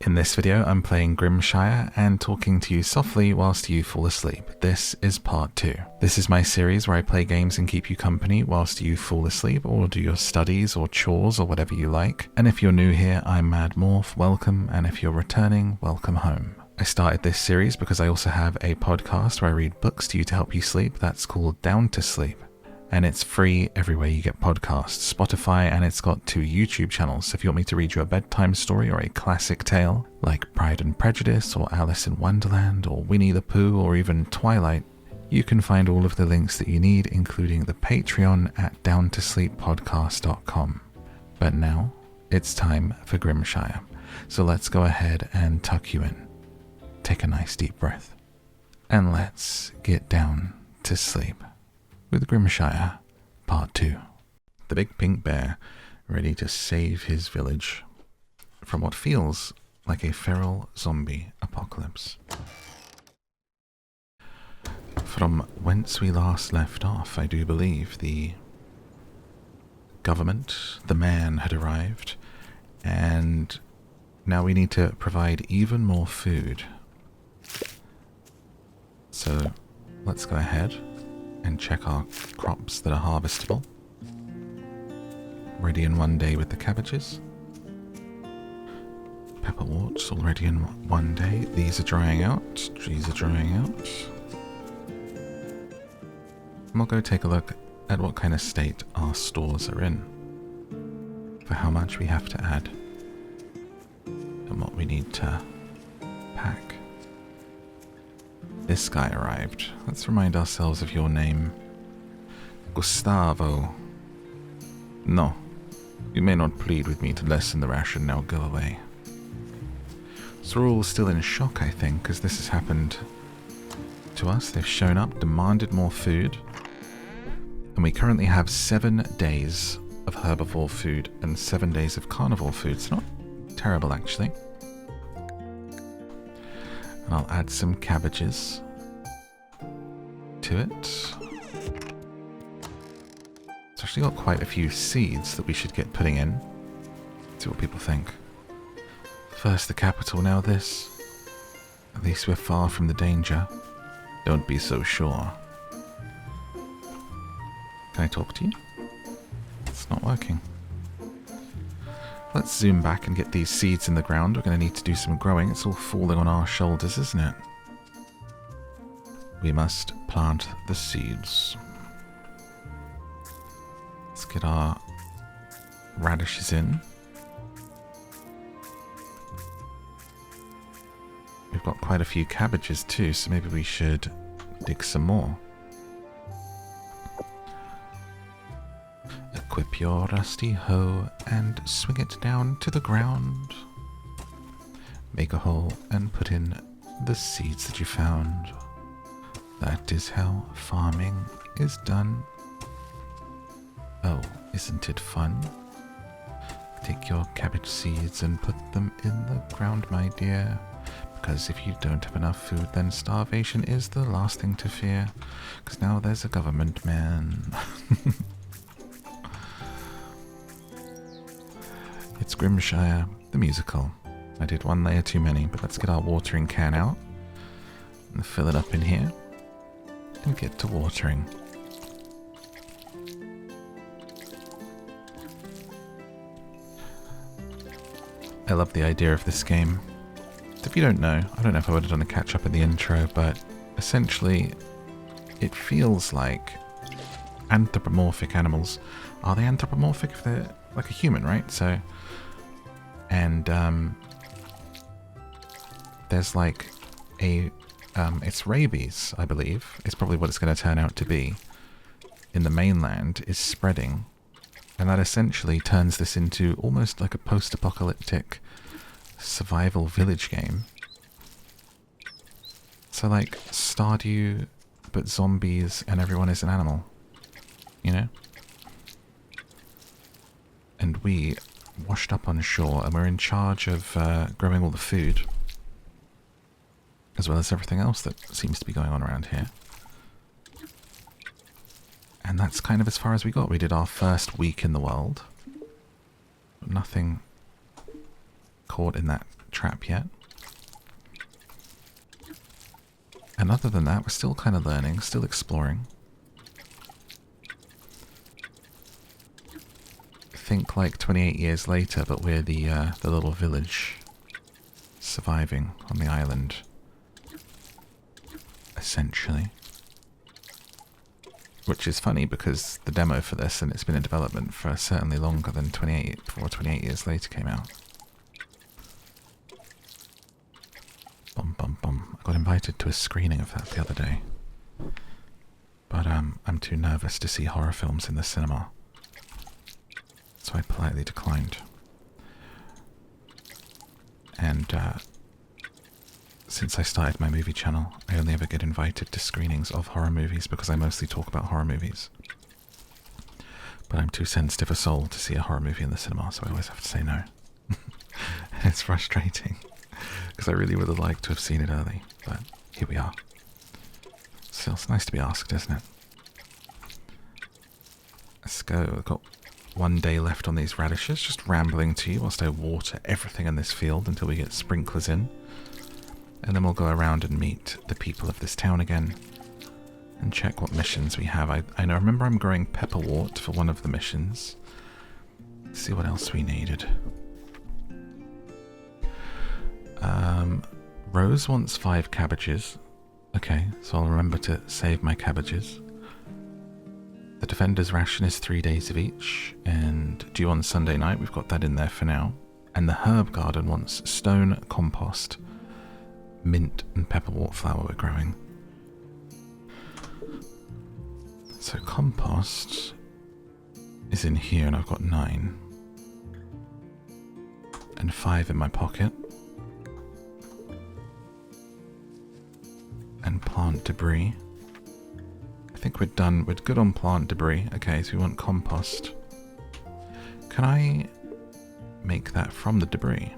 In this video, I'm playing Grimshire and talking to you softly whilst you fall asleep. This is part 2. This is my series where I play games and keep you company whilst you fall asleep or do your studies or chores or whatever you like. And if you're new here, I'm MadMorph, welcome, and if you're returning, welcome home. I started this series because I also have a podcast where I read books to you to help you sleep. That's called Down to Sleep. And it's free everywhere you get podcasts, Spotify, and it's got 2 YouTube channels. So if you want me to read you a bedtime story or a classic tale, like Pride and Prejudice, or Alice in Wonderland, or Winnie the Pooh, or even Twilight, you can find all of the links that you need, including the Patreon at downtosleeppodcast.com. But now, it's time for Grimshire. So let's go ahead and tuck you in. Take a nice deep breath. And let's get down to sleep. With Grimshire, Part 2. The big pink bear, ready to save his village from what feels like a feral zombie apocalypse. From whence we last left off, I do believe the government, the man, had arrived, and now we need to provide even more food. So, let's go ahead and check our crops that are harvestable. Ready in 1 day with the cabbages. Pepperworts already in 1 day. These are drying out. These are drying out. And we'll go take a look at what kind of state our stores are in, for how much we have to add, and what we need to pack. This guy arrived. Let's remind ourselves of your name. Gustavo. No. You may not plead with me to lessen the ration. Now go away. So we're all still in shock, I think, because this has happened to us. They've shown up, demanded more food. And we currently have 7 days of herbivore food and 7 days of carnivore food. It's not terrible, actually. And I'll add some cabbages to it. It's actually got quite a few seeds that we should get putting in. See what people think. First the capital, now this. At least we're far from the danger. Don't be so sure. Can I talk to you? It's not working. Let's zoom back and get these seeds in the ground. We're going to need to do some growing. It's all falling on our shoulders, isn't it? We must plant the seeds. Let's get our radishes in. We've got quite a few cabbages too, so maybe we should dig some more. Equip your rusty hoe and swing it down to the ground. Make a hole and put in the seeds that you found. That is how farming is done. Oh, isn't it fun? Take your cabbage seeds and put them in the ground, my dear. Because if you don't have enough food, then starvation is the last thing to fear. Because now there's a government man. It's Grimshire, the musical. I did 1 layer too many, but let's get our watering can out and fill it up in here and get to watering. I love the idea of this game. If you don't know, I don't know if I would have done a catch up in the intro, but essentially it feels like anthropomorphic animals. Are they anthropomorphic if they're like a human, right? So, and there's like a, it's rabies, I believe. It's probably what it's going to turn out to be. In the mainland is spreading, and that essentially turns this into almost like a post-apocalyptic survival village game. So like Stardew, but zombies and everyone is an animal, you know? And we washed up on shore and we're in charge of growing all the food, as well as everything else that seems to be going on around here. And that's kind of as far as we got. We did our first week in the world. Nothing caught in that trap yet. And other than that, we're still kind of learning, still exploring. Think like 28 years later, but we're the little village surviving on the island, essentially. Which is funny because the demo for this, and it's been in development for certainly longer than 28 years later came out. Bum bum bum. I got invited to a screening of that the other day. But I'm too nervous to see horror films in the cinema. So I politely declined. And since I started my movie channel, I only ever get invited to screenings of horror movies because I mostly talk about horror movies. But I'm too sensitive a soul to see a horror movie in the cinema, so I always have to say no. It's frustrating, because I really would have liked to have seen it early, but here we are. Still, it's nice to be asked, isn't it? Let's go. I've got 1 day left on these radishes, just rambling to you whilst I water everything in this field until we get sprinklers in. And then we'll go around and meet the people of this town again and check what missions we have. I remember I'm growing pepperwort for one of the missions. Let's see what else we needed. Rose wants 5 cabbages. Okay, so I'll remember to save my cabbages. The Defender's ration is 3 days of each, and due on Sunday night, we've got that in there for now. And the herb garden wants stone, compost, mint and pepperwort flower we're growing. So compost is in here, and I've got 9. And 5 in my pocket. And plant debris. I think we're done. We're good on plant debris. Okay, so we want compost. Can I make that from the debris?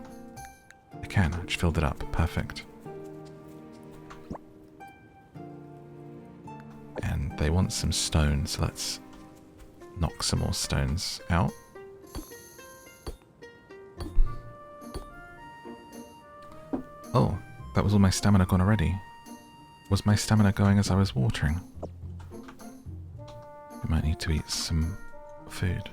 I can. I just filled it up. Perfect. And they want some stone, so let's knock some more stones out. Oh, that was all my stamina gone already. Was my stamina going as I was watering? I might need to eat some food.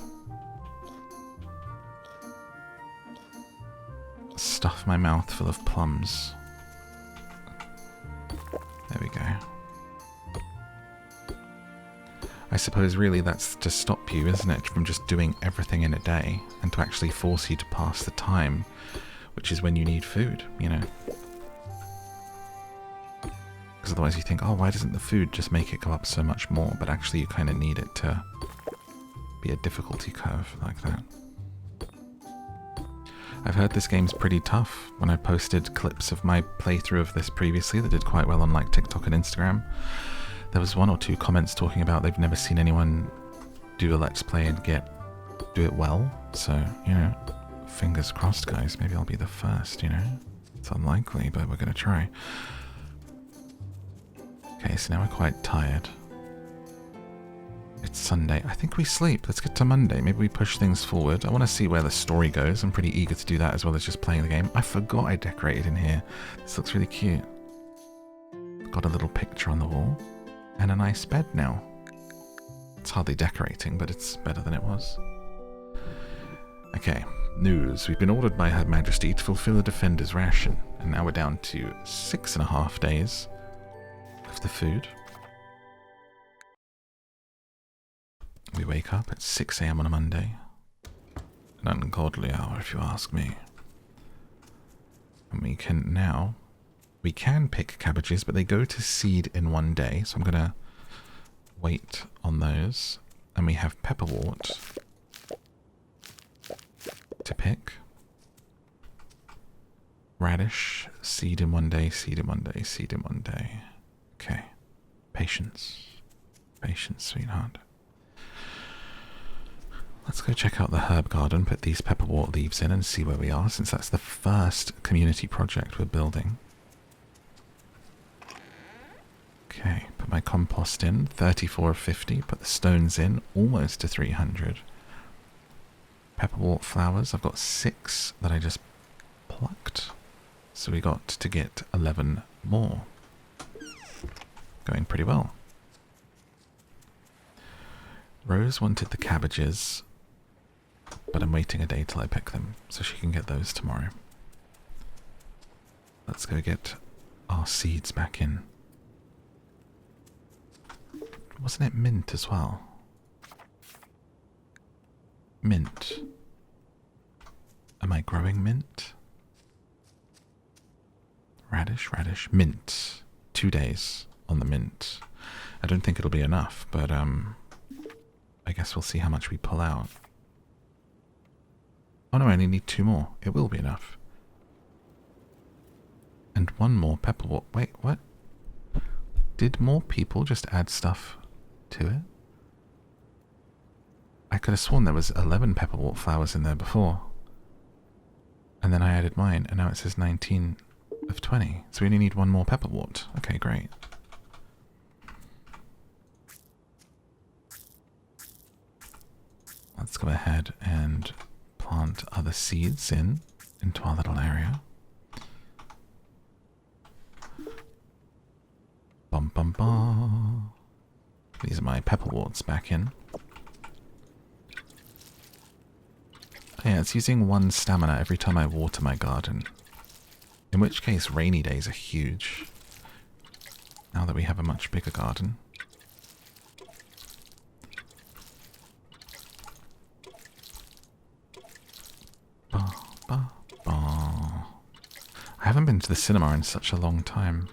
Stuff my mouth full of plums. There we go. I suppose really that's to stop you, isn't it, from just doing everything in a day, and to actually force you to pass the time, which is when you need food, you know. Because otherwise you think, oh, why doesn't the food just make it go up so much more? But actually you kind of need it to be a difficulty curve like that. I've heard this game's pretty tough. When I posted clips of my playthrough of this previously that did quite well on like TikTok and Instagram, there was 1 or 2 comments talking about they've never seen anyone do a Let's Play and do it well. So, you know, fingers crossed, guys. Maybe I'll be the first, you know. It's unlikely, but we're going to try. Okay, so now we're quite tired. It's Sunday. I think we sleep. Let's get to Monday. Maybe we push things forward. I want to see where the story goes. I'm pretty eager to do that as well as just playing the game. I forgot I decorated in here. This looks really cute. Got a little picture on the wall. And a nice bed now. It's hardly decorating, but it's better than it was. Okay, news. We've been ordered by Her Majesty to fulfill the Defender's ration. And now we're down to 6.5 days of the food. We wake up at 6 AM on a Monday. An ungodly hour, if you ask me. And we can pick cabbages, but they go to seed in 1 day, so I'm going to wait on those. And we have pepperwort to pick. Radish, seed in 1 day, seed in 1 day, seed in 1 day. Okay. Patience. Patience, sweetheart. Let's go check out the herb garden, put these pepperwort leaves in and see where we are, since that's the first community project we're building. Okay, put my compost in, 34 of 50, put the stones in, almost to 300. Pepperwort flowers, I've got 6 that I just plucked. So we got to get 11 more. Going pretty well. Rose wanted the cabbages, but I'm waiting a day till I pick them, so she can get those tomorrow. Let's go get our seeds back in. Wasn't it mint as well? Mint. Am I growing mint? Radish, radish, mint. 2 days on the mint. I don't think it'll be enough, but I guess we'll see how much we pull out. Oh no, I only need 2 more. It will be enough. And 1 more pepperwort. Wait, what? Did more people just add stuff to it? I could have sworn there was 11 pepperwort flowers in there before. And then I added mine, and now it says 19 of 20. So we only need 1 more pepperwort. Okay, great. Let's go ahead and plant other seeds into our little area. Bum bum bum. These are my pepperworts back in. Yeah, it's using 1 stamina every time I water my garden. In which case, rainy days are huge. Now that we have a much bigger garden. Ba, ba, ba. I haven't been to the cinema in such a long time.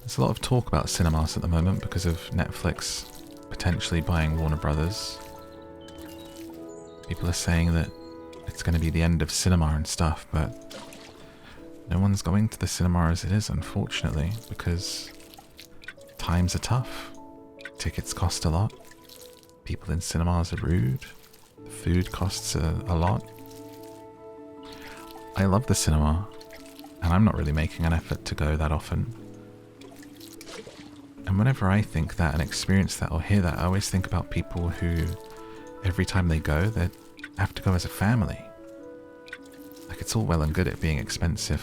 There's a lot of talk about cinemas at the moment because of Netflix potentially buying Warner Brothers. People are saying that it's going to be the end of cinema and stuff, but no one's going to the cinema as it is, unfortunately, because times are tough. Tickets cost a lot. People in cinemas are rude. The food costs a lot. I love the cinema, and I'm not really making an effort to go that often. And whenever I think that and experience that or hear that, I always think about people who, every time they go, they have to go as a family. Like, it's all well and good it being expensive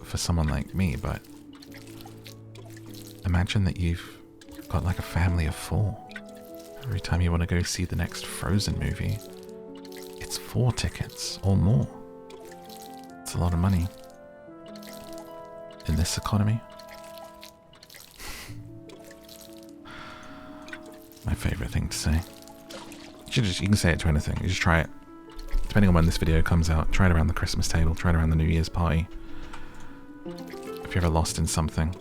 for someone like me, but imagine that you've got like a family of 4. Every time you want to go see the next Frozen movie, it's 4 tickets or more. It's a lot of money in this economy. My favorite thing to say. You can say it to anything. You just try it. Depending on when this video comes out, try it around the Christmas table, try it around the New Year's party. If you're ever lost in something,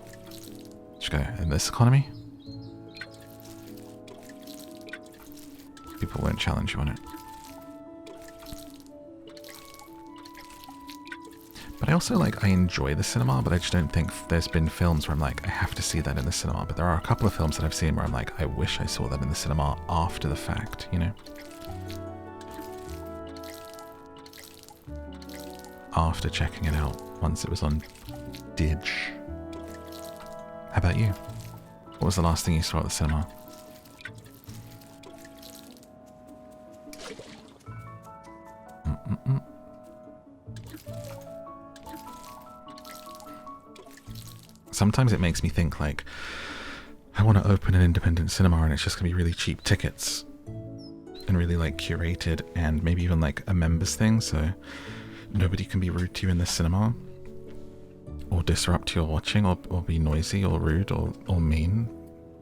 just go, in this economy, people won't challenge you on it. But I also, I enjoy the cinema, but I just don't think there's been films where I'm like, I have to see that in the cinema. But there are a couple of films that I've seen where I'm like, I wish I saw that in the cinema after the fact, you know? After checking it out, once it was on Dig. How about you? What was the last thing you saw at the cinema? Sometimes it makes me think, I want to open an independent cinema and it's just going to be really cheap tickets and really, curated, and maybe even, a members thing, so nobody can be rude to you in the cinema or disrupt your watching or be noisy or rude or mean,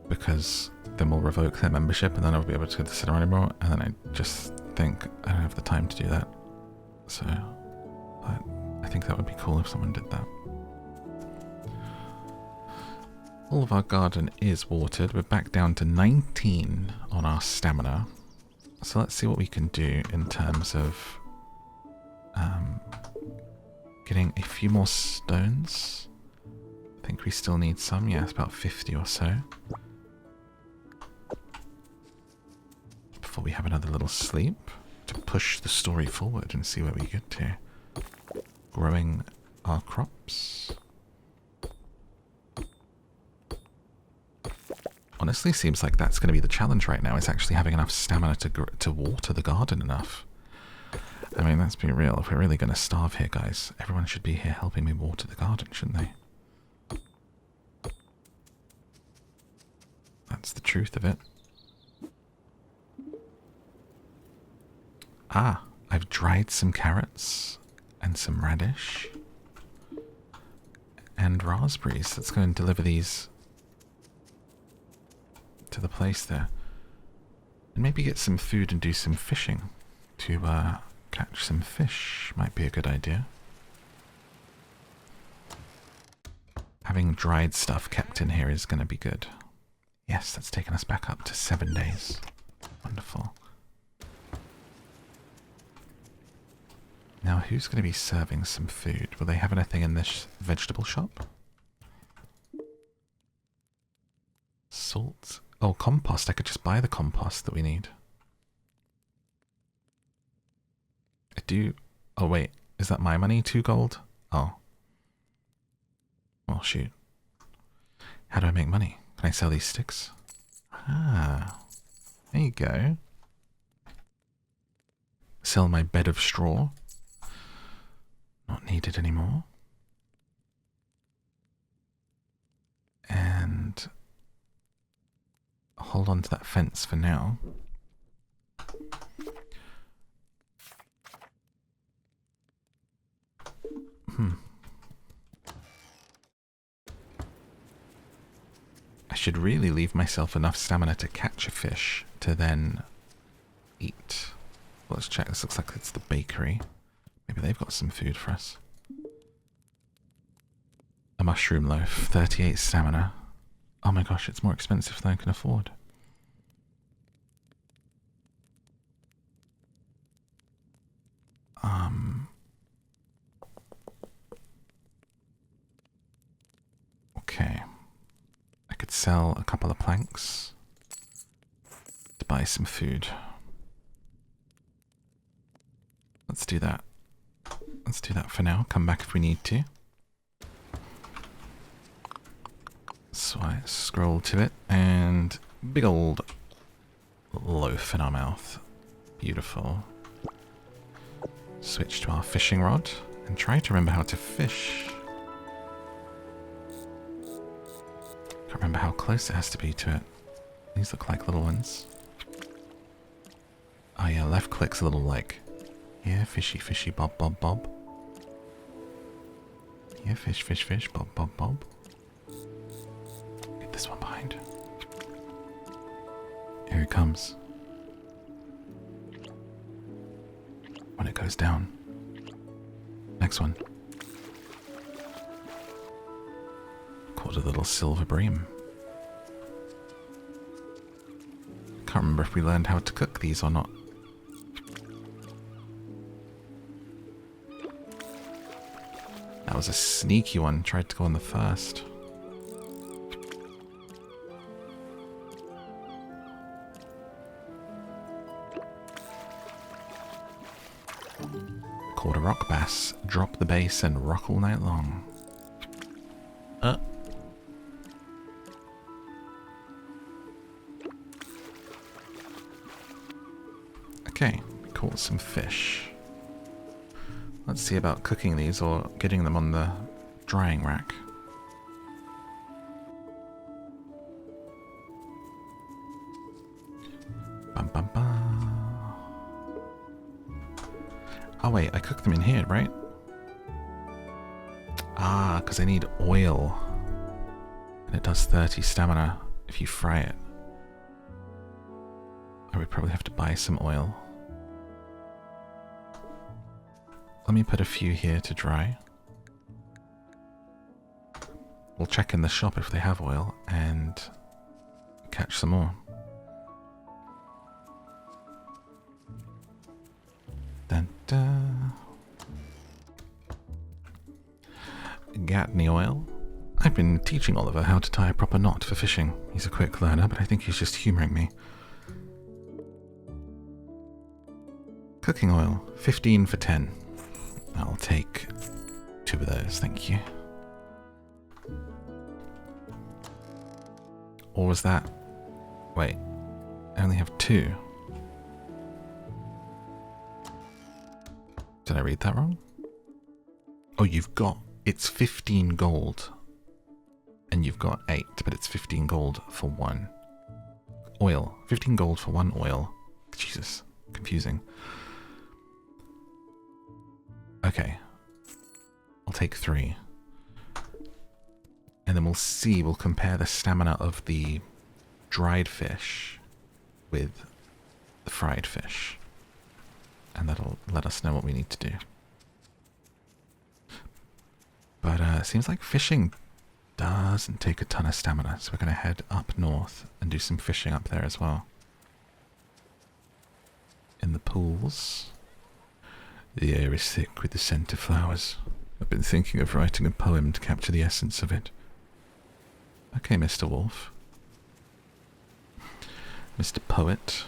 because then we'll revoke their membership and then I won't be able to go to the cinema anymore, and then I just think I don't have the time to do that. So I think that would be cool if someone did that. All of our garden is watered. We're back down to 19 on our stamina. So let's see what we can do in terms of getting a few more stones. I think we still need some. Yeah, it's about 50 or so. Before we have another little sleep to push the story forward and see where we get to. Growing our crops. Honestly, seems like that's going to be the challenge right now, is actually having enough stamina to water the garden enough. I mean, let's be real. If we're really going to starve here, guys, everyone should be here helping me water the garden, shouldn't they? That's the truth of it. Ah, I've dried some carrots and some radish and raspberries. Let's go and deliver these to the place there. And maybe get some food and do some fishing to catch some fish. Might be a good idea. Having dried stuff kept in here is going to be good. Yes, that's taken us back up to 7 days. Wonderful. Now, who's going to be serving some food? Will they have anything in this vegetable shop? Salt. Oh, compost. I could just buy the compost that we need. I do... Oh, wait. Is that my money? 2 gold? Oh. Well, shoot. How do I make money? Can I sell these sticks? Ah. There you go. Sell my bed of straw. Not needed anymore. And hold on to that fence for now. I should really leave myself enough stamina to catch a fish to then eat. Let's check. This looks like it's the bakery. Maybe they've got some food for us. A mushroom loaf, 38 stamina. Oh my gosh, it's more expensive than I can afford. Okay. I could sell a couple of planks to buy some food. Let's do that. Let's do that for now. Come back if we need to. So I scroll to it, and big old loaf in our mouth. Beautiful. Switch to our fishing rod, and try to remember how to fish. Can't remember how close it has to be to it. These look like little ones. Oh yeah, left click's a little like... Yeah, fishy, fishy, bob, bob, bob. Yeah, fish, fish, fish, bob, bob, bob. Get this one behind. Here it comes. When it goes down. Next one. Caught a little silver bream. Can't remember if we learned how to cook these or not. That was a sneaky one. Tried to go on the first. Caught a rock bass. Drop the base and rock all night long. Okay, we caught some fish. Let's see about cooking these or getting them on the drying rack. Bum, bum, bum. Oh wait, I cooked them in here, right? Ah, because I need oil. And it does 30 stamina if you fry it. I would probably have to buy some oil. Let me put a few here to dry. We'll check in the shop if they have oil and catch some more. Dun, dun. Got any oil? I've been teaching Oliver how to tie a proper knot for fishing. He's a quick learner, but I think he's just humouring me. Cooking oil, 15 for 10. I'll take 2 of those, thank you. Or was that... Wait, I only have 2. Did I read that wrong? Oh, you've got... It's 15 gold. And you've got 8, but it's 15 gold for 1. Oil. 15 gold for 1 oil. Jesus. Confusing. Okay. I'll take 3. And then we'll see, we'll compare the stamina of the dried fish with the fried fish. And that'll let us know what we need to do. But it seems like fishing doesn't take a ton of stamina, so we're going to head up north and do some fishing up there as well. In the pools. The air is thick with the scent of flowers. I've been thinking of writing a poem to capture the essence of it. Okay, Mr. Wolf. Mr. Poet,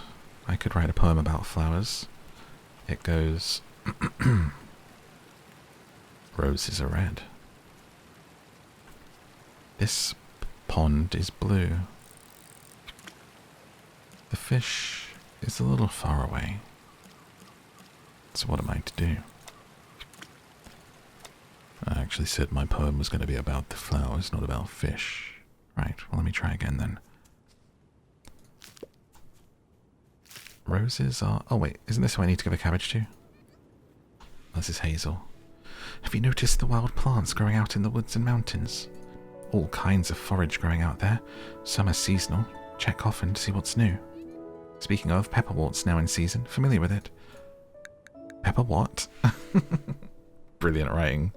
I could write a poem about flowers. It goes... Roses are red. This pond is blue. The fish is a little far away. So what am I to do? I actually said my poem was going to be about the flowers, not about fish. Right, well let me try again then. Roses are... Oh wait, isn't this who I need to give a cabbage to? Oh, this is Hazel. Have you noticed the wild plants growing out in the woods and mountains? All kinds of forage growing out there. Some are seasonal. Check often to see what's new. Speaking of, pepperwort's now in season. Familiar with it? Pepper what? Brilliant writing.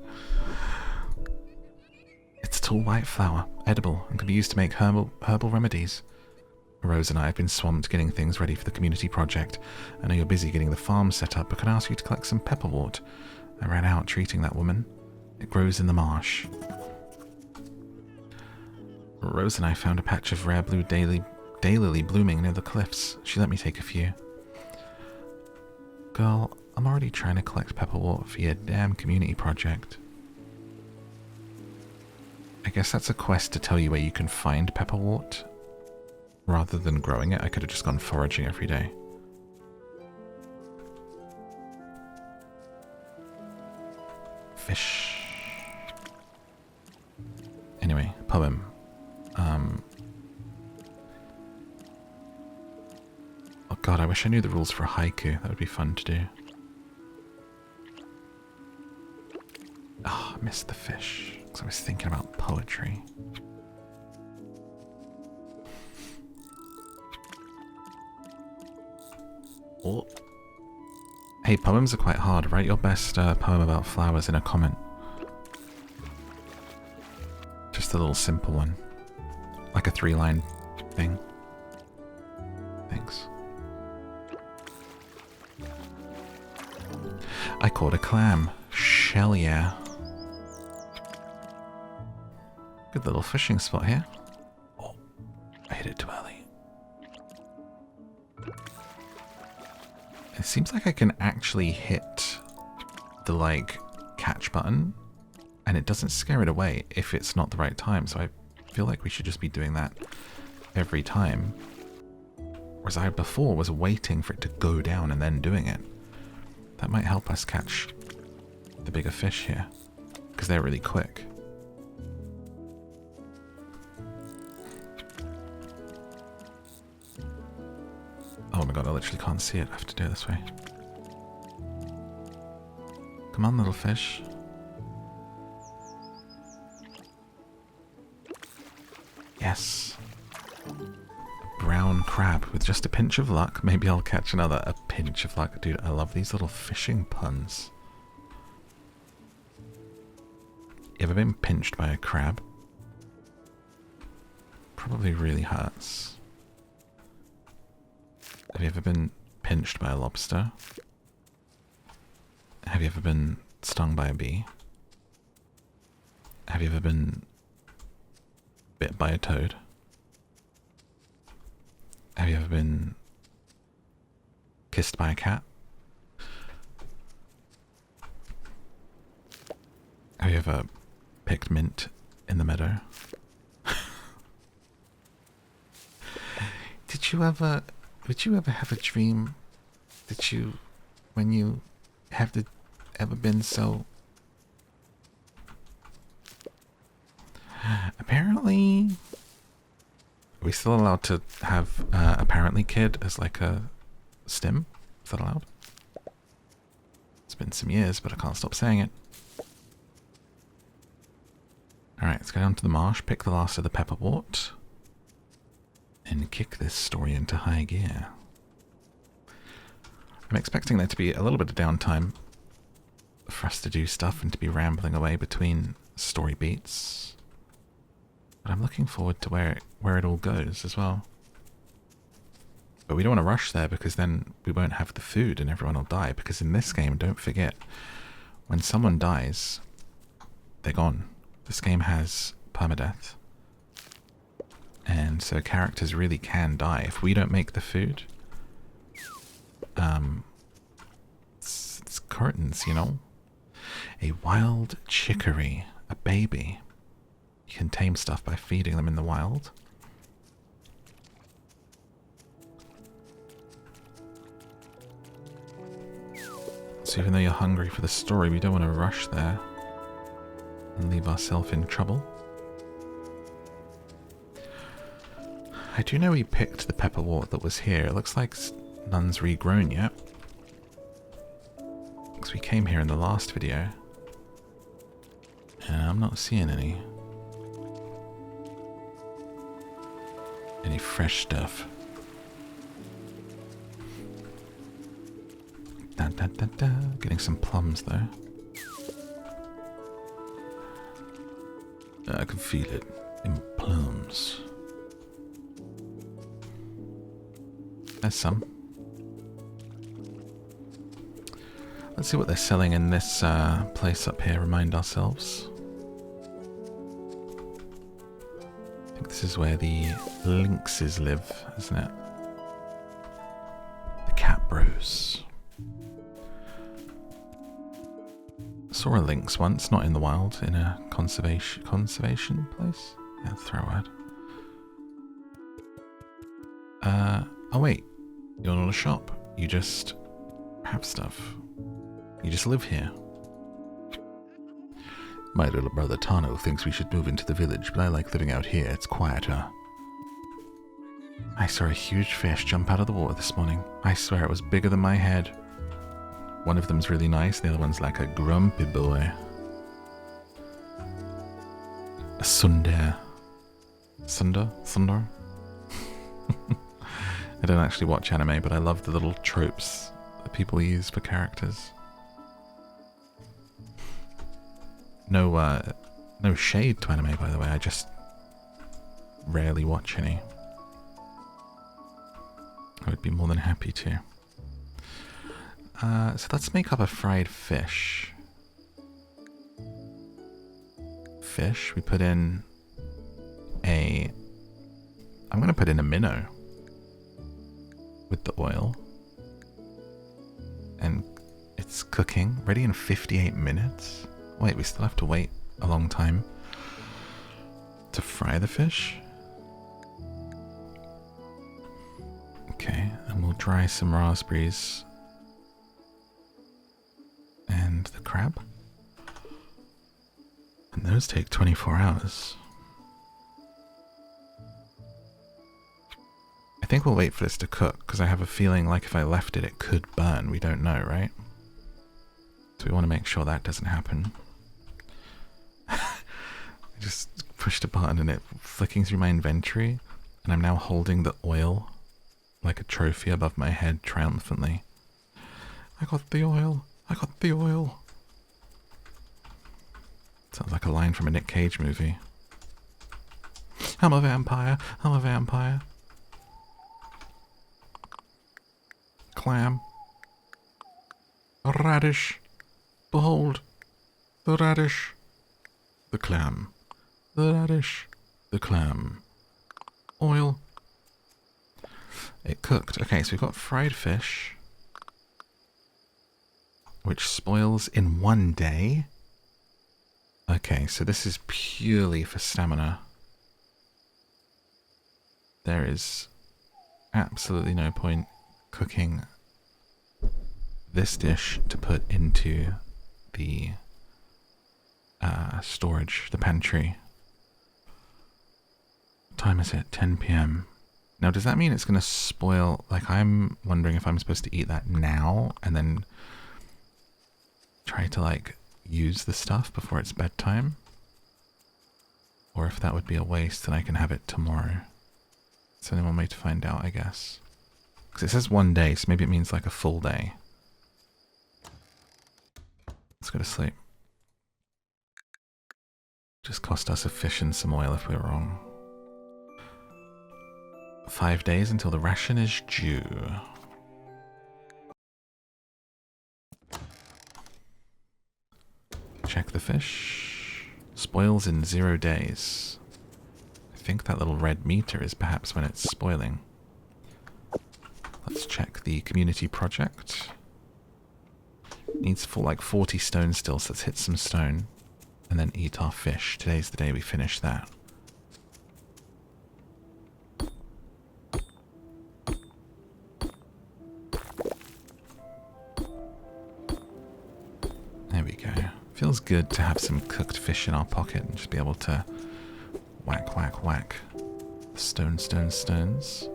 It's a tall white flower, edible, and can be used to make herbal remedies. Rose and I have been swamped getting things ready for the community project. I know you're busy getting the farm set up, but can I ask you to collect some pepperwort? I ran out treating that woman. It grows in the marsh. Rose and I found a patch of rare blue daylily blooming near the cliffs. She let me take a few. Girl, I'm already trying to collect pepperwort for your damn community project. I guess that's a quest to tell you where you can find pepperwort. Rather than growing it, I could have just gone foraging every day. Fish. Anyway, poem. Oh god, I wish I knew the rules for a haiku. That would be fun to do. Oh, I missed the fish. Because I was thinking about poetry. Oh. Hey, poems are quite hard. Write your best poem about flowers in a comment. Just a little simple one. Like a 3-line thing. Thanks. I caught a clam. Shell yeah. Good little fishing spot here. Oh, I hit it too early. It seems like I can actually hit the, like, catch button, and it doesn't scare it away if it's not the right time, so I feel like we should just be doing that every time. Whereas I before was waiting for it to go down and then doing it. That might help us catch the bigger fish here, because they're really quick. Oh my god, I literally can't see it. I have to do it this way. Come on, little fish. Yes. Brown crab. With just a pinch of luck, maybe I'll catch another. A pinch of luck. Dude, I love these little fishing puns. You ever been pinched by a crab? Probably really hurts. Have you ever been pinched by a lobster? Have you ever been stung by a bee? Have you ever been bit by a toad? Have you ever been kissed by a cat? Have you ever picked mint in the meadow? Did you ever have a dream that you, when you have the ever been so... Apparently... Are we still allowed to have apparently kid as like a stim? Is that allowed? It's been some years, but I can't stop saying it. Alright, let's go down to the marsh, pick the last of the pepperwort, and kick this story into high gear. I'm expecting there to be a little bit of downtime for us to do stuff and to be rambling away between story beats. But I'm looking forward to where it all goes as well. But we don't want to rush there because then we won't have the food and everyone will die. Because in this game, don't forget, when someone dies, they're gone. This game has permadeath. And so characters really can die. If we don't make the food, it's curtains, you know? A wild chicory, a baby. You can tame stuff by feeding them in the wild. So even though you're hungry for the story, we don't want to rush there and leave ourselves in trouble. I do know we picked the pepperwort that was here. It looks like none's regrown yet. Because we came here in the last video. And I'm not seeing any fresh stuff. Da, da, da, da. Getting some plums though. I can feel it in plums. There's some. Let's see what they're selling in this place up here. Remind ourselves. I think this is where the lynxes live, isn't it? The cat bros. Saw a lynx once, not in the wild, in a conservation place. Yeah, throw word. Oh wait, you're not a shop. You just have stuff. You just live here. My little brother Tano thinks we should move into the village, but I like living out here. It's quieter. I saw a huge fish jump out of the water this morning. I swear it was bigger than my head. One of them's really nice, the other one's like a grumpy boy. A tsundere. Tsundere? I don't actually watch anime, but I love the little tropes that people use for characters. No shade to anime, by the way, I just rarely watch any. I would be more than happy to. So let's make up a fried fish. Fish, we put in a... I'm going to put in a minnow with the oil. And it's cooking, ready in 58 minutes. Wait, we still have to wait a long time to fry the fish. Okay, and we'll dry some raspberries and the crab. And those take 24 hours. I think we'll wait for this to cook, because I have a feeling like if I left it, it could burn. We don't know, right? So we want to make sure that doesn't happen. I just pushed a button and it flicking through my inventory, and I'm now holding the oil like a trophy above my head triumphantly. I got the oil! I got the oil! Sounds like a line from a Nick Cage movie. I'm a vampire! I'm a vampire! Clam. A radish. Behold, the radish. The clam. The radish. The clam. Oil. It cooked. Okay, so we've got fried fish, which spoils in 1 day. Okay, so this is purely for stamina. There is absolutely no point cooking this dish to put into the storage, the pantry. What time is it? 10 p.m. Now, does that mean it's going to spoil? Like, I'm wondering if I'm supposed to eat that now and then try to, like, use the stuff before it's bedtime. Or if that would be a waste and I can have it tomorrow. It's only one way to find out, I guess. Because it says 1 day, so maybe it means like a full day. Let's go to sleep. Just cost us a fish and some oil if we're wrong. 5 days until the ration is due. Check the fish. Spoils in 0 days. I think that little red meter is perhaps when it's spoiling. Let's check the community project. Needs for like 40 stone still, so let's hit some stone and then eat our fish. Today's the day we finish that. There we go. Feels good to have some cooked fish in our pocket and just be able to whack, whack, whack. Stone, stone, stones.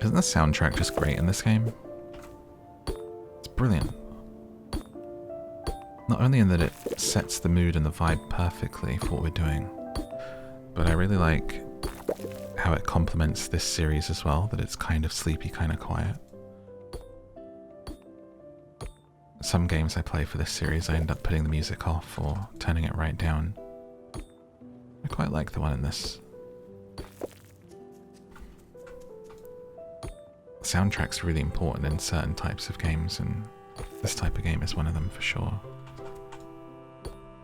Isn't the soundtrack just great in this game? It's brilliant. Not only in that it sets the mood and the vibe perfectly for what we're doing, but I really like how it complements this series as well, that it's kind of sleepy, kind of quiet. Some games I play for this series, I end up putting the music off or turning it right down. I quite like the one in this. Soundtrack's really important in certain types of games, and this type of game is one of them for sure.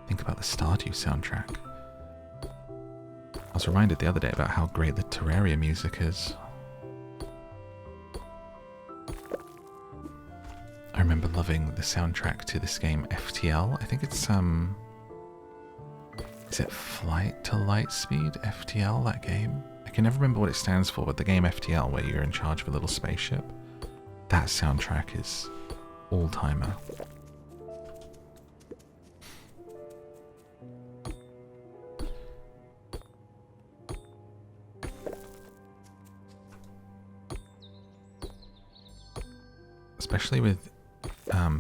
Think about the Stardew soundtrack. I was reminded the other day about how great the Terraria music is. I remember loving the soundtrack to this game FTL. I think it's is it Flight to Lightspeed? FTL, that game? I can never remember what it stands for, but the game FTL, where you're in charge of a little spaceship, that soundtrack is all-timer. Especially with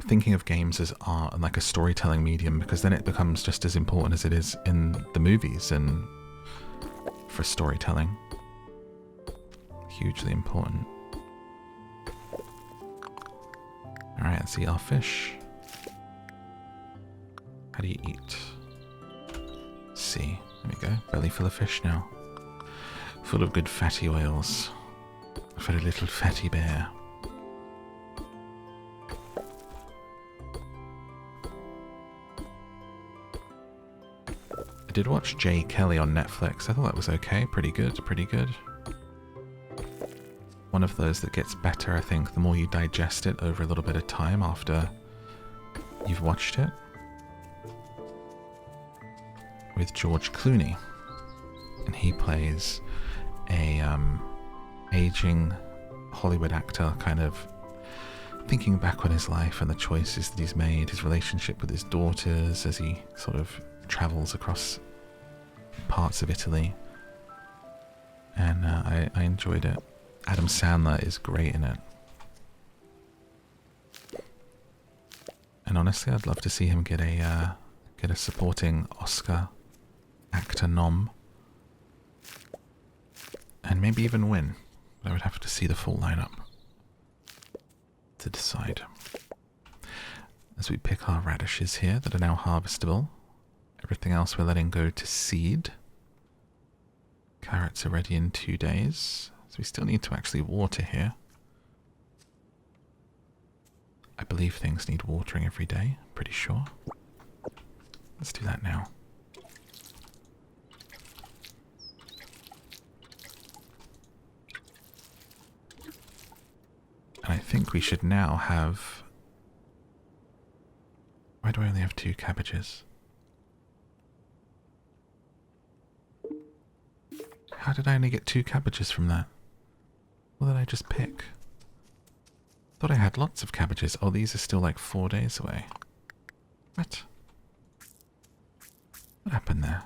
thinking of games as art and like a storytelling medium, because then it becomes just as important as it is in the movies and for storytelling. Hugely important. Alright, let's eat our fish. How do you eat? See, there we go. Belly full of fish now. Full of good fatty oils. For a little fatty bear. I did watch Jay Kelly on Netflix. I thought that was okay. Pretty good, pretty good. One of those that gets better, I think, the more you digest it over a little bit of time after you've watched it. With George Clooney. And he plays a aging Hollywood actor, kind of thinking back on his life and the choices that he's made, his relationship with his daughters as he sort of travels across parts of Italy. And I enjoyed it. Adam Sandler is great in it. And honestly, I'd love to see him get a supporting Oscar actor nom. And maybe even win. But I would have to see the full lineup to decide. As we pick our radishes here that are now harvestable. Everything else we're letting go to seed. Carrots are ready in 2 days. So we still need to actually water here. I believe things need watering every day, pretty sure. Let's do that now. And I think we should now have... Why do I only have 2 cabbages? How did I only get 2 cabbages from that? What did I just pick? Thought I had lots of cabbages. Oh, these are still like 4 days away. What? What happened there?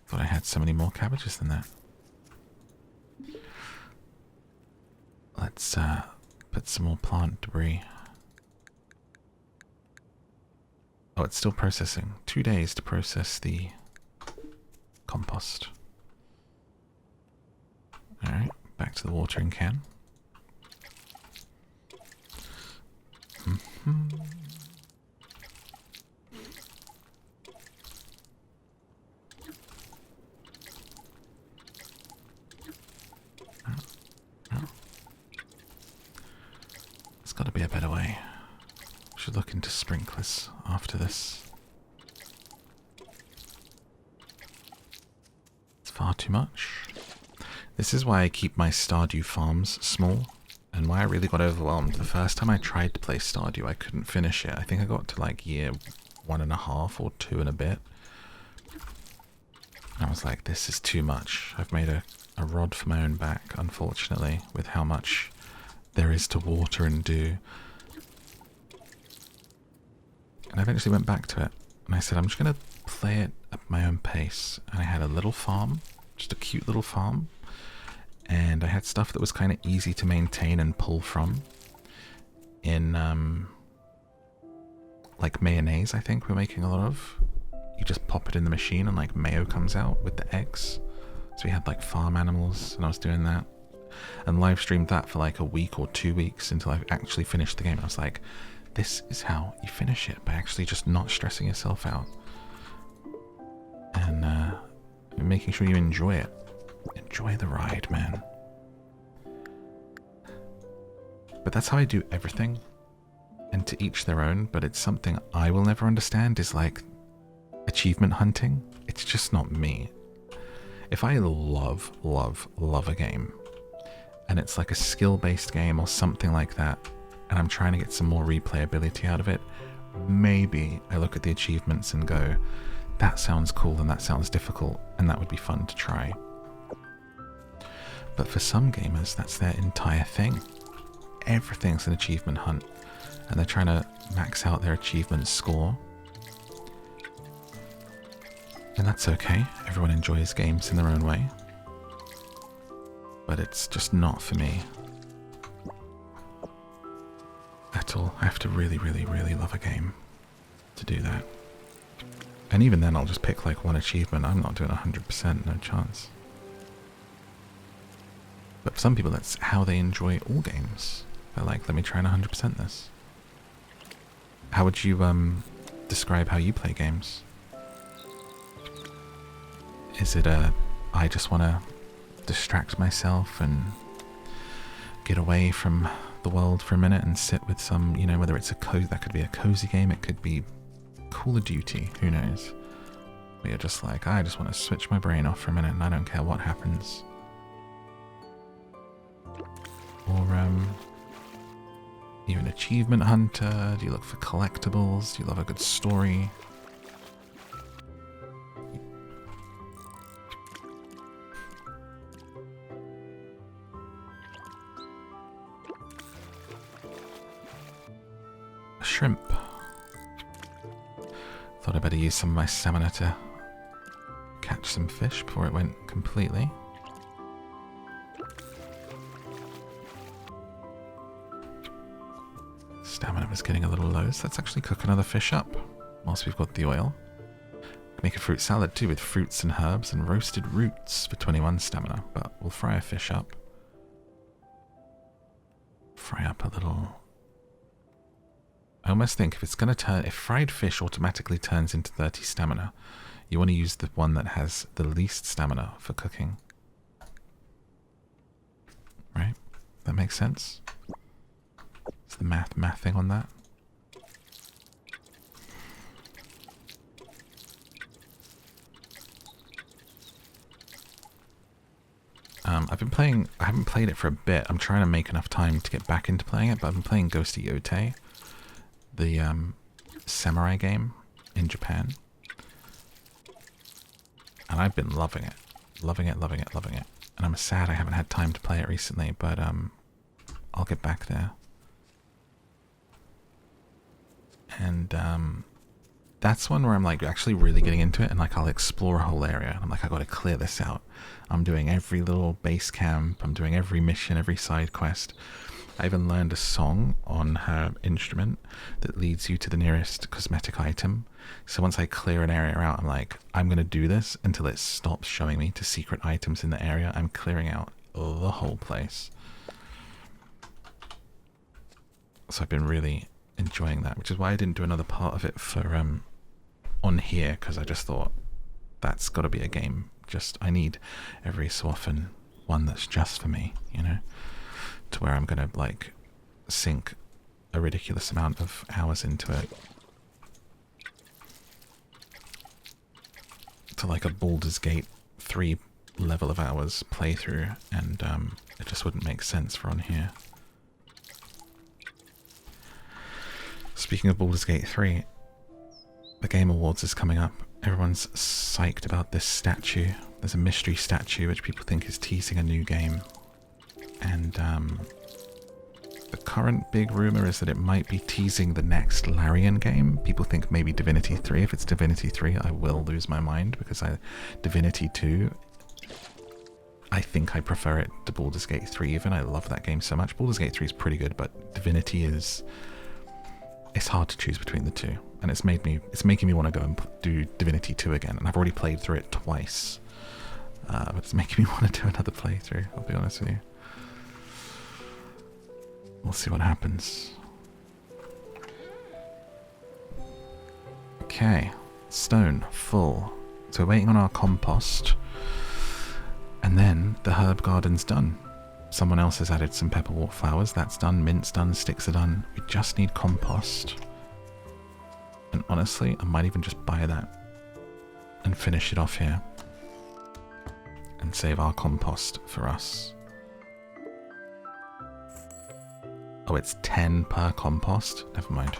Thought I had so many more cabbages than that. Let's put some more plant debris. Oh, it's still processing. 2 days to process the compost. Alright, back to the watering can. There's got to be a better way. Should look into sprinklers after this. It's far too much. This is why I keep my Stardew farms small, and why I really got overwhelmed. The first time I tried to play Stardew, I couldn't finish it. I think I got to like year 1.5 or 2 and a bit. I was like, this is too much. I've made a rod for my own back, unfortunately, with how much there is to water and do. And I eventually went back to it, and I said, I'm just going to play it at my own pace. And I had a little farm, just a cute little farm, and I had stuff that was kind of easy to maintain and pull from. In, like mayonnaise, I think we're making a lot of. You just pop it in the machine and like mayo comes out with the eggs. So we had like farm animals, and I was doing that. And live streamed that for like a week or 2 weeks until I actually finished the game. I was like, this is how you finish it, by actually just not stressing yourself out. And making sure you enjoy it. Enjoy the ride, man. But that's how I do everything. And to each their own, but it's something I will never understand, is like achievement hunting. It's just not me. If I love a game, and it's like a skill-based game or something like that, and I'm trying to get some more replayability out of it, maybe I look at the achievements and go, that sounds cool and that sounds difficult, and that would be fun to try. But for some gamers, that's their entire thing. Everything's an achievement hunt, and they're trying to max out their achievement score. And that's okay. Everyone enjoys games in their own way. But it's just not for me at all. I have to really love a game to do that. And even then I'll just pick like one achievement. I'm not doing 100%, no chance. But for some people that's how they enjoy all games. They're like, let me try and 100% this. How would you describe how you play games? Is it I just want to distract myself and get away from the world for a minute and sit with some, you know, whether it's that could be a cozy game, it could be Call of Duty, who knows? But you're just like, I just want to switch my brain off for a minute and I don't care what happens. Or you're an achievement hunter, do you look for collectibles, do you love a good story? Shrimp. Thought I'd better use some of my stamina to catch some fish before it went completely. Stamina was getting a little low, so let's actually cook another fish up whilst we've got the oil. Make a fruit salad too with fruits and herbs and roasted roots for 21 stamina, but we'll fry a fish up. Fry up a little... I almost think if it's going to turn, if fried fish automatically turns into 30 stamina, you want to use the one that has the least stamina for cooking. Right? That makes sense? It's the math thing on that. I've been playing, I haven't played it for a bit. I'm trying to make enough time to get back into playing it, but I've been playing Ghost of Yotei, the samurai game in Japan. And I've been loving it. Loving it. And I'm sad I haven't had time to play it recently, but I'll get back there. And that's one where I'm like actually really getting into it, and like I'll explore a whole area. And I'm like, I got to clear this out. I'm doing every little base camp. I'm doing every mission, every side quest. I even learned a song on her instrument that leads you to the nearest cosmetic item. So once I clear an area out, I'm like, I'm going to do this until it stops showing me to secret items in the area. I'm clearing out the whole place. So I've been really enjoying that, which is why I didn't do another part of it for on here, because I just thought that's got to be a game. Just I need every so often one that's just for me, you know, to where I'm gonna like sink a ridiculous amount of hours into it, to like a Baldur's Gate 3 level of hours playthrough, and it just wouldn't make sense for on here. Speaking of Baldur's Gate 3, the Game Awards is coming up. Everyone's psyched about this statue. There's a mystery statue which people think is teasing a new game. And the current big rumor is that it might be teasing the next Larian game. People think maybe Divinity 3. If it's Divinity 3, I will lose my mind, because Divinity 2, I think I prefer it to Baldur's Gate 3 even. I love that game so much. Baldur's Gate 3 is pretty good, but Divinity is... it's hard to choose between the two, and it's making me want to go and do Divinity 2 again, and I've already played through it twice, but it's making me want to do another playthrough, I'll be honest with you. We'll see what happens. Okay, stone full, so we're waiting on our compost, and then the herb garden's done. Someone else has added some pepperwort flowers. That's done. Mint's done. Sticks are done. We just need compost. And honestly, I might even just buy that and finish it off here. And save our compost for us. Oh, it's 10 per compost? Never mind.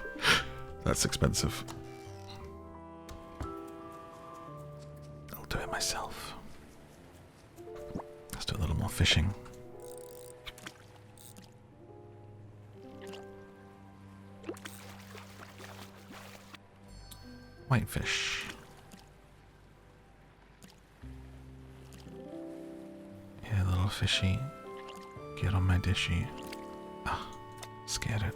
That's expensive. I'll do it myself. Let's do a little more fishing. Whitefish. Yeah, little fishy. Get on my dishy. Ah, scared it.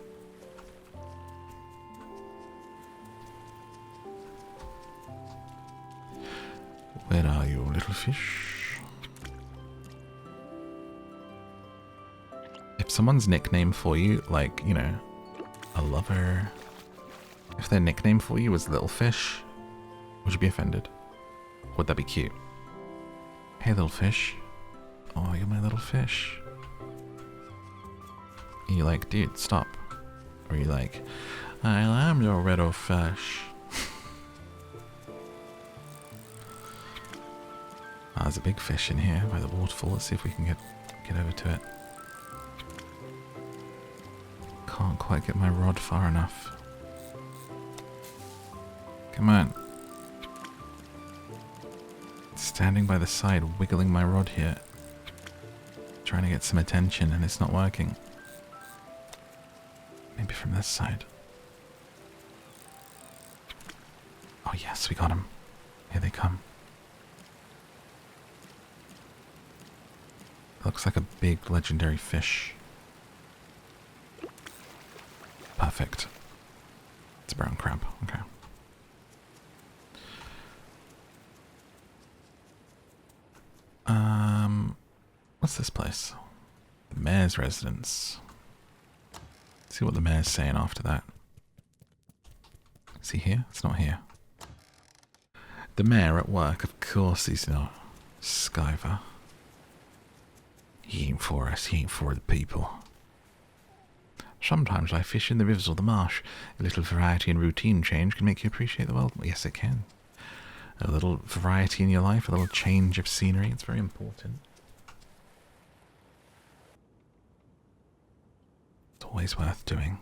Where are you, little fish? If someone's nickname for you, like, you know, a lover... if their nickname for you was Little Fish, would you be offended? Would that be cute? Hey, little fish. Oh, you're my little fish. And you're like, dude, stop. Or you're like, I am your little fish. Oh, there's a big fish in here by the waterfall. Let's see if we can get over to it. Can't quite get my rod far enough. Come on. Standing by the side, wiggling my rod here. Trying to get some attention, and it's not working. Maybe from this side. Oh yes, we got him. Here they come. Looks like a big legendary fish. Perfect. It's a brown crab. Okay. What's this place? The mayor's residence. Let's see what the mayor's saying after that. Is he here? It's not here. The mayor at work, of course he's not. Skyver. He ain't for us, he ain't for the people. Sometimes I fish in the rivers or the marsh. A little variety and routine change can make you appreciate the world. Yes, it can. A little variety in your life, a little change of scenery, it's very important. It's always worth doing.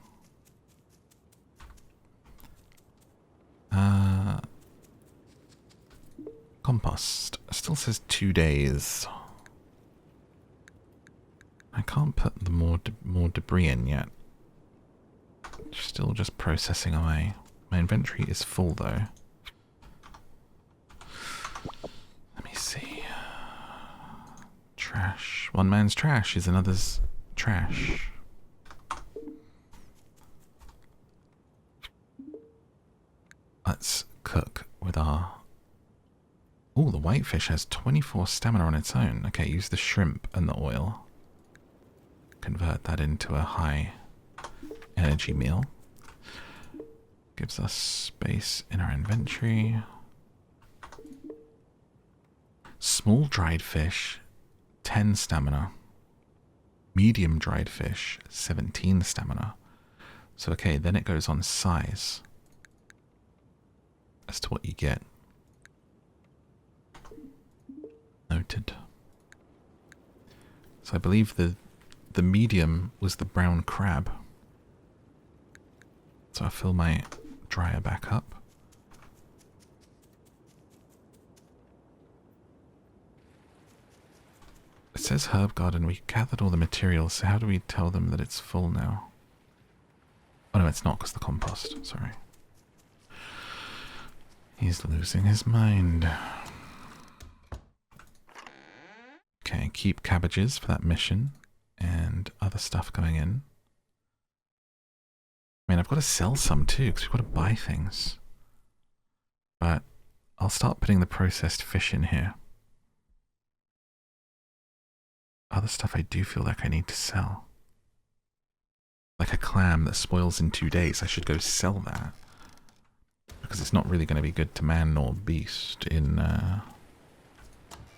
Compost. Still says 2 days. can't put the more debris in yet. Still just processing away. My inventory is full though. Let me see. Trash. One man's trash is another's trash. Let's cook with our... Oh, the whitefish has 24 stamina on its own. Okay, use the shrimp and the oil. Convert that into a high energy meal. Gives us space in our inventory. Small dried fish, 10 stamina. Medium dried fish, 17 stamina. So okay, then it goes on size as to what you get. Noted. So I believe the medium was the brown crab. So I'll fill my dryer back up. It says herb garden. We gathered all the materials, so how do we tell them that it's full now? Oh no, it's not, because the compost. Sorry. He's losing his mind. Okay, keep cabbages for that mission and other stuff going in. I mean, I've got to sell some too, because we've got to buy things. But I'll start putting the processed fish in here. Other stuff I do feel like I need to sell. Like a clam that spoils in 2 days, I should go sell that. Because it's not really going to be good to man nor beast in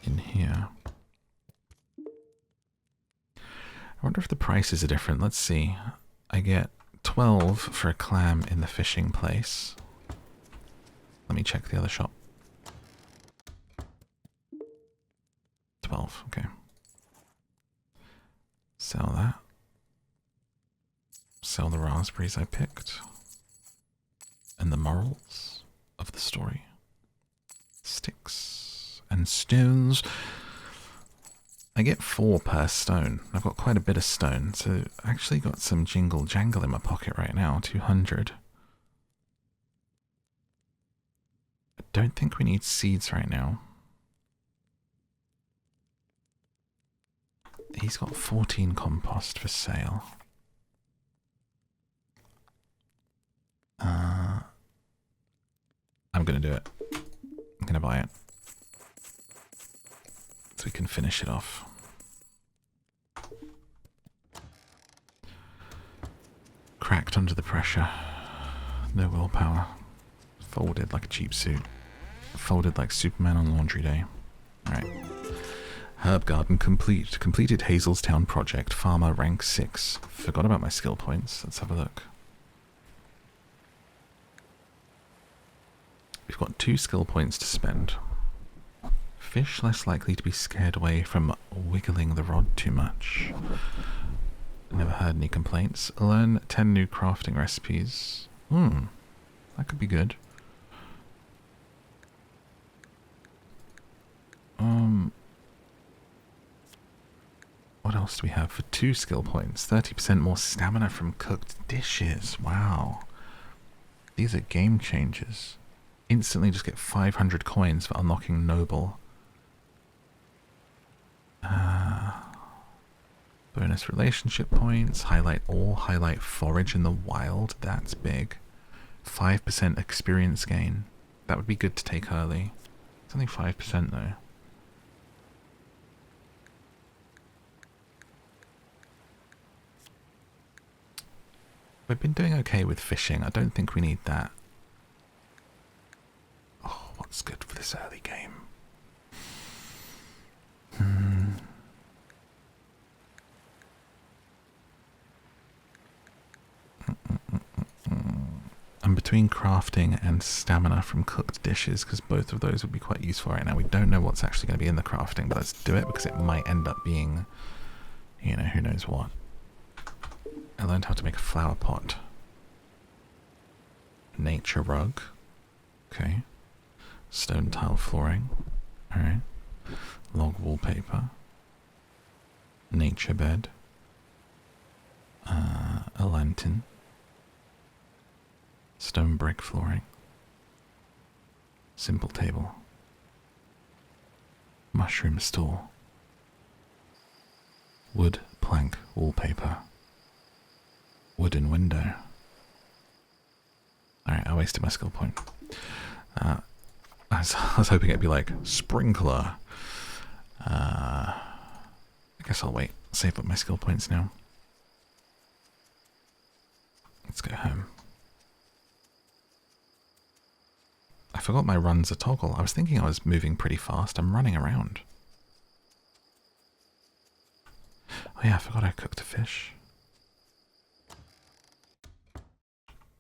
here. I wonder if the prices are different. Let's see. I get 12 for a clam in the fishing place. Let me check the other shop. 12, okay. Sell that. Sell the raspberries I picked. And the morals of the story. Sticks and stones. I get 4 per stone. I've got quite a bit of stone, so I actually got some jingle jangle in my pocket right now. 200. I don't think we need seeds right now. He's got 14 compost for sale. I'm going to do it. I'm going to buy it. So we can finish it off. Cracked under the pressure. No willpower. Folded like a cheap suit. Folded like Superman on laundry day. Alright. Herb garden complete. Completed Hazelstown project. Farmer rank 6. Forgot about my skill points. Let's have a look. We've got 2 skill points to spend. Fish less likely to be scared away from wiggling the rod too much. Never heard any complaints. Learn 10 new crafting recipes. That could be good. What else do we have for 2 skill points? 30% more stamina from cooked dishes. Wow. These are game changers. Instantly just get 500 coins for unlocking noble. Bonus relationship points. Highlight all. Highlight forage in the wild. That's big. 5% experience gain. That would be good to take early. It's only 5% though. We've been doing okay with fishing. I don't think we need that. Oh, what's good for this early game? I'm between crafting and stamina from cooked dishes because both of those would be quite useful right now. We don't know what's actually going to be in the crafting, but let's do it because it might end up being, you know, who knows what. I learned how to make a flower pot. Nature rug. Okay. Stone tile flooring. Alright. Log wallpaper. Nature bed. A lantern. Stone brick flooring. Simple table. Mushroom stool. Wood plank wallpaper. Wooden window. Alright, I wasted my skill point. I was hoping it'd be like, sprinkler. I guess I'll wait. Save up my skill points now. Let's go home. I forgot my run's a toggle. I was thinking I was moving pretty fast. I'm running around. Oh yeah, I forgot I cooked a fish.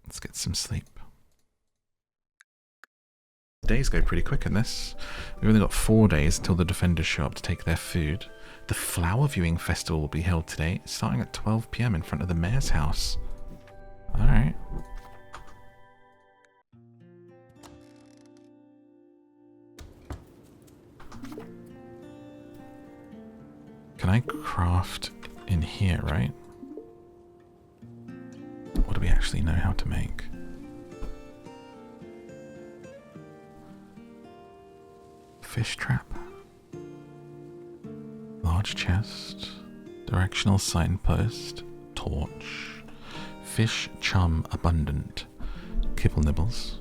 Let's get some sleep. Days go pretty quick in this. We've only got 4 days until the defenders show up to take their food. The flower viewing festival will be held today, starting at 12 PM in front of the mayor's house. Alright. Can I craft in here, right? What do we actually know how to make? Fish trap. Large chest. Directional signpost. Torch. Fish chum abundant. Kibble nibbles.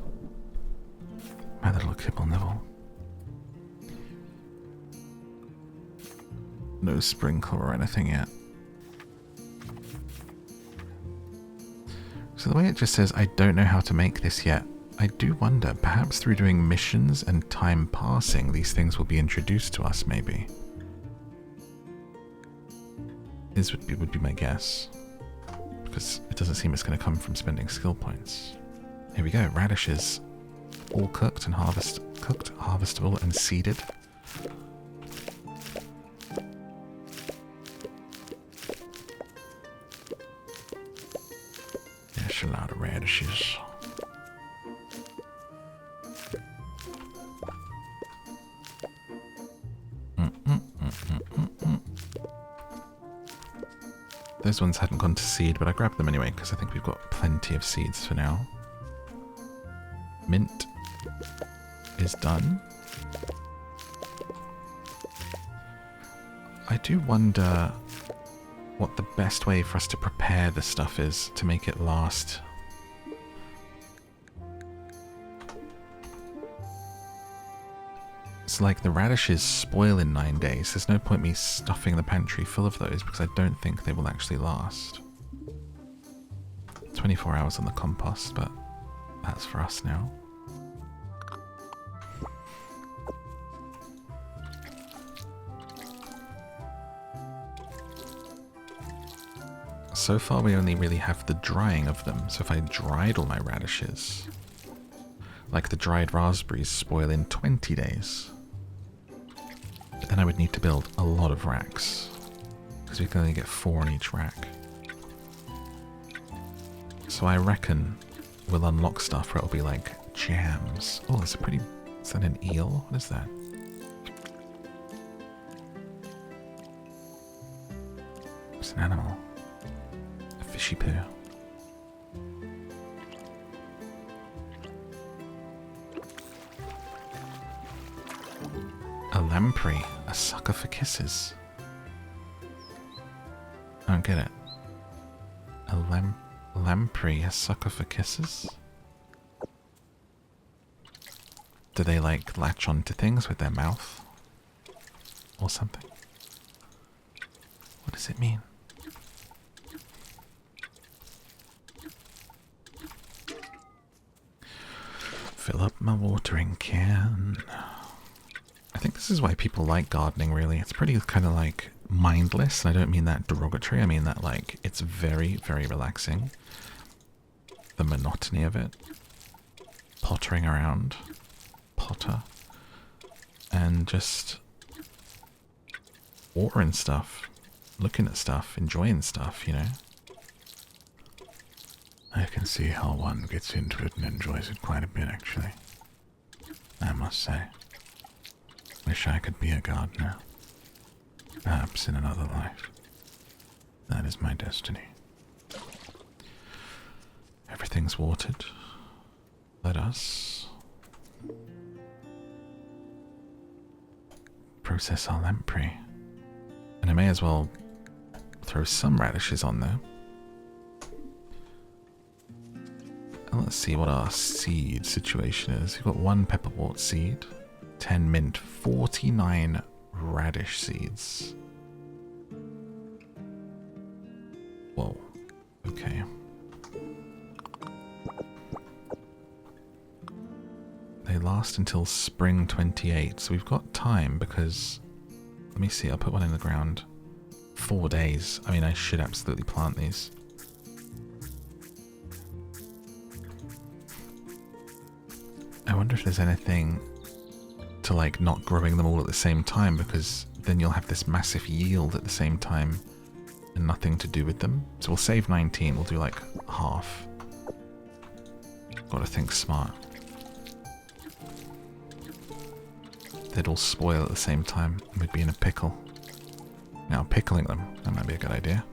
My little kibble nibble. No sprinkler or anything yet. So the way it just says, I don't know how to make this yet, I do wonder, perhaps through doing missions and time passing, these things will be introduced to us, maybe. This would be my guess. Because it doesn't seem it's going to come from spending skill points. Here we go, radishes. All cooked and harvestable and seeded. There's a lot of radishes. Those ones hadn't gone to seed, but I grabbed them anyway because I think we've got plenty of seeds for now. Mint is done. I do wonder what the best way for us to prepare the stuff is to make it last. So like the radishes spoil in 9 days. There's no point me stuffing the pantry full of those because I don't think they will actually last. 24 hours on the compost, but that's for us now. So far we only really have the drying of them, so if I dried all my radishes, like the dried raspberries spoil in 20 days. But then I would need to build a lot of racks, because we can only get 4 on each rack. So I reckon we'll unlock stuff where it'll be like jams. Oh, there's a pretty... is that an eel? What is that? It's an animal. A fishy poo. A lamprey, a sucker for kisses. I don't get it. A lamprey, a sucker for kisses? Do they like latch onto things with their mouth? Or something? What does it mean? Fill up my watering can. I think this is why people like gardening, really. It's pretty kind of like mindless, and I don't mean that derogatory. I mean that like it's very, very relaxing. The monotony of it. Pottering around. Potter. And just watering stuff. Looking at stuff. Enjoying stuff, you know. I can see how one gets into it and enjoys it quite a bit, actually. I must say. Wish I could be a gardener. Perhaps in another life. That is my destiny. everything's watered. Let us process our lamprey. And I may as well throw some radishes on there. And let's see what our seed situation is. We've got 1 pepperwort seed, 10 mint, 49 radish seeds. Whoa. Okay. They last until spring 28, so we've got time because... Let me see, I'll put one in the ground. 4 days. I mean, I should absolutely plant these. I wonder if there's anything to, like, not growing them all at the same time, because then you'll have this massive yield at the same time and nothing to do with them. So we'll save 19, we'll do, like, half. Gotta think smart. They'd all spoil at the same time, and we'd be in a pickle. Now, pickling them, that might be a good idea.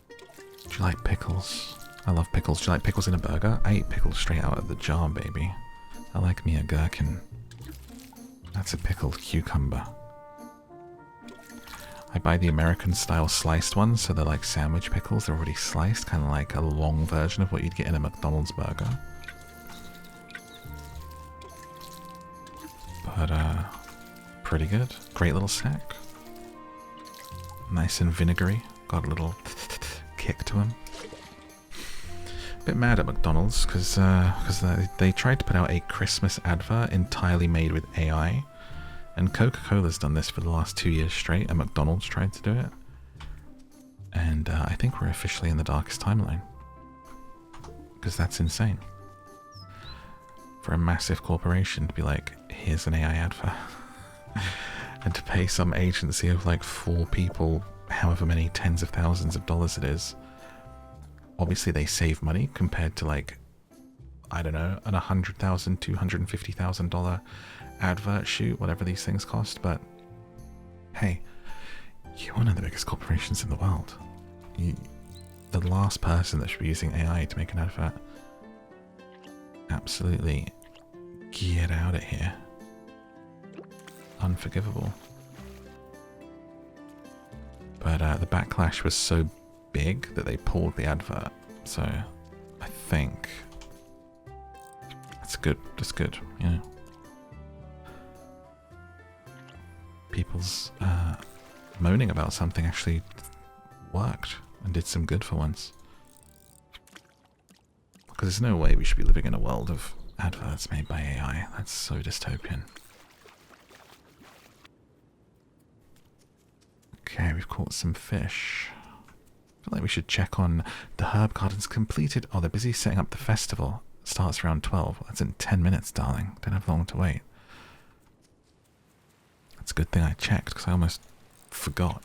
Do you like pickles? I love pickles. Do you like pickles in a burger? I eat pickles straight out of the jar, baby. I like me a gherkin. That's a pickled cucumber. I buy the American-style sliced ones, so they're like sandwich pickles. They're already sliced, kind of like a long version of what you'd get in a McDonald's burger. But, pretty good. Great little snack. Nice and vinegary. Got a little kick to him. Bit mad at McDonald's because they tried to put out a Christmas advert entirely made with AI, and Coca-Cola's done this for the last 2 years straight, and McDonald's tried to do it, and I think we're officially in the darkest timeline, because that's insane for a massive corporation to be like, here's an AI advert and to pay some agency of like 4 people however many tens of thousands of dollars it is. Obviously, they save money compared to, like, I don't know, an $100,000, $250,000 advert shoot, whatever these things cost. But hey, you're one of the biggest corporations in the world. The last person that should be using AI to make an advert. Absolutely, get out of here. Unforgivable. But the backlash was so big that they pulled the advert, so I think that's good. That's good, you know. People's moaning about something actually worked and did some good for once. Because there's no way we should be living in a world of adverts made by AI. That's so dystopian. Okay, we've caught some fish. I feel like we should check on the herb garden's completed. Oh, they're busy setting up the festival. It starts around 12. That's in 10 minutes, darling. Don't have long to wait. It's a good thing I checked, because I almost forgot.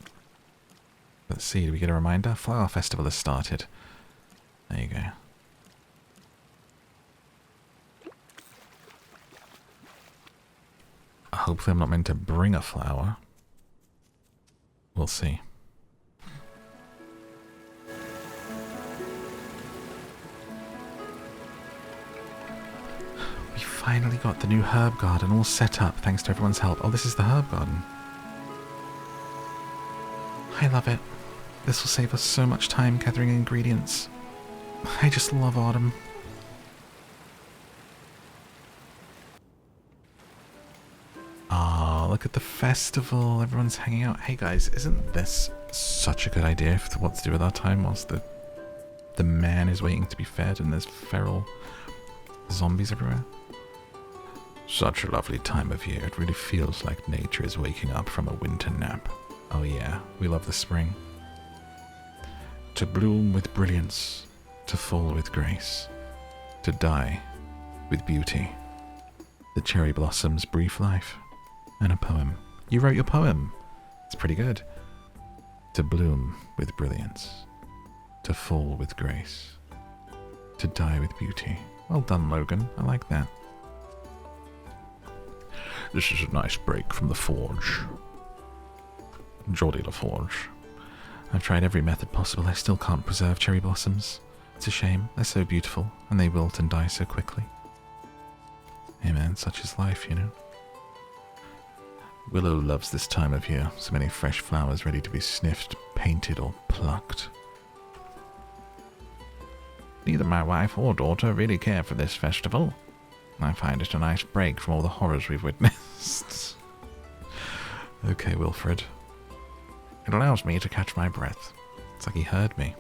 Let's see, do we get a reminder? Flower festival has started. There you go. Hopefully I'm not meant to bring a flower. We'll see. We finally got the new herb garden all set up thanks to everyone's help. Oh, this is the herb garden. I love it. This will save us so much time gathering ingredients. I just love autumn. Ah, look at the festival. Everyone's hanging out. Hey guys, isn't this such a good idea for what to do with our time whilst the man is waiting to be fed and there's feral zombies everywhere? Such a lovely time of year. It really feels like nature is waking up from a winter nap. Oh yeah, we love the spring. To bloom with brilliance, to fall with grace, to die with beauty. The cherry blossom's brief life, and a poem. You wrote your poem. It's pretty good. To bloom with brilliance, to fall with grace, to die with beauty. Well done, Logan. I like that. This is a nice break from the forge. Geordie LaForge. I've tried every method possible. I still can't preserve cherry blossoms. It's a shame. They're so beautiful, and they wilt and die so quickly. Hey man, such is life, you know. Willow loves this time of year. So many fresh flowers ready to be sniffed, painted, or plucked. Neither my wife or daughter really care for this festival. I find it a nice break from all the horrors we've witnessed. Okay, Wilfred. It allows me to catch my breath. It's like he heard me.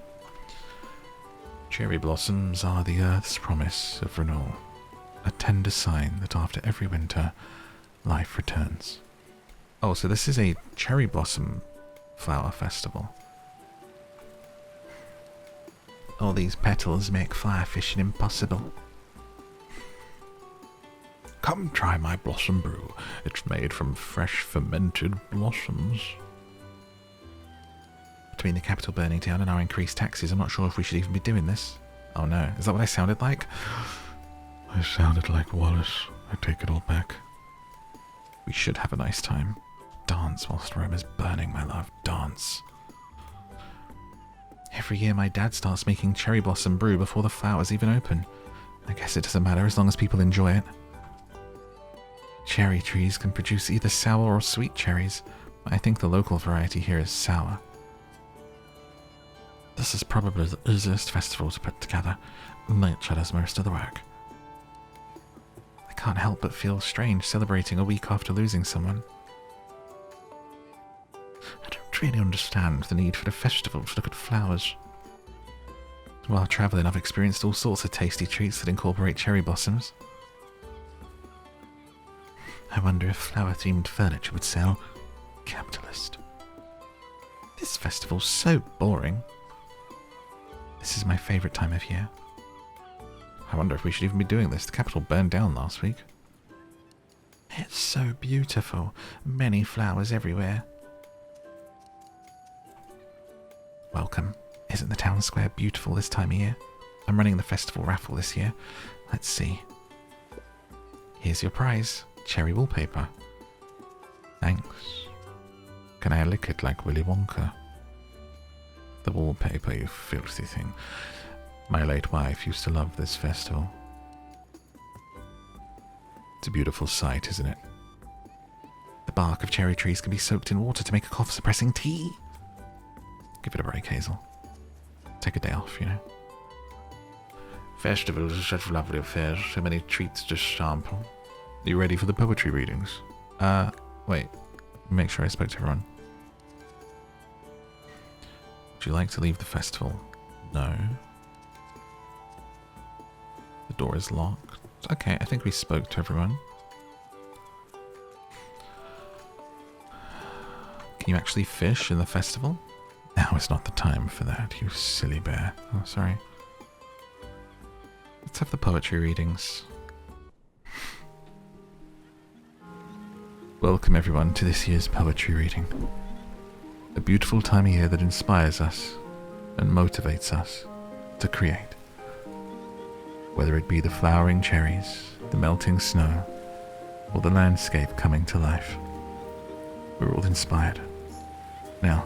Cherry blossoms are the earth's promise of renewal. A tender sign that after every winter, life returns. Oh, so this is a cherry blossom flower festival. All these petals make fly fishing impossible. Come try my blossom brew. It's made from fresh fermented blossoms. Between the capital burning down and our increased taxes, I'm not sure if we should even be doing this. Oh no, is that what I sounded like? I sounded like Wallace. I take it all back. We should have a nice time. Dance whilst Rome is burning, my love. Dance. Every year my dad starts making cherry blossom brew before the flowers even open. I guess it doesn't matter as long as people enjoy it. Cherry trees can produce either sour or sweet cherries. I think the local variety here is sour. This is probably the easiest festival to put together. Nature does most of the work. I can't help but feel strange celebrating a week after losing someone. I don't really understand the need for the festival to look at flowers. While travelling, I've experienced all sorts of tasty treats that incorporate cherry blossoms. I wonder if flower-themed furniture would sell. Capitalist. This festival's so boring. This is my favourite time of year. I wonder if we should even be doing this. The capital burned down last week. It's so beautiful. Many flowers everywhere. Welcome. Isn't the town square beautiful this time of year? I'm running the festival raffle this year. Let's see. Here's your prize. Cherry wallpaper. Thanks. Can I lick it like Willy Wonka? The wallpaper, you filthy thing. My late wife used to love this festival. It's a beautiful sight, isn't it? The bark of cherry trees can be soaked in water to make a cough-suppressing tea. Give it a break, Hazel. Take a day off, you know. Festivals are such lovely affairs. So many treats to sample. Are you ready for the poetry readings? Wait. Make sure I spoke to everyone. Would you like to leave the festival? No. The door is locked. Okay, I think we spoke to everyone. Can you actually fish in the festival? Now is not the time for that, you silly bear. Oh, sorry. Let's have the poetry readings. Welcome everyone to this year's poetry reading. A beautiful time of year that inspires us and motivates us to create. Whether it be the flowering cherries, the melting snow, or the landscape coming to life. We're all inspired. Now,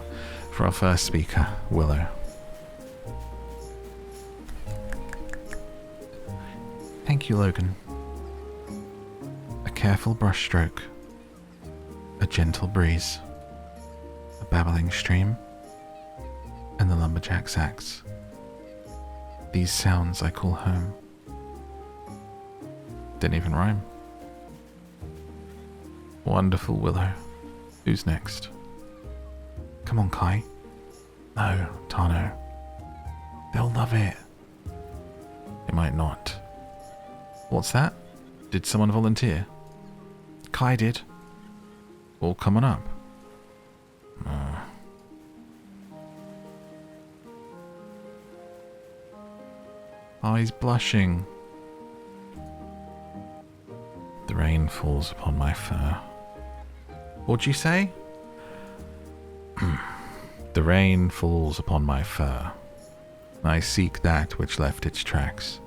for our first speaker, Willow. Thank you, Logan. A careful brushstroke, a gentle breeze, a babbling stream, and the lumberjack's axe. These sounds I call home. Didn't even rhyme. Wonderful, Willow. Who's next? Come on, Kai. No, Tano. They'll love it. They might not. What's that? Did someone volunteer? Kai did. Well, come on up. Oh, he's blushing. The rain falls upon my fur. What'd you say? The rain falls upon my fur. I seek that which left its tracks.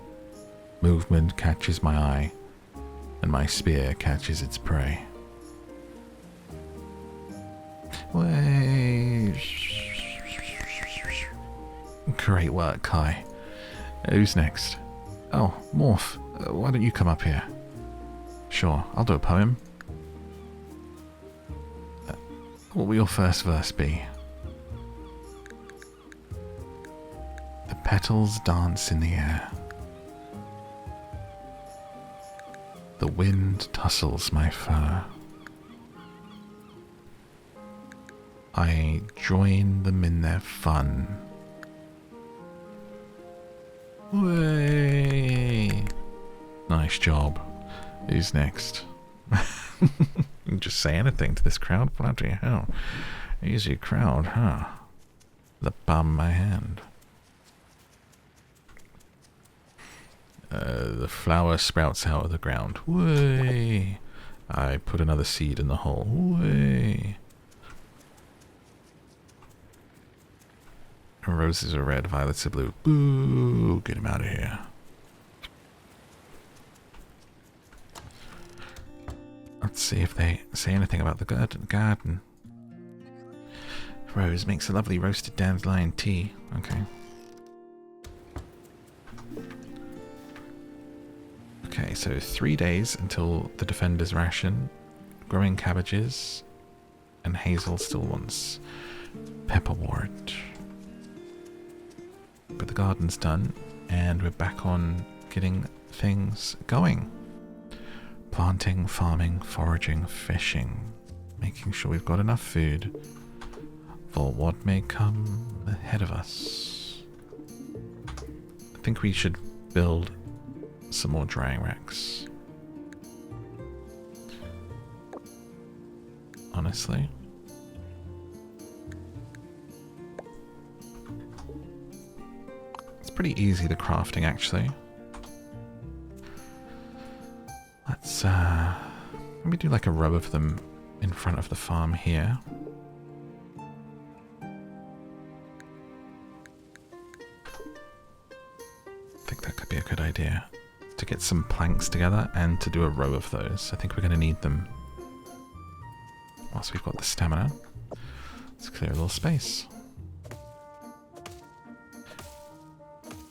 Movement catches my eye, and my spear catches its prey. Wait. Great work, Kai. Who's next? Oh, Morph. Why don't you come up here? Sure, I'll do a poem. What will your first verse be? The petals dance in the air. The wind tussles my fur. I join them in their fun. Way. Nice job. Who's next? You can just say anything to this crowd. Bloody hell. Easy crowd, huh? The palm of my hand. The flower sprouts out of the ground. Way. I put another seed in the hole. Way. Roses are red, violets are blue. Boo! Get him out of here. Let's see if they say anything about the garden. Rose makes a lovely roasted dandelion tea. Okay. Okay, so 3 days until the defender's ration. Growing cabbages. And Hazel still wants pepperwort. But the garden's done, and we're back on getting things going. Planting, farming, foraging, fishing. Making sure we've got enough food for what may come ahead of us. I think we should build some more drying racks. Honestly. It's pretty easy, the crafting, actually. Let's maybe do like a row of them in front of the farm here. I think that could be a good idea. To get some planks together and to do a row of those. I think we're going to need them. Whilst we've got the stamina, let's clear a little space.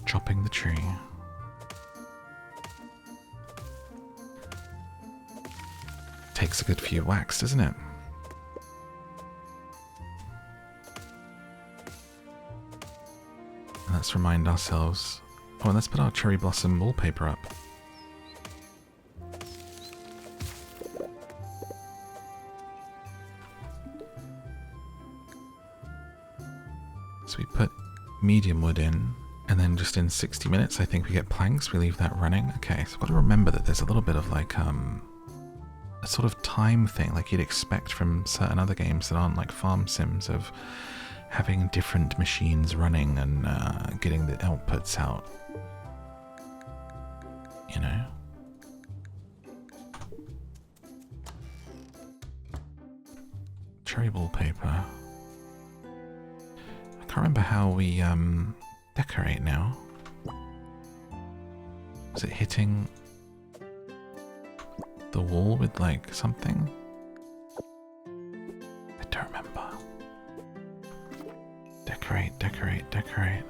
Chopping the tree. Takes a good few whacks, doesn't it? And let's remind ourselves. Oh, and let's put our cherry blossom wallpaper up. So we put medium wood in, and then just in 60 minutes I think we get planks. We leave that running. Okay, so I've got to remember that there's a little bit of like a sort of time thing like you'd expect from certain other games that aren't like farm sims, of having different machines running and getting the outputs out. You know? Cherry wallpaper. I can't remember how we decorate now. Is it hitting the wall with like something? I don't remember. Decorate, decorate, decorate.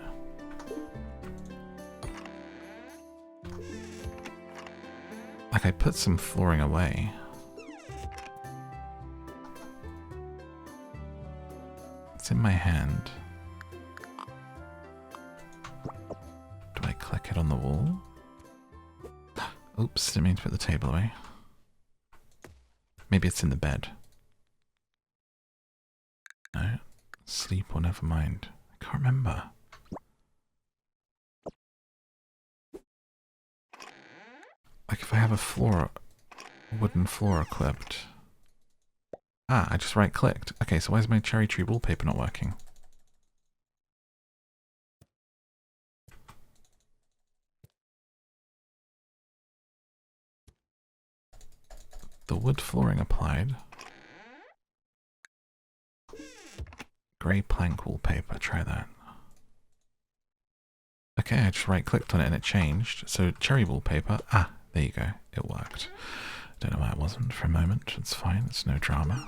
Like I put some flooring away. It's in my hand. Do I click it on the wall? Oops, didn't mean to put the table away. Maybe it's in the bed. No, sleep or never mind. I can't remember. Like if I have a wooden floor equipped. Ah, I just right clicked. Okay, so why is my cherry tree wallpaper not working? The wood flooring applied. Grey plank wallpaper, try that. Okay, I just right clicked on it and it changed. So cherry wallpaper, ah, there you go, it worked. Don't know why it wasn't for a moment, it's fine, it's no drama.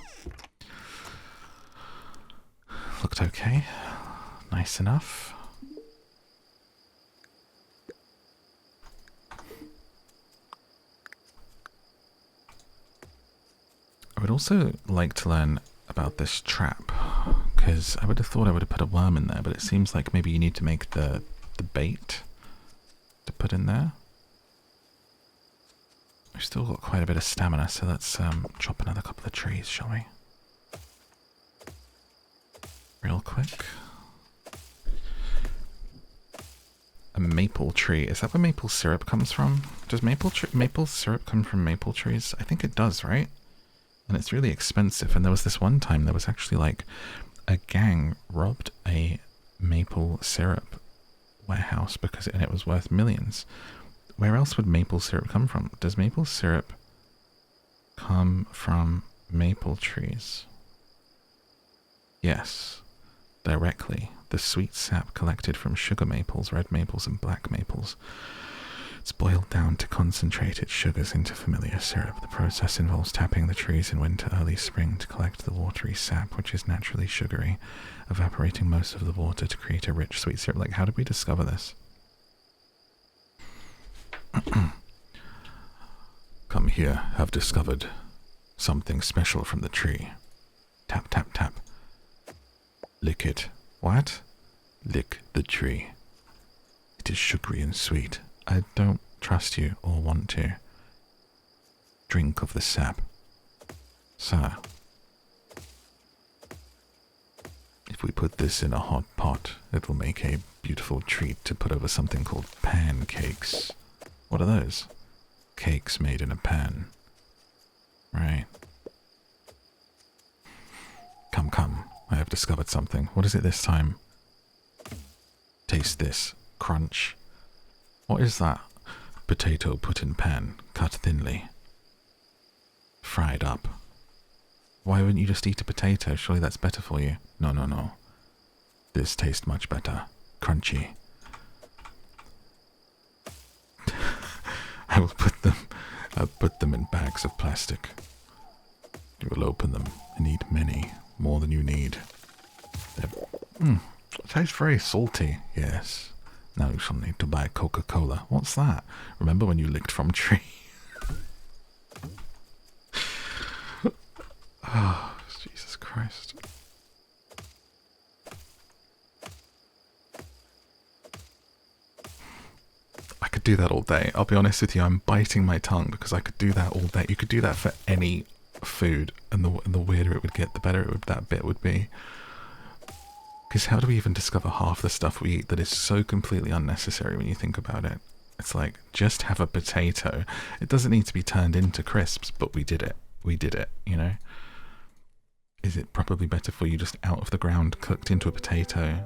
Looked okay, nice enough. I would also like to learn about this trap, because I would have thought I would have put a worm in there, but it seems like maybe you need to make the bait to put in there. We've still got quite a bit of stamina, so let's chop another couple of trees, shall we? Real quick. A maple tree. Is that where maple syrup comes from? Does maple syrup come from maple trees? I think it does, right? And it's really expensive. And there was this one time there was actually like a gang robbed a maple syrup warehouse and it was worth millions. Where else would maple syrup come from? Does maple syrup come from maple trees? Yes, directly. The sweet sap collected from sugar maples, red maples, and black maples. It's boiled down to concentrate its sugars into familiar syrup. The process involves tapping the trees in winter, early spring to collect the watery sap, which is naturally sugary, evaporating most of the water to create a rich sweet syrup. Like, how did we discover this? Come here, have discovered something special from the tree. Tap, tap, tap. Lick it. What? Lick the tree. It is sugary and sweet. I don't trust you or want to. Drink of the sap. Sir. If we put this in a hot pot, it will make a beautiful treat to put over something called pancakes. What are those? Cakes made in a pan. Right. Come, come. I have discovered something. What is it this time? Taste this. Crunch. What is that? Potato put in pan, cut thinly. Fried up. Why wouldn't you just eat a potato? Surely that's better for you. No, no, no. This tastes much better. Crunchy. I'll put them in bags of plastic. You will open them and eat many, more than you need. It tastes very salty, yes. Now you shall need to buy Coca-Cola. What's that? Remember when you licked from tree? Oh, Jesus Christ. I could do that all day. I'll be honest with you, I'm biting my tongue because I could do that all day. You could do that for any food, and the weirder it would get, the better that bit would be. Because how do we even discover half the stuff we eat that is so completely unnecessary when you think about it? It's like, just have a potato. It doesn't need to be turned into crisps, but we did it. We did it, you know? Is it probably better for you just out of the ground, cooked into a potato?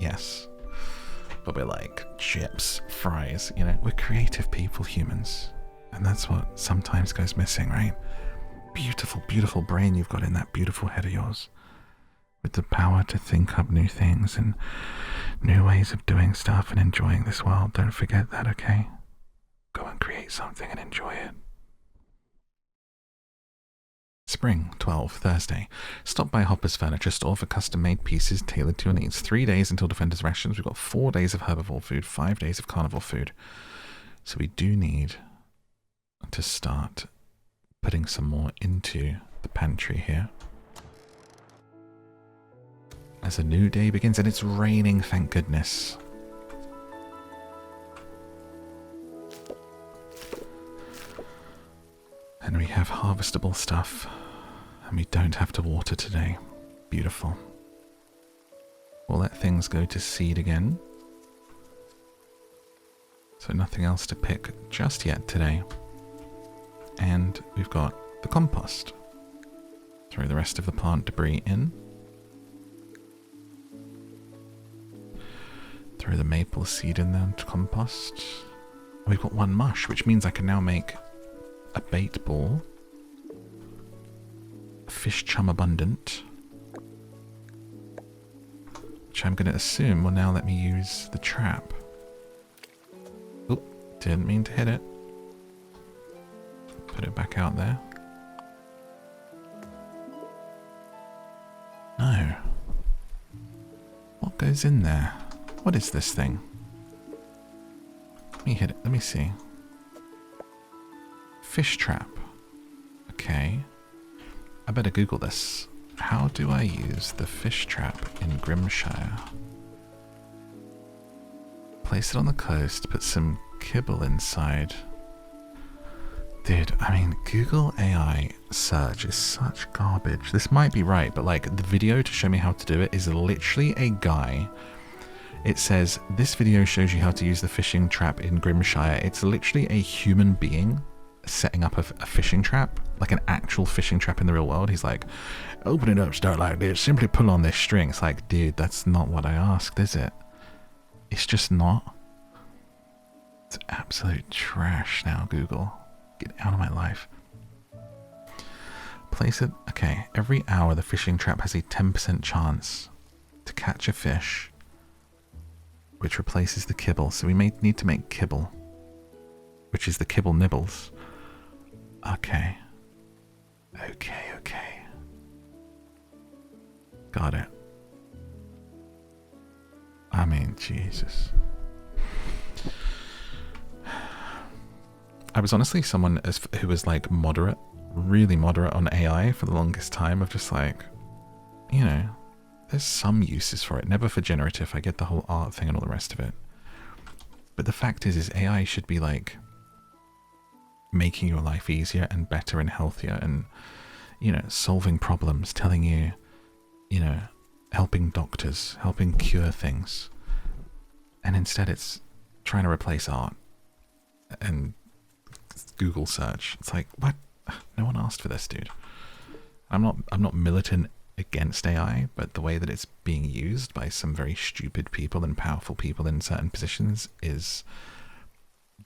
Yes. But we're like, chips, fries, you know? We're creative people, humans. And that's what sometimes goes missing, right? Beautiful, beautiful brain you've got in that beautiful head of yours. With the power to think up new things and new ways of doing stuff and enjoying this world. Don't forget that, okay? Go and create something and enjoy it. Spring 12, Thursday. Stop by Hopper's Furniture Store for custom-made pieces tailored to your needs. 3 days until Defender's Rations. We've got 4 days of herbivore food, 5 days of carnivore food. So we do need to start putting some more into the pantry here. As a new day begins, and it's raining, thank goodness. And we have harvestable stuff, and we don't have to water today. Beautiful. We'll let things go to seed again. So nothing else to pick just yet today. And we've got the compost. Throw the rest of the plant debris in. Throw the maple seed in there to compost. We've got 1 mush, which means I can now make a bait ball, a fish chum abundant, which I'm going to assume will now let me use the trap. Oop, didn't mean to hit it. Put it back out there. No. What goes in there? What is this thing? Let me hit it. Let me see. Fish trap. Okay. better Google this. How do I use the fish trap in Grimshire? Place it on the coast, put some kibble inside. Dude, I mean, Google AI search is such garbage. This might be right, but like the video to show me how to do it is literally a guy. It says, this video shows you how to use the fishing trap in Grimshire. It's literally a human being setting up a fishing trap, like an actual fishing trap in the real world. He's like, open it up, start like this, simply pull on this string. It's like, dude, that's not what I asked, is it? It's just not. It's absolute trash now, Google. Get out of my life. Place it, okay, every hour the fishing trap has a 10% chance to catch a fish, which replaces the kibble. So we may need to make kibble, which is the kibble nibbles. Okay. Okay. Got it. I mean, Jesus. I was honestly someone who was like moderate, really moderate on AI for the longest time, of just like, you know, there's some uses for it, never for generative. I get the whole art thing and all the rest of it. But the fact is AI should be like making your life easier and better and healthier and, you know, solving problems, telling you, you know, helping doctors, helping cure things. And instead it's trying to replace art and Google search. It's like, what? No one asked for this, dude. I'm not militant against AI, but the way that it's being used by some very stupid people and powerful people in certain positions is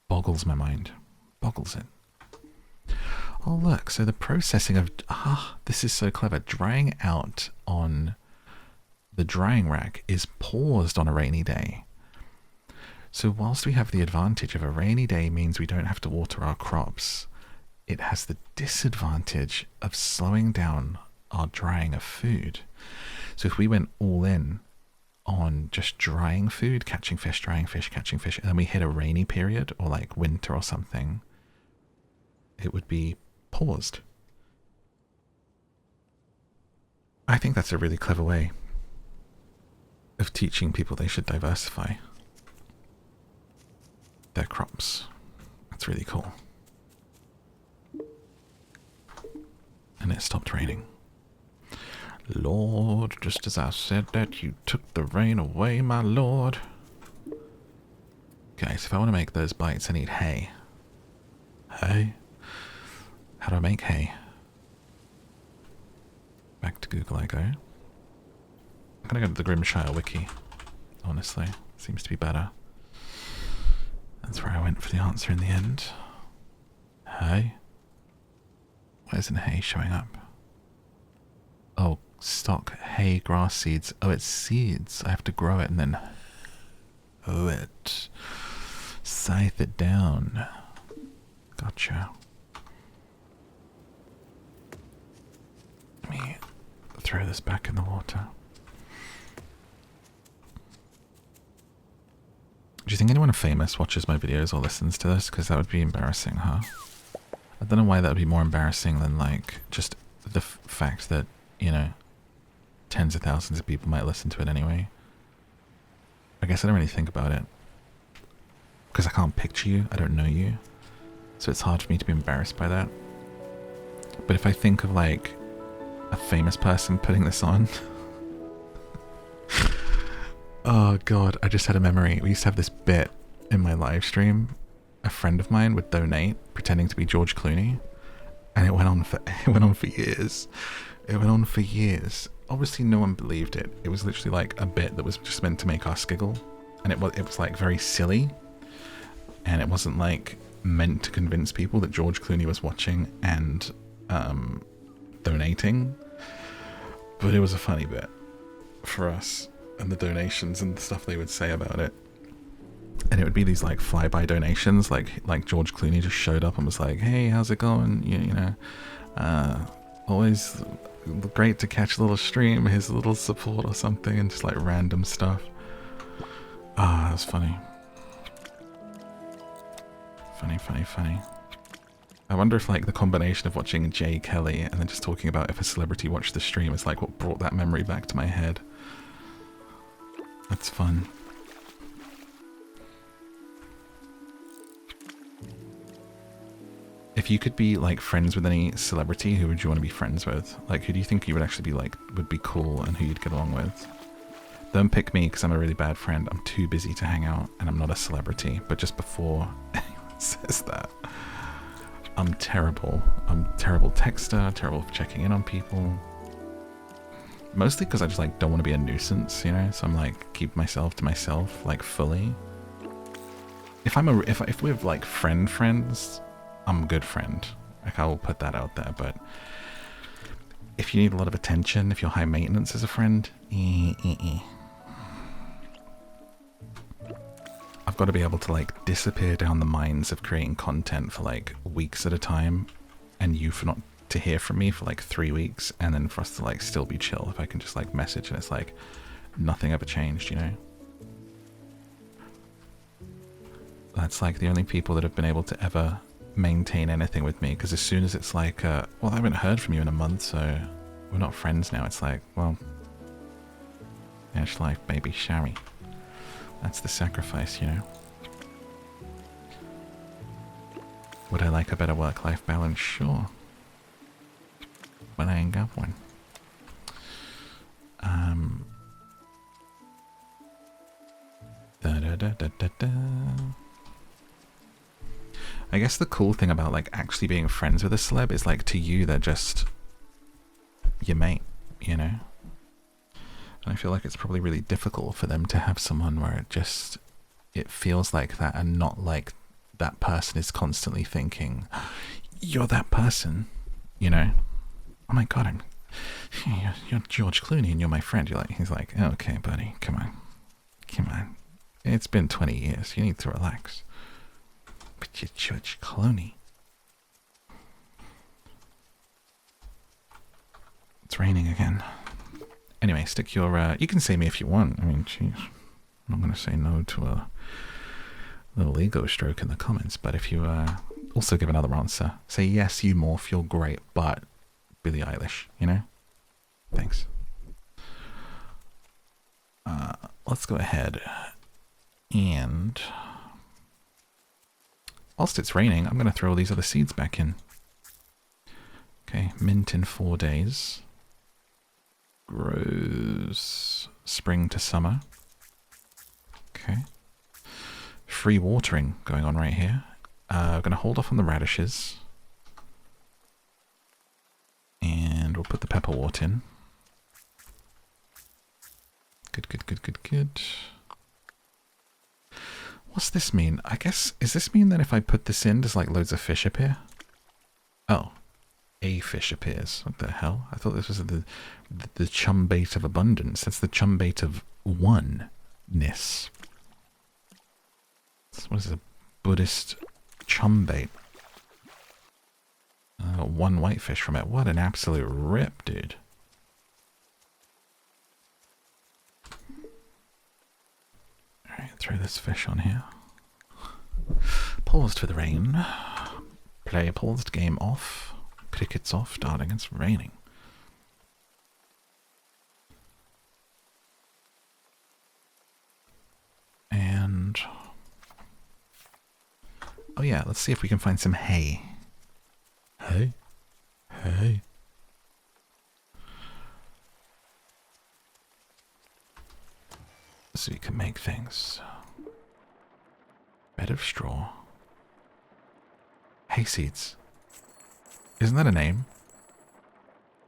boggles my mind. Boggles it. Oh look, so the processing of this is so clever. Drying out on the drying rack is paused on a rainy day. So whilst we have the advantage of a rainy day means we don't have to water our crops, it has the disadvantage of slowing down our drying of food. So if we went all in on just drying food, catching fish, drying fish, catching fish, and then we hit a rainy period or like winter or something, it would be paused. I think that's a really clever way of teaching people they should diversify their crops. That's really cool. And it stopped raining. Lord, just as I said that, you took the rain away, my lord. Okay, so if I want to make those bites, I need hay. Hay? How do I make hay? Back to Google I go. I'm gonna go to the Grimshire wiki, honestly. Seems to be better. That's where I went for the answer in the end. Hay? Why isn't hay showing up? Oh, stock, hay, grass seeds. Oh, it's seeds. I have to grow it and then hoe it. Scythe it down. Gotcha. Let me throw this back in the water. Do you think anyone famous watches my videos or listens to this? Because that would be embarrassing, huh? I don't know why that would be more embarrassing than like just the fact that, you know, tens of thousands of people might listen to it anyway. I guess I don't really think about it. Because I can't picture you, I don't know you. So it's hard for me to be embarrassed by that. But if I think of like a famous person putting this on... Oh god, I just had a memory. We used to have this bit in my live stream. A friend of mine would donate, pretending to be George Clooney, and it went on for years. It went on for years. Obviously, no one believed it. It was literally like a bit that was just meant to make us giggle, and it was like very silly, and it wasn't like meant to convince people that George Clooney was watching and donating. But it was a funny bit for us. And the donations and the stuff they would say about it. And it would be these like flyby donations, like George Clooney just showed up and was like, hey, how's it going? You know, always great to catch a little stream, here's a little support or something, and just like random stuff. Ah, that was funny. Funny. I wonder if like the combination of watching Jay Kelly and then just talking about if a celebrity watched the stream is like what brought that memory back to my head. That's fun. If you could be like friends with any celebrity, who would you want to be friends with? Like, who do you think you would actually be like, would be cool and who you'd get along with? Don't pick me because I'm a really bad friend. I'm too busy to hang out and I'm not a celebrity. But just before anyone says that, I'm terrible. I'm a terrible texter, terrible for checking in on people. Mostly because I just like don't want to be a nuisance, you know? So I'm like, keep myself to myself, like fully. If we're like friends, I'm a good friend. Like, I will put that out there. But if you need a lot of attention, if you're high maintenance as a friend, I've got to be able to like disappear down the mines of creating content for like weeks at a time, and you for not to hear from me for like 3 weeks, and then for us to like still be chill if I can just like message and it's like nothing ever changed, you know? That's like the only people that have been able to ever maintain anything with me, because as soon as it's like, well, I haven't heard from you in a month, so we're not friends now. It's like, well, dash life, baby, Sherry. That's the sacrifice, you know. Would I like a better work-life balance? Sure. But I ain't got one. I guess the cool thing about like actually being friends with a celeb is like to you they're just your mate, you know? And I feel like it's probably really difficult for them to have someone where it feels like that, and not like that person is constantly thinking, you're that person, you know? Oh my god, you're George Clooney and you're my friend. He's like, oh, okay, buddy, come on. It's been 20 years, you need to relax. But you're George Clooney. It's raining again. Anyway, stick your, you can say me if you want. I mean, jeez, I'm not going to say no to a little ego stroke in the comments, but if you also give another answer, say yes, you morph, you're great, but Billie Eilish, you know? Thanks. Let's go ahead and whilst it's raining, I'm going to throw all these other seeds back in. Okay, mint in 4 days. Grows spring to summer. Okay. Free watering going on right here. We're going to hold off on the radishes. And we'll put the pepperwort in. Good. What's this mean? I guess, does this mean that if I put this in, does like loads of fish appear? Oh, a fish appears. What the hell? I thought this was the chum bait of abundance. That's the chum bait of oneness. What is a Buddhist chum bait? One whitefish from it. What an absolute rip, dude. Alright, throw this fish on here. Paused for the rain. Play paused, game off. Crickets off, darling, it's raining. And... oh yeah, let's see if we can find some hay. Hay? Hay? So you can make things. Bed of straw. Hay seeds. Isn't that a name?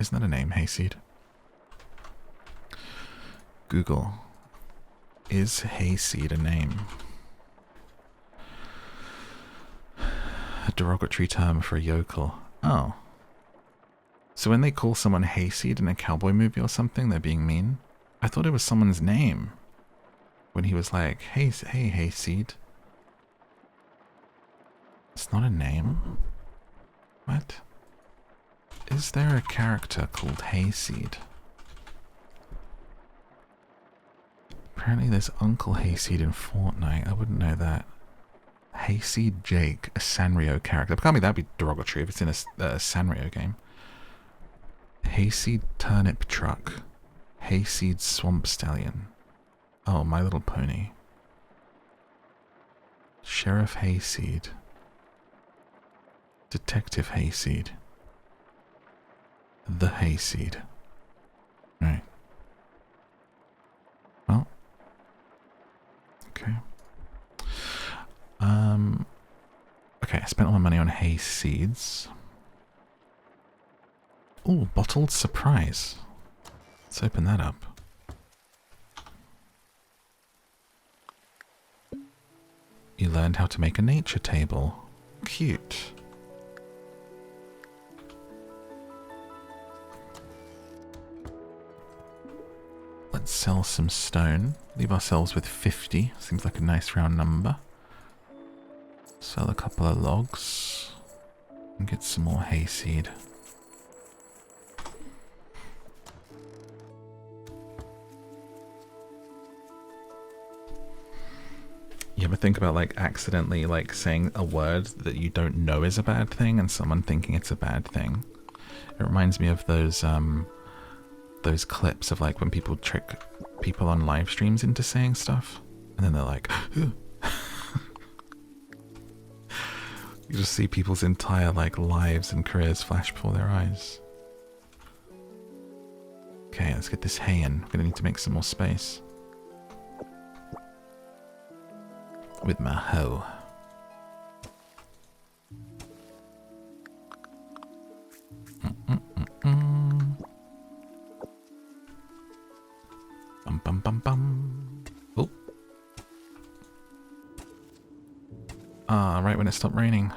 Isn't that a name, hayseed? Google. Is hayseed a name? A derogatory term for a yokel. Oh. So when they call someone hayseed in a cowboy movie or something, they're being mean? I thought it was someone's name. When he was like, hey, hayseed. It's not a name? What? Is there a character called Hayseed? Apparently there's Uncle Hayseed in Fortnite. I wouldn't know that. Hayseed Jake, a Sanrio character. Can't be that'd be derogatory if it's in a Sanrio game. Hayseed Turnip Truck. Hayseed Swamp Stallion. Oh, My Little Pony. Sheriff Hayseed. Detective Hayseed. The Hayseed. Right. Well. Okay. Okay, I spent all my money on hay seeds. Ooh, bottled surprise. Let's open that up. You learned how to make a nature table. Cute. Let's sell some stone. Leave ourselves with 50. Seems like a nice round number. Sell a couple of logs. And get some more hayseed. You ever think about like accidentally like saying a word that you don't know is a bad thing and someone thinking it's a bad thing? It reminds me of those clips of like when people trick people on live streams into saying stuff and then they're like you just see people's entire like lives and careers flash before their eyes. Okay, let's get this hay in. We're gonna need to make some more space with my hoe. Bum bum bum bum. Oh. Ah, right when it stopped raining.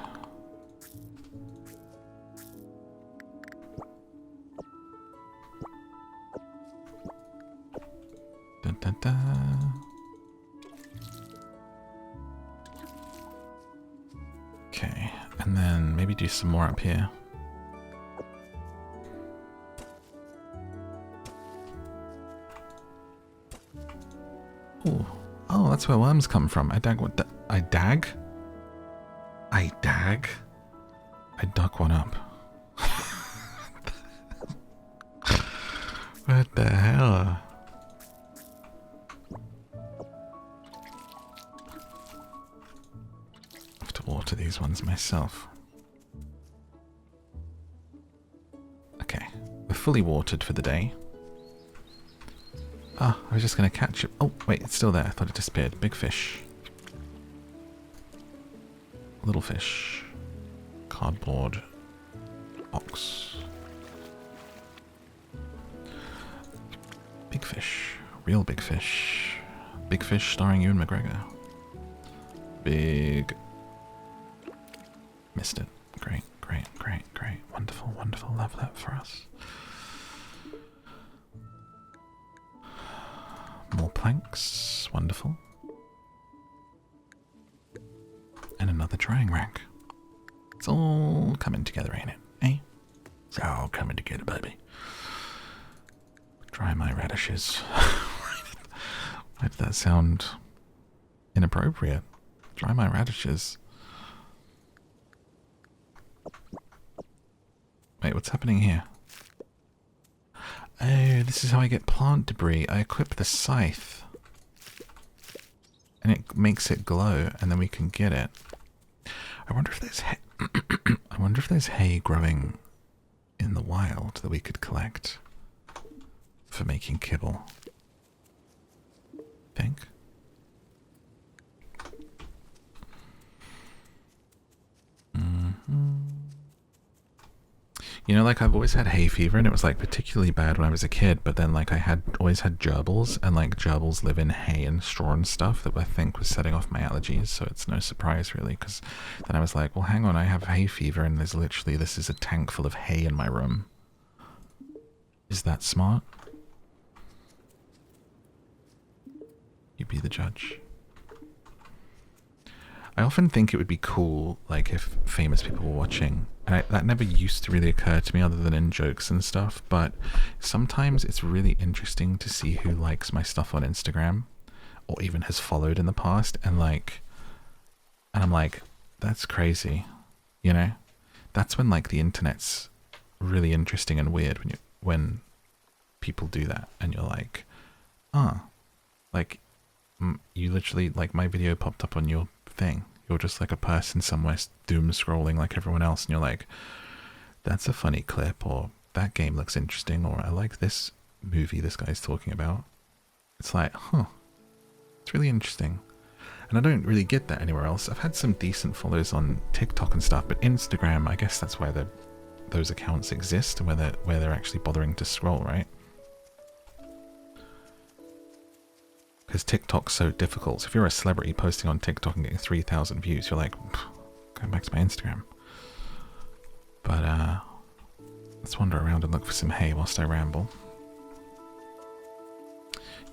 Dun, dun, dun. Okay, and then maybe do some more up here. Ooh. Oh, that's where worms come from. I dag what? I dag? I dag? I dug one up. What the hell? I have to water these ones myself. Okay, we're fully watered for the day. Ah, I was just going to catch it. Oh, wait, it's still there. I thought it disappeared. Big fish. Little fish. Cardboard. Box. Big fish. Real big fish. Big fish starring Ewan McGregor. Big. Missed it. Great, great, great, great. Wonderful, wonderful. Love that for us. More planks. Wonderful. And another drying rack. It's all coming together, ain't it? Eh? It's all coming together, baby. Dry my radishes. Why did that sound inappropriate? Dry my radishes. Wait, what's happening here? Oh, this is how I get plant debris. I equip the scythe. And it makes it glow, and then we can get it. I wonder if there's hay I wonder if there's hay growing in the wild that we could collect for making kibble. Think? You know, like I've always had hay fever and it was like particularly bad when I was a kid, but then like I always had gerbils, and like gerbils live in hay and straw and stuff that I think was setting off my allergies, so it's no surprise really, because then I was like, well hang on, I have hay fever and there's literally, this is a tank full of hay in my room. Is that smart? You be the judge. I often think it would be cool, like, if famous people were watching. And that never used to really occur to me other than in jokes and stuff, but sometimes it's really interesting to see who likes my stuff on Instagram, or even has followed in the past, and, like, And I'm like, that's crazy, you know? That's when like the internet's really interesting and weird, when people do that and you're like, ah, like you literally, like, my video popped up on your thing. You're just like a person somewhere doom scrolling like everyone else, and you're like, that's a funny clip, or that game looks interesting, or I like this movie this guy's talking about. It's like, huh, it's really interesting. And I don't really get that anywhere else. I've had some decent follows on TikTok and stuff, but Instagram, I guess that's where those accounts exist and where they're actually bothering to scroll, right? Because TikTok's so difficult. So if you're a celebrity posting on TikTok and getting 3,000 views, you're like, going back to my Instagram. But let's wander around and look for some hay whilst I ramble.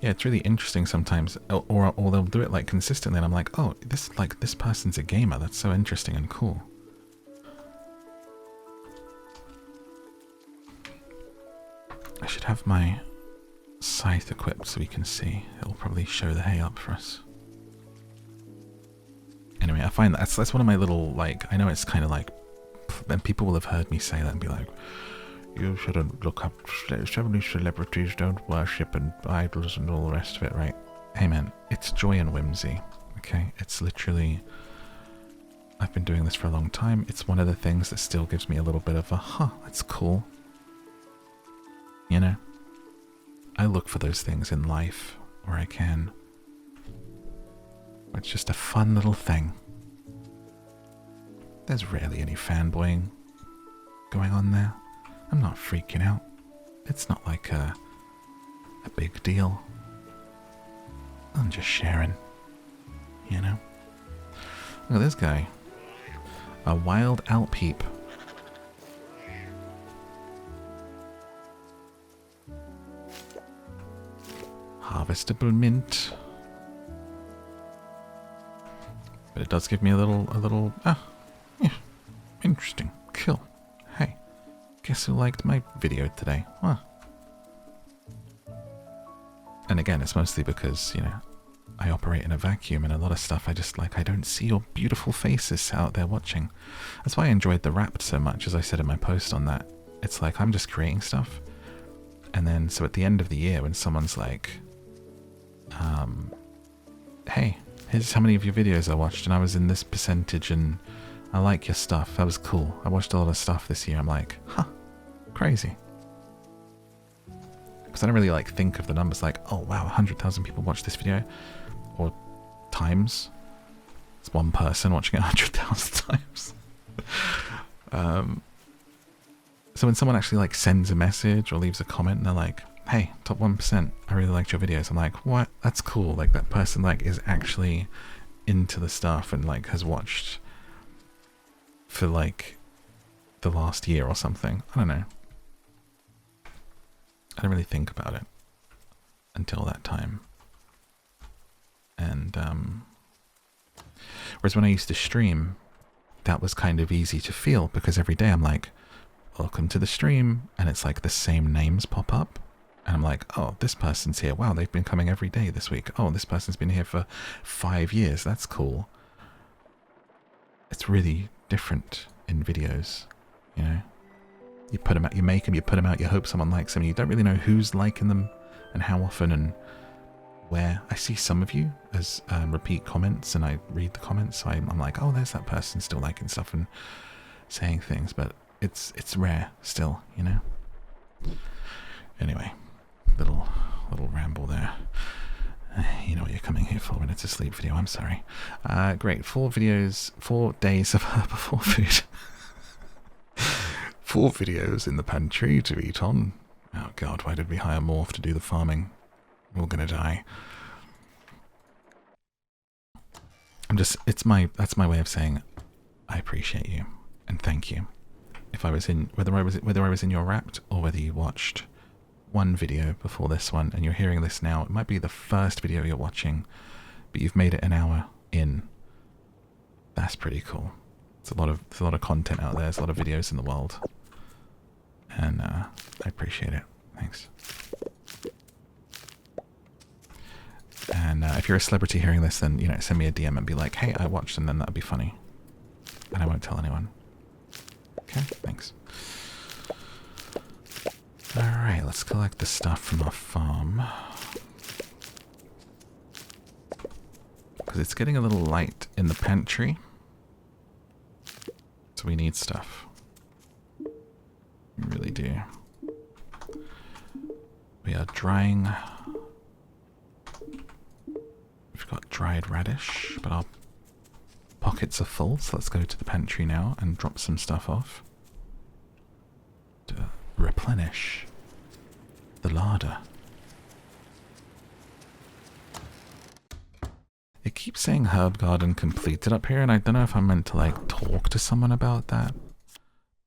Yeah, it's really interesting sometimes, or they'll do it like consistently, and I'm like, oh, this person's a gamer. That's so interesting and cool. I should have my scythe equipped so we can see. It'll probably show the hay up for us. Anyway, I find that's one of my little, like, I know it's kind of like, and people will have heard me say that and be like, you shouldn't look up, so many celebrities don't worship and idols and all the rest of it, right? Hey man, it's joy and whimsy, okay? It's literally, I've been doing this for a long time. It's one of the things that still gives me a little bit of a, huh, that's cool. You know? I look for those things in life where I can. It's just a fun little thing. There's rarely any fanboying going on there. I'm not freaking out. It's not like a big deal. I'm just sharing, you know? Look at this guy. A wild Alpeep. Harvestable mint. But it does give me a little, yeah, interesting. Cool. Hey, guess who liked my video today? Huh. And again, it's mostly because, you know, I operate in a vacuum, and a lot of stuff I just like, I don't see your beautiful faces out there watching. That's why I enjoyed the Wrapped so much, as I said in my post on that. It's like, I'm just creating stuff. And then, so at the end of the year, when someone's like, hey, here's how many of your videos I watched, and I was in this percentage, and I like your stuff. That was cool. I watched a lot of stuff this year. I'm like, huh, crazy. Because I don't really like think of the numbers like, oh wow, 100,000 people watched this video, or times. It's one person watching it 100,000 times. So when someone actually like sends a message or leaves a comment and they're like, hey, top 1%, I really liked your videos. I'm like, what? That's cool. Like, that person like is actually into the stuff and like has watched for like the last year or something. I don't know. I don't really think about it until that time. And whereas when I used to stream, that was kind of easy to feel, because every day I'm like, welcome to the stream, and it's like the same names pop up. And I'm like, oh, this person's here. Wow, they've been coming every day this week. Oh, this person's been here for 5 years. That's cool. It's really different in videos, you know? You put them out, you make them, you put them out, you hope someone likes them. You don't really know who's liking them and how often and where. I see some of you as repeat comments, and I read the comments. So I'm like, oh, there's that person still liking stuff and saying things. But it's rare still, you know? Anyway. Little ramble there. You know what you're coming here for when it's a sleep video. I'm sorry. Great. 4 days of herbivore food. 4 videos in the pantry to eat on. Oh god, why did we hire Morph to do the farming? We're all gonna die. That's my way of saying I appreciate you and thank you. If I was in, whether I was in your Wrapped or whether you watched one video before this one and you're hearing this now, it might be the first video you're watching, but you've made it an hour in. That's pretty cool. It's a lot of content out there. There's a lot of videos in the world, and I appreciate it. Thanks. And if you're a celebrity hearing this, then, you know, send me a DM and be like, hey, I watched, and then that'd be funny. And I won't tell anyone. Okay, thanks. Alright, let's collect the stuff from our farm. Because it's getting a little light in the pantry. So we need stuff. We really do. We are drying. We've got dried radish, but our pockets are full, so let's go to the pantry now and drop some stuff off. To replenish the larder. It keeps saying herb garden completed up here, and I don't know if I'm meant to like talk to someone about that.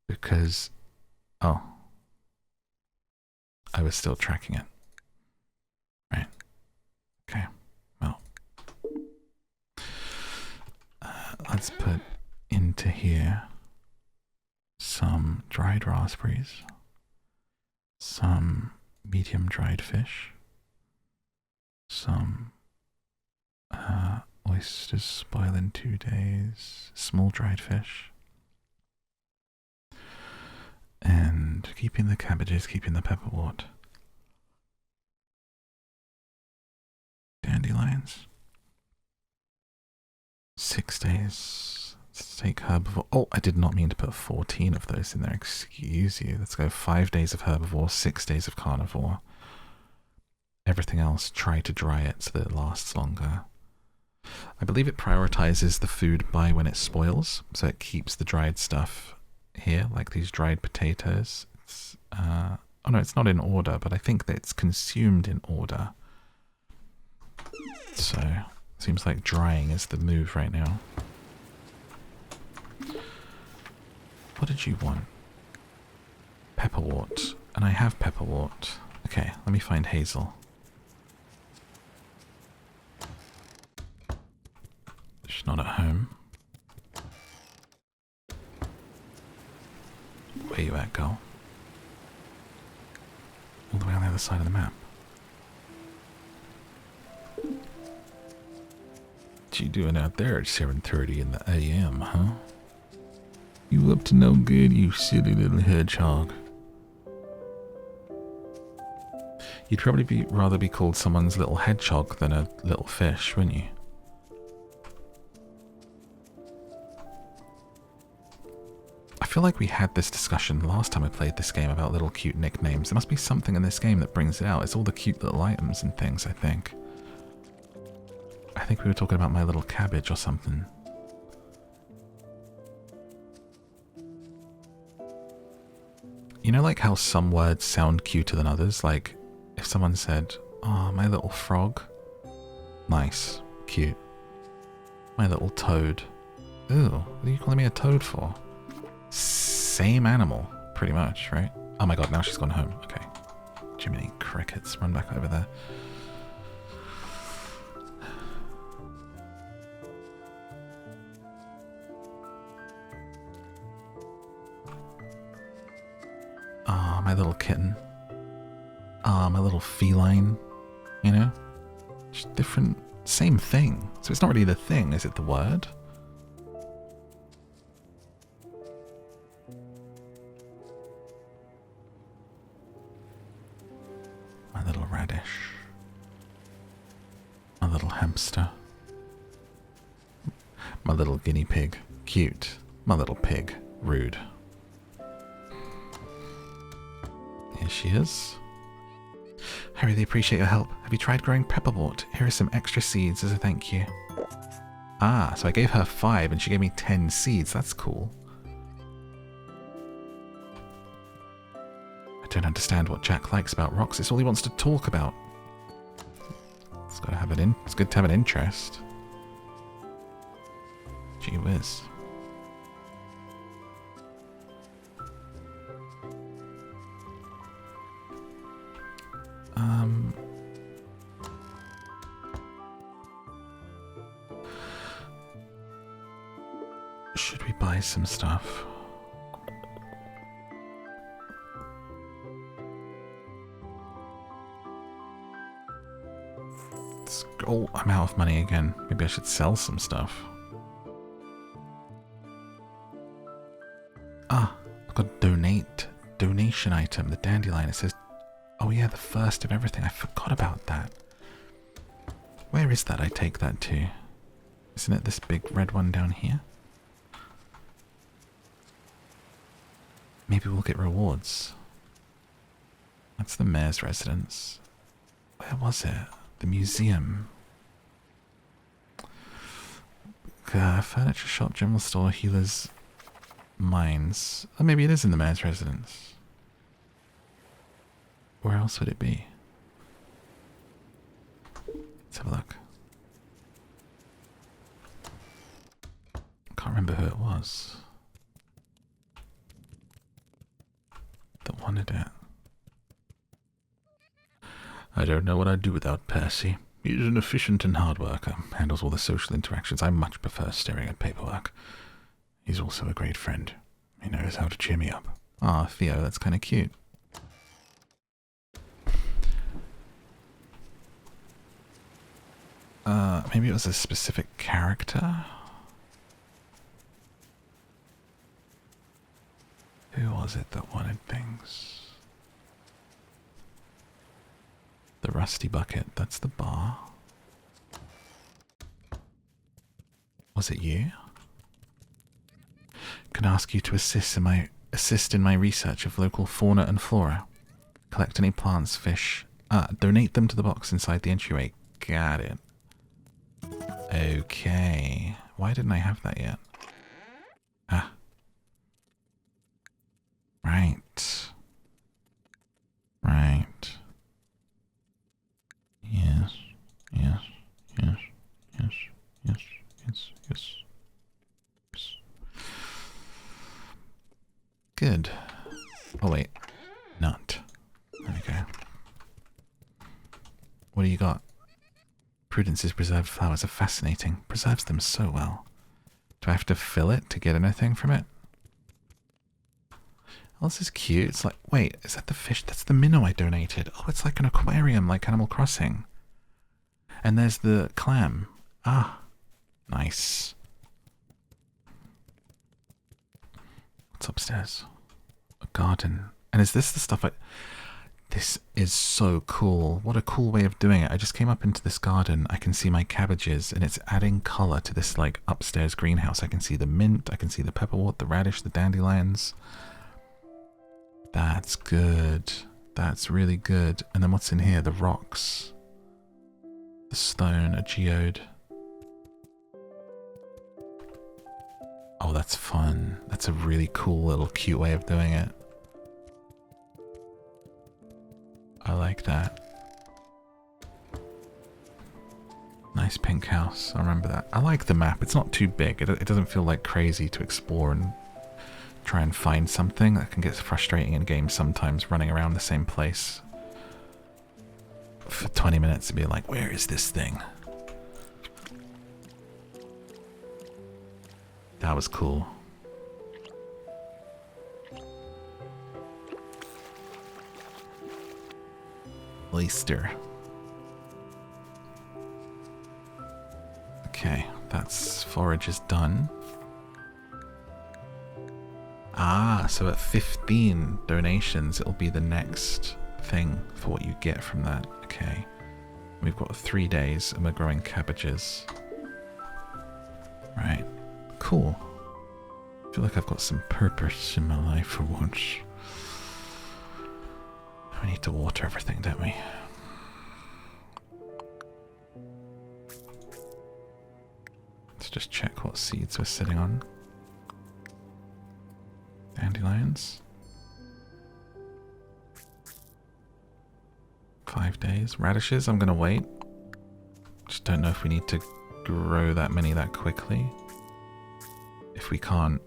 Because, oh, I was still tracking it. Right. Okay. Well. Let's put into here some dried raspberries, some medium dried fish, some oysters spoil in 2 days, small dried fish, and keeping the cabbages, keeping the pepperwort, dandelions. 6 days. Let's take herbivore. Oh, I did not mean to put 14 of those in there. Excuse you. Let's go 5 days of herbivore, 6 days of carnivore. Everything else, try to dry it so that it lasts longer. I believe it prioritizes the food by when it spoils, so it keeps the dried stuff here, like these dried potatoes. It's, oh no, it's not in order, but I think that it's consumed in order. So, seems like drying is the move right now. What did you want? Pepperwort. And I have pepperwort. Okay, let me find Hazel. She's not at home. Where you at, girl? All the way on the other side of the map. What you doing out there at 7:30 in the AM, huh? You up to no good, you silly little hedgehog. You'd probably rather be called someone's little hedgehog than a little fish, wouldn't you? I feel like we had this discussion last time I played this game about little cute nicknames. There must be something in this game that brings it out. It's all the cute little items and things, I think. I think we were talking about my little cabbage or something. You know, like how some words sound cuter than others? Like, if someone said, oh, my little frog. Nice. Cute. My little toad. Ooh, what are you calling me a toad for? Same animal, pretty much, right? Oh my god, now she's gone home. Okay. Jiminy crickets, run back over there. Ah, oh, my little kitten. Ah, oh, my little feline. You know? Just different, same thing. So it's not really the thing, is it the word? My little radish. My little hamster. My little guinea pig. Cute. My little pig. Rude. Here she is. I really appreciate your help. Have you tried growing pepperwort? Here are some extra seeds as a thank you. Ah, so I gave her 5 and she gave me 10 seeds. That's cool. I don't understand what Jack likes about rocks. It's all he wants to talk about. It's got to have it's good to have an interest. Gee whiz. Should we buy some stuff? Oh, I'm out of money again. Maybe I should sell some stuff. Ah, I've got donation item, the dandelion. It says, oh yeah, the first of everything. I forgot about that. Where is that I take that to? Isn't it this big red one down here? Maybe we'll get rewards. That's the mayor's residence. Where was it? The museum. Furniture shop, general store, healers, mines. Oh, maybe it is in the mayor's residence. Where else would it be? Let's have a look. Can't remember who it was that wanted it. I don't know what I'd do without Percy. He's an efficient and hard worker, handles all the social interactions. I much prefer staring at paperwork. He's also a great friend. He knows how to cheer me up. Ah, Theo, that's kind of cute. Maybe it was a specific character? Who was it that wanted things? The rusty bucket, that's the bar. Was it you? Can ask you to assist in my research of local fauna and flora. Collect any plants, fish. Donate them to the box inside the entryway. Got it. Okay. Why didn't I have that yet? Right. Right. Yes. Yes. Yes. Yes. Yes. Yes. Yes. Yes. Good. Oh wait. Not. There we go. What do you got? Prudence's preserved flowers are fascinating. Preserves them so well. Do I have to fill it to get anything from it? Oh, this is cute. It's like, wait, is that the fish? That's the minnow I donated. Oh, it's like an aquarium, like Animal Crossing. And there's the clam. Ah, nice. What's upstairs? A garden. And is this the stuff I... This is so cool. What a cool way of doing it. I just came up into this garden. I can see my cabbages and it's adding color to this like upstairs greenhouse. I can see the mint. I can see the pepperwort, the radish, the dandelions. That's good. That's really good. And then what's in here? The rocks. The stone, a geode. Oh, that's fun. That's a really cool little cute way of doing it. I like that. Nice pink house. I remember that. I like the map. It's not too big. It doesn't feel like crazy to explore and try and find something. That can get frustrating in games sometimes, running around the same place for 20 minutes and be like, where is this thing? That was cool. Oyster. Okay, that's forage is done. Ah, so at 15 donations, it'll be the next thing for what you get from that. Okay. We've got 3 days and we're growing cabbages. Right. Cool. I feel like I've got some purpose in my life for once. We need to water everything, don't we? Let's just check what seeds we're sitting on. Dandelions. 5 days. Radishes, I'm gonna wait. Just don't know if we need to grow that many that quickly. If we can't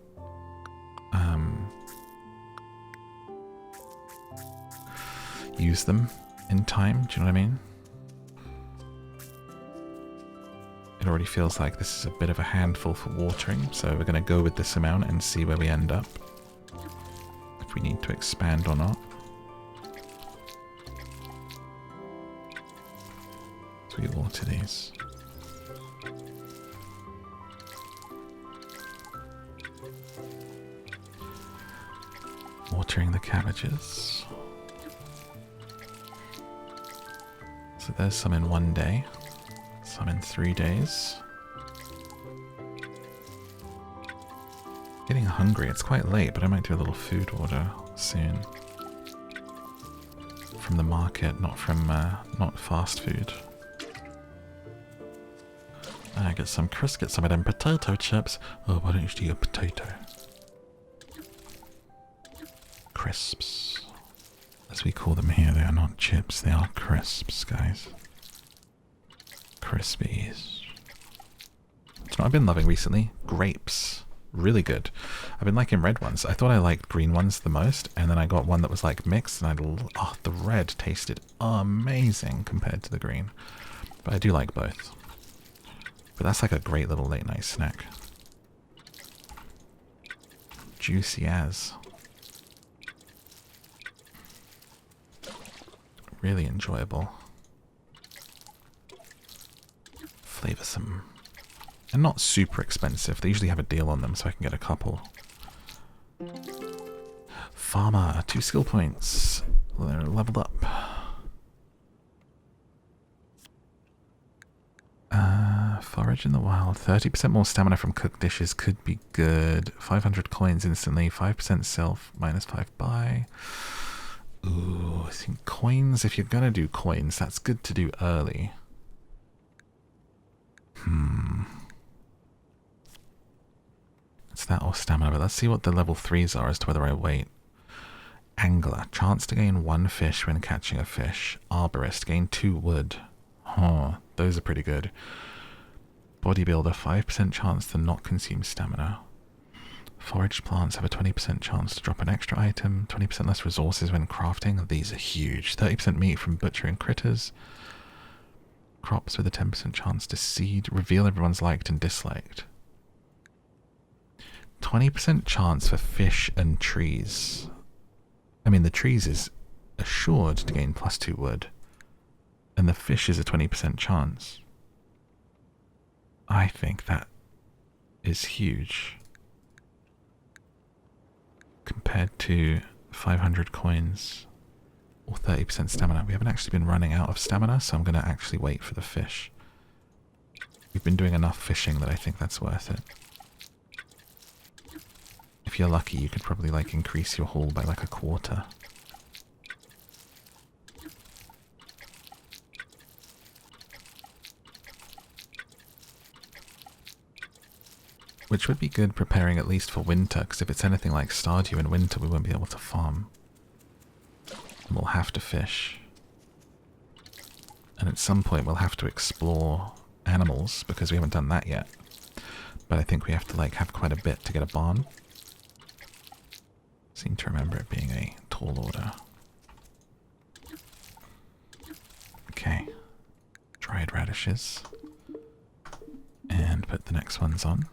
use them in time, do you know what I mean? It already feels like this is a bit of a handful for watering, so we're going to go with this amount and see where we end up. If we need to expand or not. So we will water these. Watering the cabbages. So there's some in 1 day, some in 3 days. Getting hungry. It's quite late, but I might do a little food order soon. From the market, not from not fast food. I get some crisps, get some of them potato chips. Oh, why don't you just eat a potato? Crisps. As we call them here, they are not chips, they are crisps, guys. Crispies. Do you know what I've been loving recently? Grapes. Really good. I've been liking red ones. I thought I liked green ones the most, and then I got one that was like mixed, and the red tasted amazing compared to the green. But I do like both. But that's like a great little late night snack. Juicy as. Really enjoyable. Flavoursome. And not super expensive. They usually have a deal on them, so I can get a couple. Farmer, 2 skill points. They're leveled up. Forage in the wild. 30% more stamina from cooked dishes could be good. 500 coins instantly. 5% self. -5 buy. Ooh, I think coins, if you're gonna do coins, that's good to do early. It's that or stamina, but let's see what the level 3s are as to whether I wait. Angler, chance to gain 1 fish when catching a fish. Arborist, gain 2 wood. Oh, those are pretty good. Bodybuilder, 5% chance to not consume stamina. Foraged plants have a 20% chance to drop an extra item. 20% less resources when crafting. These are huge. 30% meat from butchering critters. Crops with a 10% chance to seed. Reveal everyone's liked and disliked. 20% chance for fish and trees. I mean, the trees is assured to gain +2 wood. And the fish is a 20% chance. I think that is huge. Compared to 500 coins or 30% stamina. We haven't actually been running out of stamina, so I'm going to actually wait for the fish. We've been doing enough fishing that I think that's worth it. If you're lucky, you could probably like increase your haul by like a quarter. Which would be good preparing at least for winter, because if it's anything like Stardew in winter, we won't be able to farm. And we'll have to fish. And at some point we'll have to explore animals, because we haven't done that yet. But I think we have to like have quite a bit to get a barn. Seem to remember it being a tall order. Okay. Dried radishes. And put the next ones on.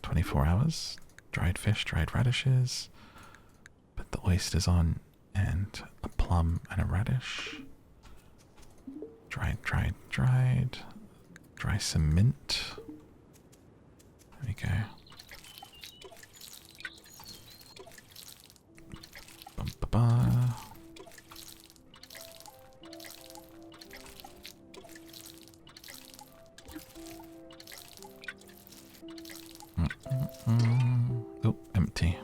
24 hours. Dried fish, dried radishes. Put the oysters on, and a plum and a radish. Dried, dried, dried. Dry some mint. There we go. Bum, ba, ba. Oh, empty.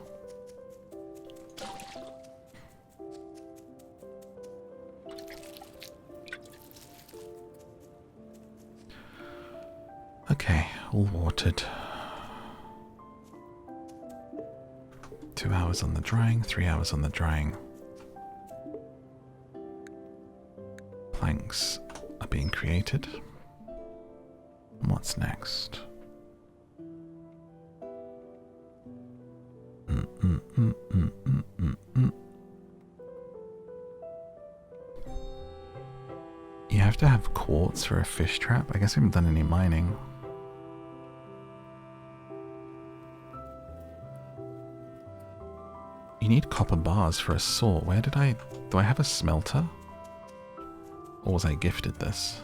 Okay, all watered. 2 hours on the drying, 3 hours on the drying. Planks are being created. What's next? You have to have quartz for a fish trap. I guess we haven't done any mining. You need copper bars for a saw. Where did do I have a smelter? Or was I gifted this?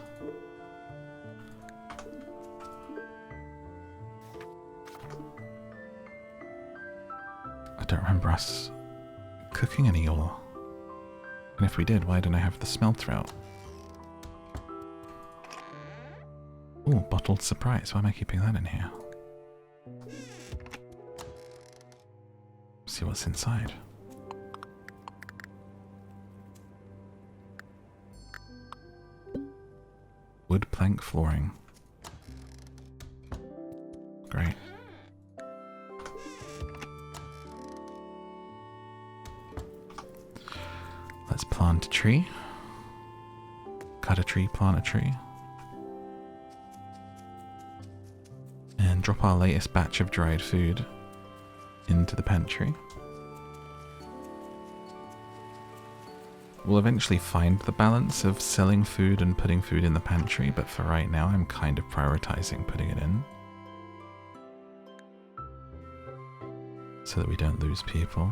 I don't remember us cooking any ore. And if we did, why didn't I have the smelter out? Ooh, bottled surprise. Why am I keeping that in here? See what's inside. Wood plank flooring. Great. Let's plant a tree. Cut a tree, plant a tree. And drop our latest batch of dried food into the pantry. We'll eventually find the balance of selling food and putting food in the pantry, but for right now I'm kind of prioritizing putting it in. So that we don't lose people.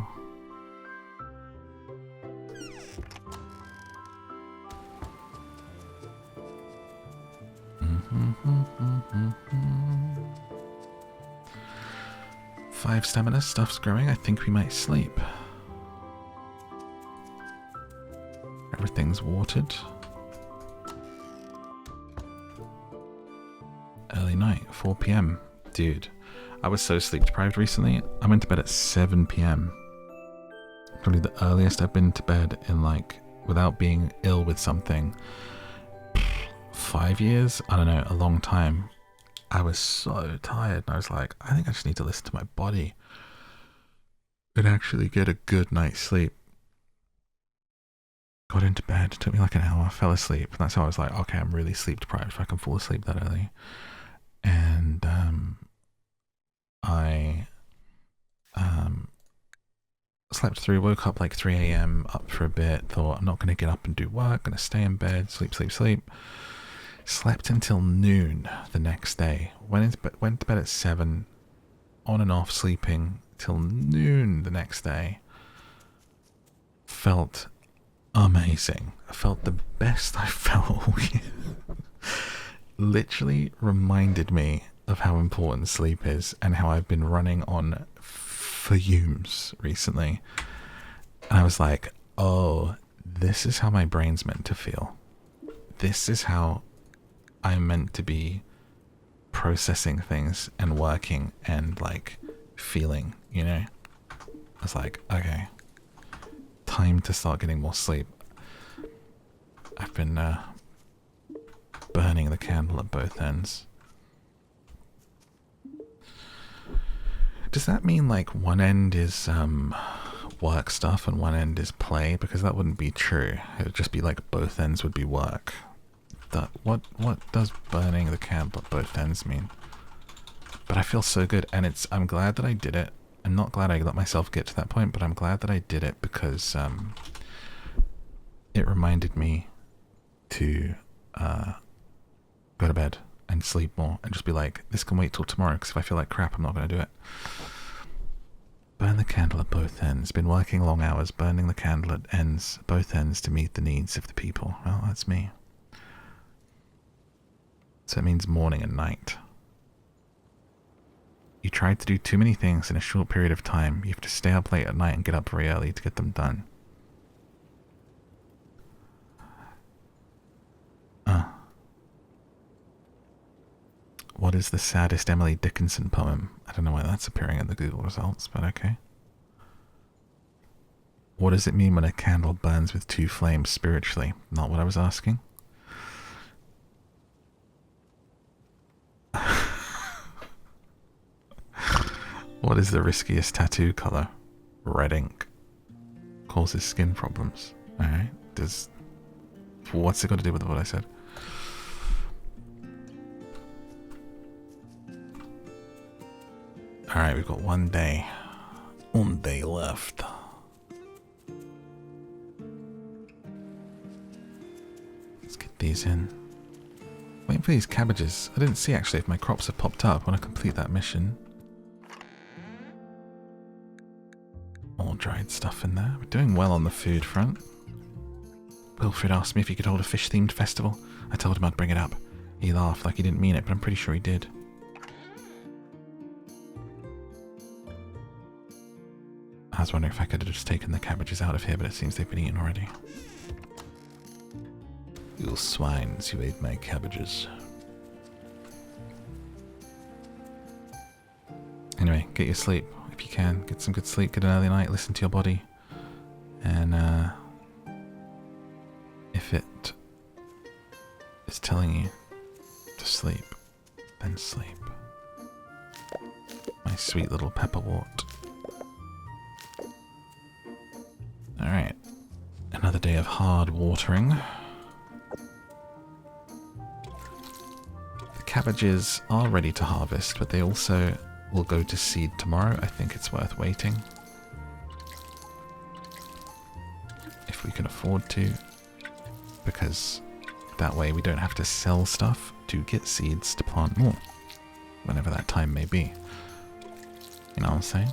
Five stamina, stuff's growing. I think we might sleep. Everything's watered. Early night, 4 PM. Dude, I was so sleep deprived recently. I went to bed at 7 PM. Probably the earliest I've been to bed in, like, without being ill with something. 5 years? I don't know, a long time. I was so tired and I was like, I think I just need to listen to my body and actually get a good night's sleep. Got into bed, it took me like an hour, fell asleep, and that's how I was like, okay, I'm really sleep deprived if I can fall asleep that early. And I slept through, woke up like 3 AM, up for a bit, thought I'm not going to get up and do work, going to stay in bed, sleep. Slept until noon the next day, went to bed at 7, on and off sleeping till noon the next day. Felt amazing. I felt the best I felt all year. Literally reminded me of how important sleep is and how I've been running on fumes recently. And I was like, oh, this is how my brain's meant to feel. This is how I'm meant to be processing things and working and like feeling, you know? I was like, okay, time to start getting more sleep. I've been burning the candle at both ends. Does that mean like one end is work stuff and one end is play? Because that wouldn't be true. It would just be like both ends would be work. What does burning the candle at both ends mean? But I feel so good, and I'm glad that I did it. I'm not glad I let myself get to that point, but I'm glad that I did it because it reminded me to go to bed and sleep more and just be like, this can wait till tomorrow, because if I feel like crap, I'm not going to do it. Burn the candle at both ends. Been working long hours, burning the candle at both ends to meet the needs of the people. Well, that's me. So it means morning and night. You tried to do too many things in a short period of time. You have to stay up late at night and get up very early to get them done. What is the saddest Emily Dickinson poem? I don't know why that's appearing in the Google results, but okay. What does it mean when a candle burns with two flames spiritually? Not what I was asking. What is the riskiest tattoo color? Red ink. Causes skin problems. Alright. What's it got to do with what I said? Alright, we've got one day. One day left. Let's get these in. Waiting for these cabbages. I didn't see actually if my crops have popped up. I want to complete that mission. All dried stuff in there. We're doing well on the food front. Wilfred asked me if he could hold a fish-themed festival. I told him I'd bring it up. He laughed like he didn't mean it, but I'm pretty sure he did. I was wondering if I could have just taken the cabbages out of here, but it seems they've been eaten already. You swines, you ate my cabbages. Anyway, get your sleep if you can. Get some good sleep, get an early night, listen to your body. And if it is telling you to sleep, then sleep. My sweet little pepperwort. Alright. Another day of hard watering. The cabbages are ready to harvest, but they also will go to seed tomorrow. I think it's worth waiting. If we can afford to. Because that way we don't have to sell stuff to get seeds to plant more. Whenever that time may be. You know what I'm saying?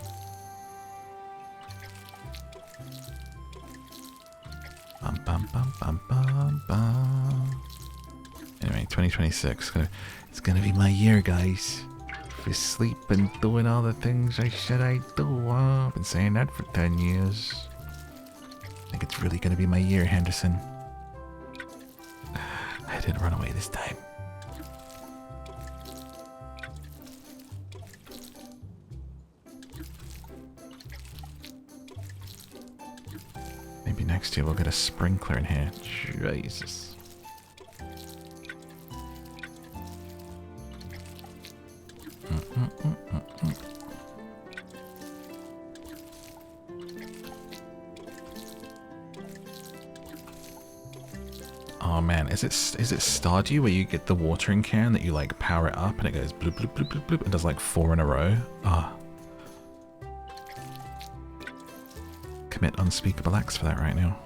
Bum, bum, bum, bum, bum, bum. Anyway, 2026. It's gonna be my year, guys. For sleep and doing all the things I said I'd do. I've been saying that for 10 years. I think it's really gonna be my year, Henderson. I didn't run away this time. Maybe next year we'll get a sprinkler in here. Jesus. Oh man, is it Stardew where you get the watering can that you like power it up and it goes bloop bloop bloop bloop bloop and does like 4 in a row? Ah. Commit unspeakable acts for that right now.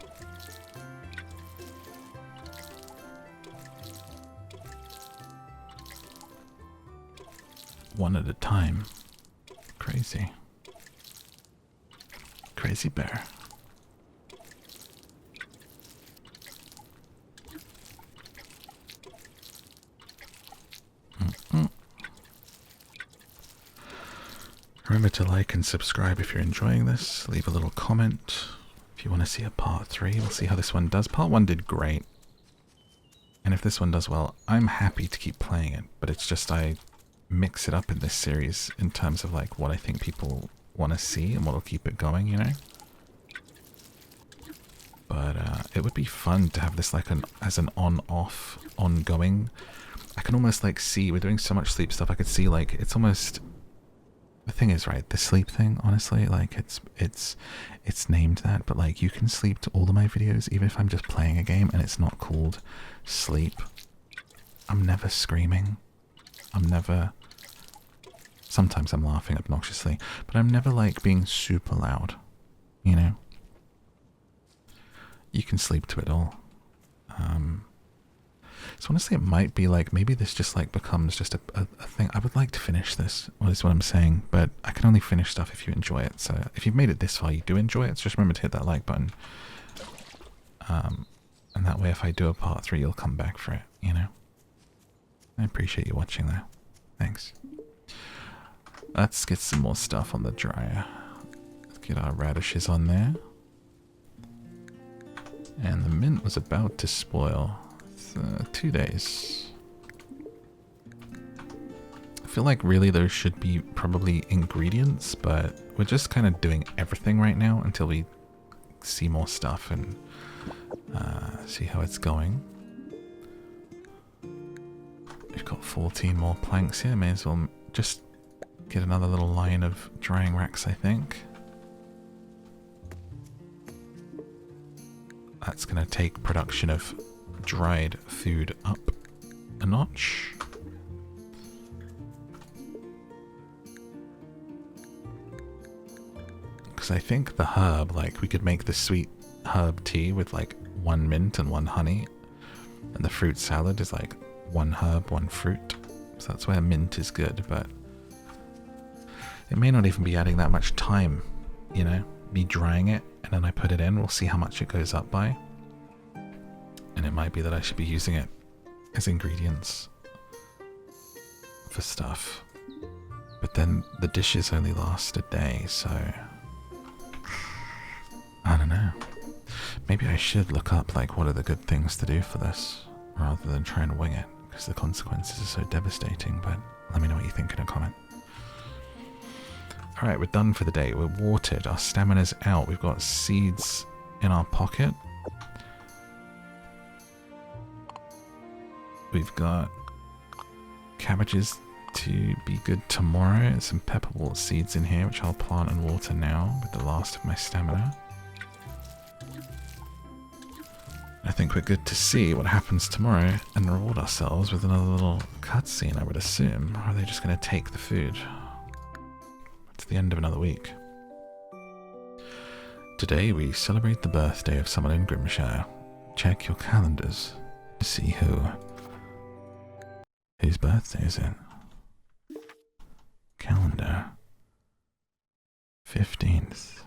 One at a time. Crazy. Crazy bear. Remember to like and subscribe if you're enjoying this. Leave a little comment if you want to see a part 3. We'll see how this one does. Part 1 did great. And if this one does well, I'm happy to keep playing it. But it's just I mix it up in this series in terms of like what I think people want to see and what'll keep it going, you know? But it would be fun to have this like as an on-off, ongoing. I can almost like see, we're doing so much sleep stuff, I could see like, it's almost... The thing is, right, the sleep thing, honestly, like, it's named that, but, like, you can sleep to all of my videos, even if I'm just playing a game and it's not called sleep. I'm never screaming. I'm never... Sometimes I'm laughing obnoxiously, but I'm never, like, being super loud, you know? You can sleep to it all. So honestly, it might be like, maybe this just like becomes just a thing. I would like to finish this, is what I'm saying, but I can only finish stuff if you enjoy it. So if you've made it this far, you do enjoy it, so just remember to hit that like button. And that way if I do a part 3, you'll come back for it, you know? I appreciate you watching though. Thanks. Let's get some more stuff on the dryer. Let's get our radishes on there. And the mint was about to spoil. 2 days. I feel like really those should be probably ingredients, but we're just kind of doing everything right now until we see more stuff and see how it's going. We've got 14 more planks here. May as well just get another little line of drying racks, I think. That's going to take production of dried food up a notch. Because I think the herb, like, we could make the sweet herb tea with like 1 mint and 1 honey, and the fruit salad is like 1 herb, 1 fruit. So that's where mint is good, but it may not even be adding that much time, you know? Me drying it and then I put it in, we'll see how much it goes up by. And it might be that I should be using it as ingredients for stuff. But then the dishes only last a day, so... don't know. Maybe I should look up, like, what are the good things to do for this, rather than try and wing it, because the consequences are so devastating, but let me know what you think in a comment. Alright, we're done for the day. We're watered. Our stamina's out. We've got seeds in our pocket. We've got cabbages to be good tomorrow, and some pepperwort seeds in here, which I'll plant and water now with the last of my stamina. I think we're good to see what happens tomorrow and reward ourselves with another little cutscene, I would assume. Or are they just going to take the food? It's the end of another week. Today we celebrate the birthday of someone in Grimshire. Check your calendars to see whose birthday is it. Calendar. 15th.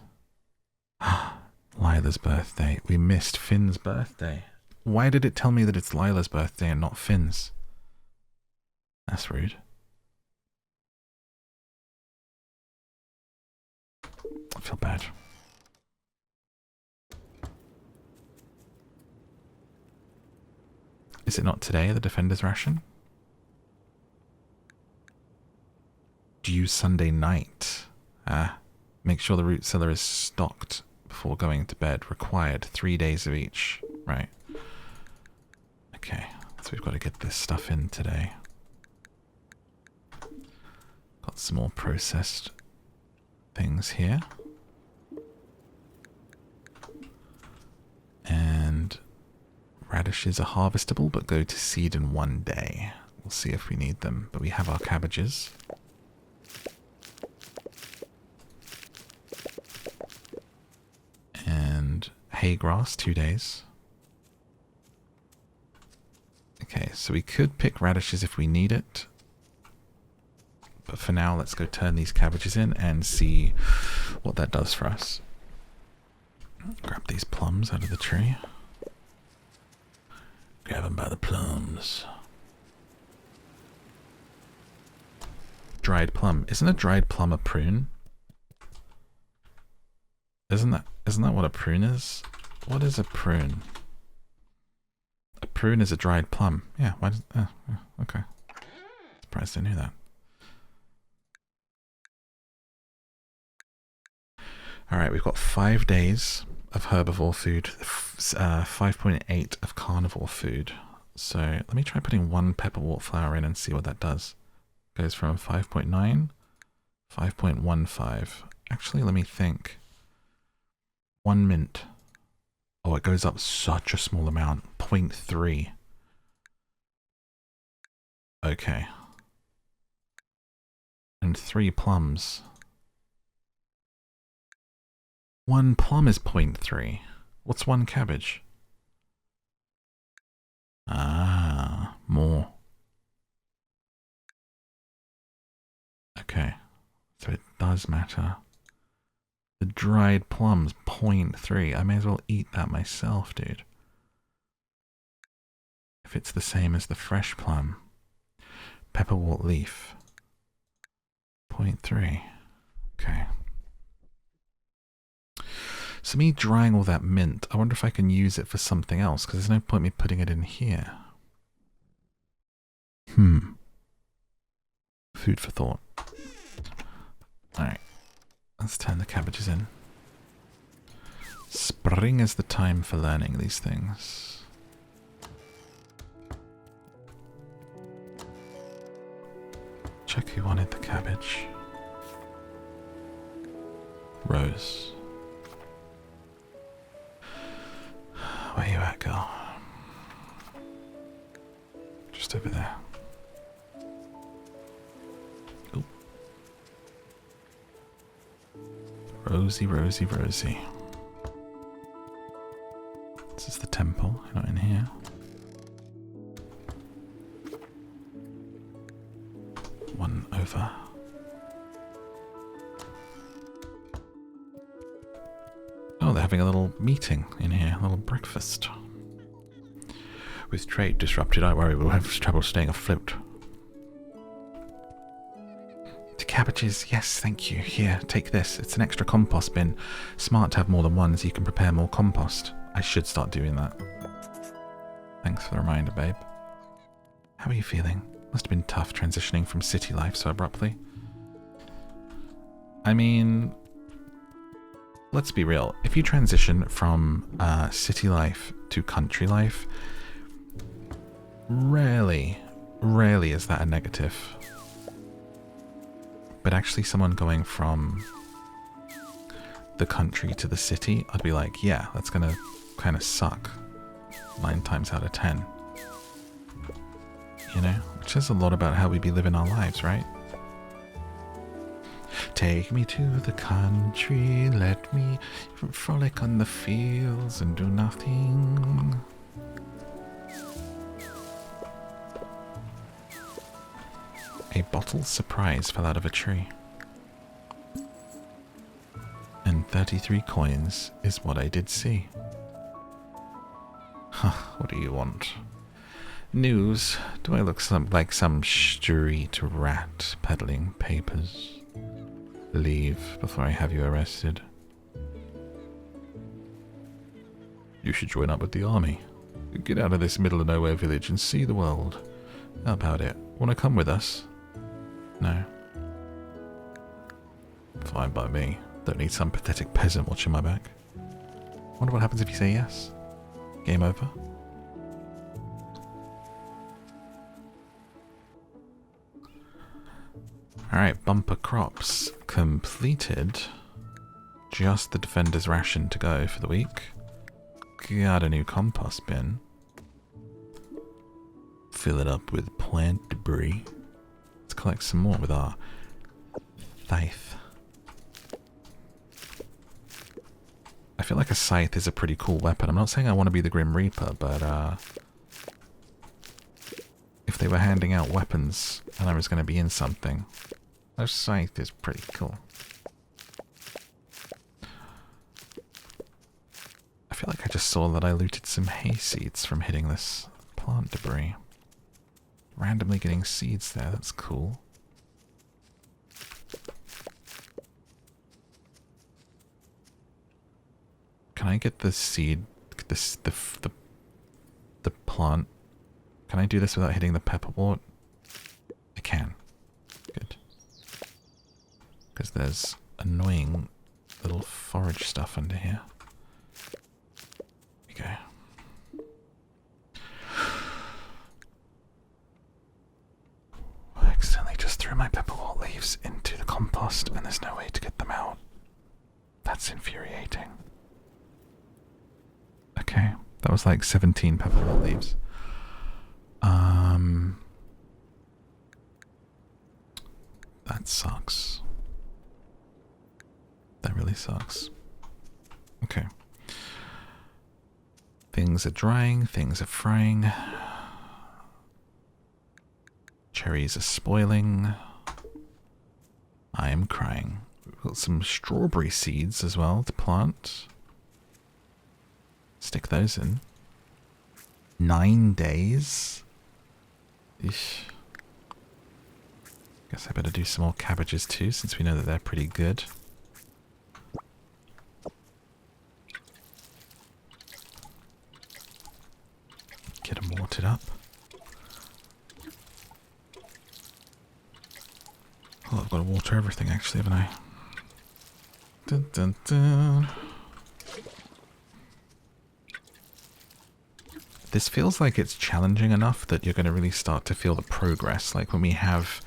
Lila's birthday. We missed Finn's birthday. Why did it tell me that it's Lila's birthday and not Finn's? That's rude. I feel bad. Is it not today, the Defender's Ration? Due Sunday night. Make sure the root cellar is stocked before going to bed. Required 3 days of each. Right. Okay, so we've got to get this stuff in today. Got some more processed things here. And radishes are harvestable, but go to seed in 1 day. We'll see if we need them, but we have our cabbages. And hay grass, 2 days. Okay, so we could pick radishes if we need it. But for now, let's go turn these cabbages in and see what that does for us. Grab these plums out of the tree. Grab them by the plums. Dried plum. Isn't a dried plum a prune? Isn't that what a prune is? What is a prune? A prune is a dried plum. Yeah, why does... Oh, okay. Surprised I knew that. Alright, we've got 5 days of herbivore food, 5.8 of carnivore food. So let me try putting 1 pepperwort flower in and see what that does. Goes from 5.9, 5.15. Actually, let me think. 1 mint. Oh, it goes up such a small amount. 0.3. Okay. And 3 plums. 1 plum is 0.3. What's 1 cabbage? Ah, more. Okay. So it does matter. The dried plums, 0.3. I may as well eat that myself, dude. If it's the same as the fresh plum. Pepperwort leaf. 0.3. Okay. So me drying all that mint, I wonder if I can use it for something else, because there's no point me putting it in here. Food for thought. Alright. Let's turn the cabbages in. Spring is the time for learning these things. Check who wanted the cabbage. Rose. Where you at, girl? Just over there. Ooh. Rosie, Rosie, Rosie. This is the temple, not in here. One over. Oh, they're having a little meeting in here, a little breakfast. With trade disrupted, I worry we'll have trouble staying afloat. cabbages. Yes, thank you. Here, take this. It's an extra compost bin. Smart to have more than one so you can prepare more compost. I should start doing that. Thanks for the reminder, babe. How are you feeling? Must have been tough transitioning from city life so abruptly. I mean, let's be real. If you transition from city life to country life, rarely is that a negative. But actually someone going from the country to the city, I'd be like, yeah, that's gonna kind of suck 9 times out of 10. You know? Which says a lot about how we be living our lives, right? Take me to the country, let me frolic on the fields and do nothing. A bottle surprise fell out of a tree. And 33 coins is what I did see. Huh, what do you want? News? Do I look like some street rat peddling papers? Leave before I have you arrested. You should join up with the army. Get out of this middle of nowhere village and see the world. How about it? Want to come with us? No. Fine by me. Don't need some pathetic peasant watching my back. Wonder what happens if you say yes. Game over? Alright, bumper crops completed. Just the defender's ration to go for the week. Got a new compost bin. Fill it up with plant debris. Let's collect some more with our scythe. I feel like a scythe is a pretty cool weapon. I'm not saying I want to be the Grim Reaper, but if they were handing out weapons and I was going to be in something, a scythe is pretty cool. I feel like I just saw that I looted some hay seeds from hitting this plant debris. Randomly getting seeds there, that's cool. Can I get the seed, the plant? Can I do this without hitting the pepperwort? I can. Good. Because there's annoying little forage stuff under here. Here we go. I accidentally just threw my pepperwort leaves into the compost and there's no way to get them out. That's infuriating. Okay, that was like 17 pepperwort leaves. That sucks. That really sucks. Okay. Things are drying, things are frying. Cherries are spoiling. I am crying. We've got some strawberry seeds as well to plant. Stick those in. 9 days? Eesh. Guess I better do some more cabbages too, since we know that they're pretty good. Get them watered up. Oh, I've got to water everything actually, haven't I? Dun, dun, dun. This feels like it's challenging enough that you're going to really start to feel the progress. Like when we have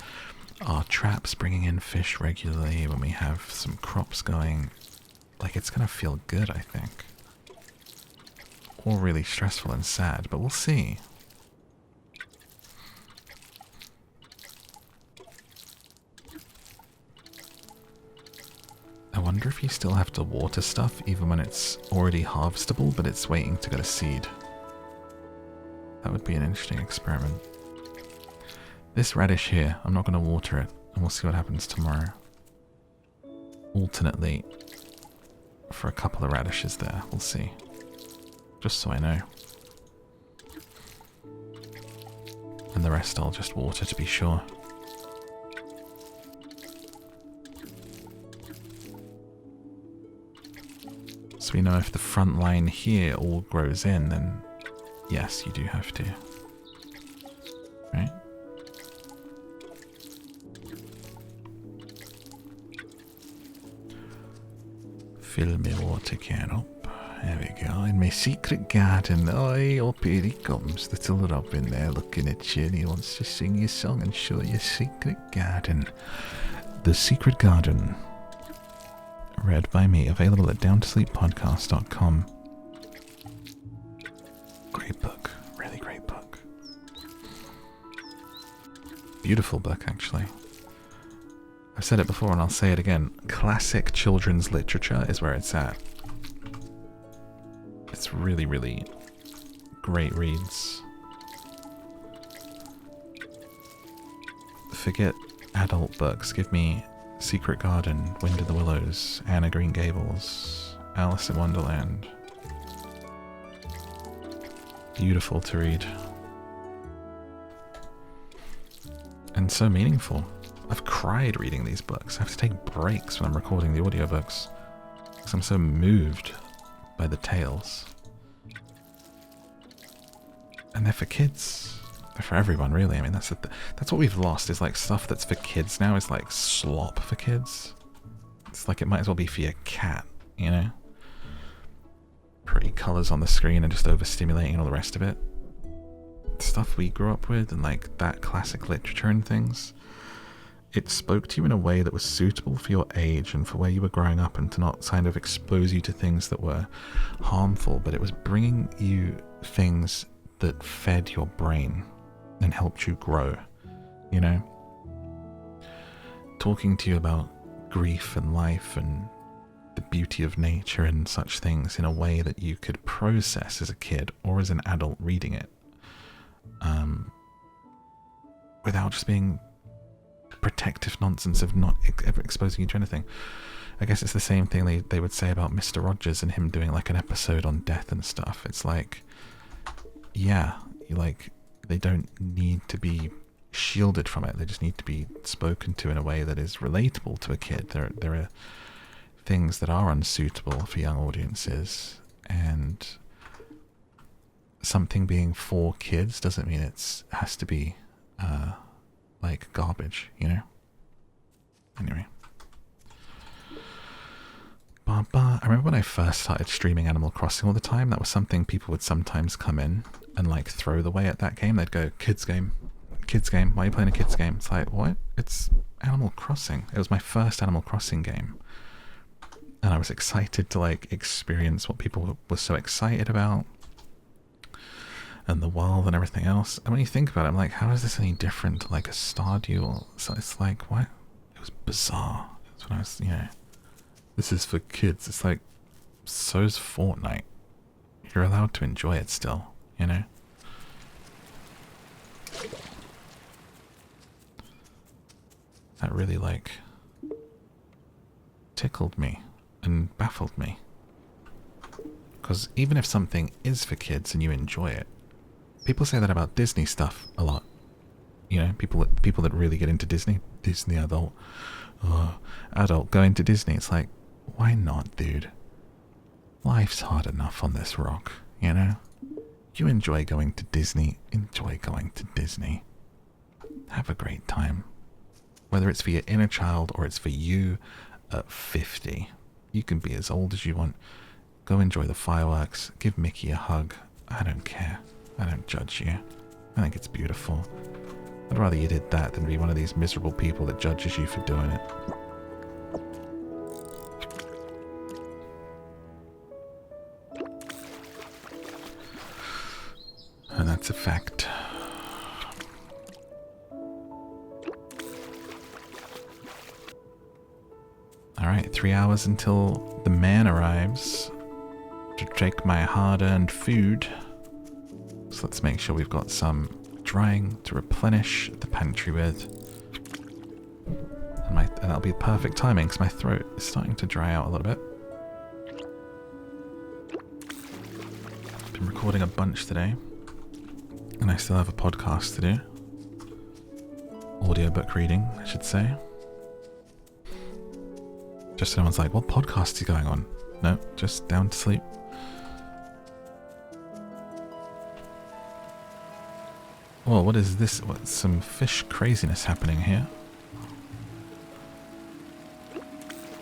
our traps bringing in fish regularly, when we have some crops going, like it's going to feel good, I think. Or really stressful and sad, but we'll see. I wonder if you still have to water stuff even when it's already harvestable, but it's waiting to get a seed. That would be an interesting experiment. This radish here, I'm not going to water it, and we'll see what happens tomorrow. Alternately, for a couple of radishes there, we'll see. Just so I know. And the rest I'll just water to be sure. So we know if the front line here all grows in, then yes, you do have to. Right? Fill my water can up. There we go. In my secret garden. Oh, up here he comes. Little Robin there looking at you, and he wants to sing your song and show your secret garden. The Secret Garden. Read by me. Available at downtosleeppodcast.com. Great book. Really great book. Beautiful book, actually. I've said it before and I'll say it again. Classic children's literature is where it's at. It's really, really great reads. Forget adult books. Give me Secret Garden, Wind of the Willows, Anne of Green Gables, Alice in Wonderland. Beautiful to read. And so meaningful. I've cried reading these books. I have to take breaks when I'm recording the audiobooks because I'm so moved by the tales. And they're for kids. They're for everyone, really. I mean, that's what we've lost, is like stuff that's for kids now is like slop for kids. It's like it might as well be for your cat, you know? Pretty colours on the screen and just overstimulating and all the rest of it. Stuff we grew up with and like that classic literature and things. It spoke to you in a way that was suitable for your age and for where you were growing up, and to not kind of expose you to things that were harmful, but it was bringing you things that fed your brain and helped you grow, you know? Talking to you about grief and life and the beauty of nature and such things in a way that you could process as a kid or as an adult reading it, without just being protective nonsense of not ever exposing you to anything. I guess it's the same thing they would say about Mr. Rogers and him doing like an episode on death and stuff. It's like, yeah, they don't need to be shielded from it. They just need to be spoken to in a way that is relatable to a kid. There are things that are unsuitable for young audiences, and something being for kids doesn't mean it has to be like garbage, you know? Anyway. I remember when I first started streaming Animal Crossing all the time, that was something people would sometimes come in and like throw the way at that game. They'd go, kids game, why are you playing a kids game? It's like, what? It's Animal Crossing. It was my first Animal Crossing game. And I was excited to like experience what people were so excited about, and the world and everything else. And when you think about it, I'm like, how is this any different to like a Stardew? So it's like, what? It was bizarre. That's when I was, you know, this is for kids. It's like, so's Fortnite. You're allowed to enjoy it still, you know? That really like tickled me and baffled me. Because even if something is for kids and you enjoy it, people say that about Disney stuff a lot. You know, people that really get into Disney adult going to Disney. It's like, why not, dude? Life's hard enough on this rock, you know? You enjoy going to Disney, enjoy going to Disney. Have a great time. Whether it's for your inner child or it's for you at 50. You can be as old as you want. Go enjoy the fireworks. Give Mickey a hug. I don't care. I don't judge you. I think it's beautiful. I'd rather you did that than be one of these miserable people that judges you for doing it. And that's a fact. Alright, 3 hours until the man arrives to take my hard-earned food. So let's make sure we've got some drying to replenish the pantry with. And that'll be perfect timing because my throat is starting to dry out a little bit. Been recording a bunch today, and I still have a podcast to do. Audiobook reading, I should say. Just so no one's like, what podcast is going on? No, just down to sleep. Whoa, what is this? What's some fish craziness happening here?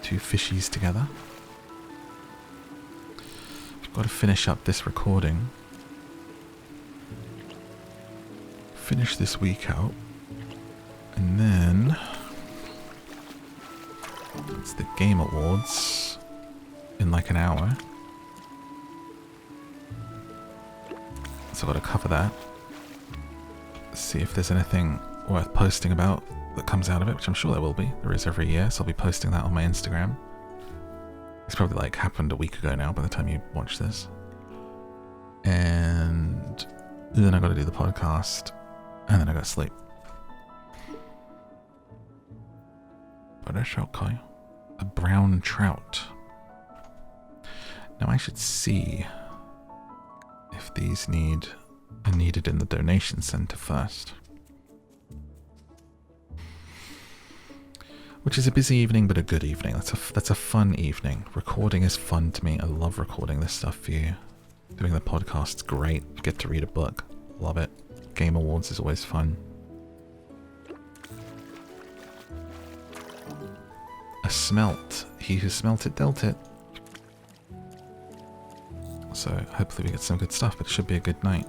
Two fishies together. We've got to finish up this recording. Finish this week out. And then it's the Game Awards in like an hour. So I've got to cover that. See if there's anything worth posting about that comes out of it, which I'm sure there will be. There is every year, so I'll be posting that on my Instagram. It's probably like happened a week ago now by the time you watch this. And then I got to do the podcast, and then I got to sleep. But that's okay. A brown trout. Now I should see if these are needed in the donation center first. Which is a busy evening, but a good evening. That's a fun evening. Recording is fun to me. I love recording this stuff for you. Doing the podcast's great. Get to read a book. Love it. Game Awards is always fun. A smelt. He who smelt it dealt it. So hopefully we get some good stuff, but it should be a good night.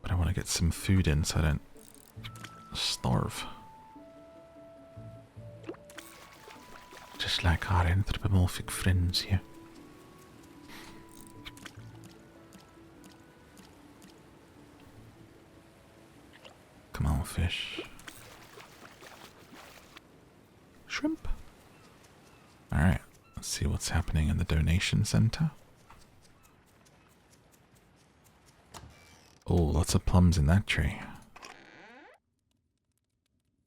But I want to get some food in so I don't starve. Just like our anthropomorphic friends here. Come on, fish. Shrimp. Alright, let's see what's happening in the donation center. Oh, lots of plums in that tree.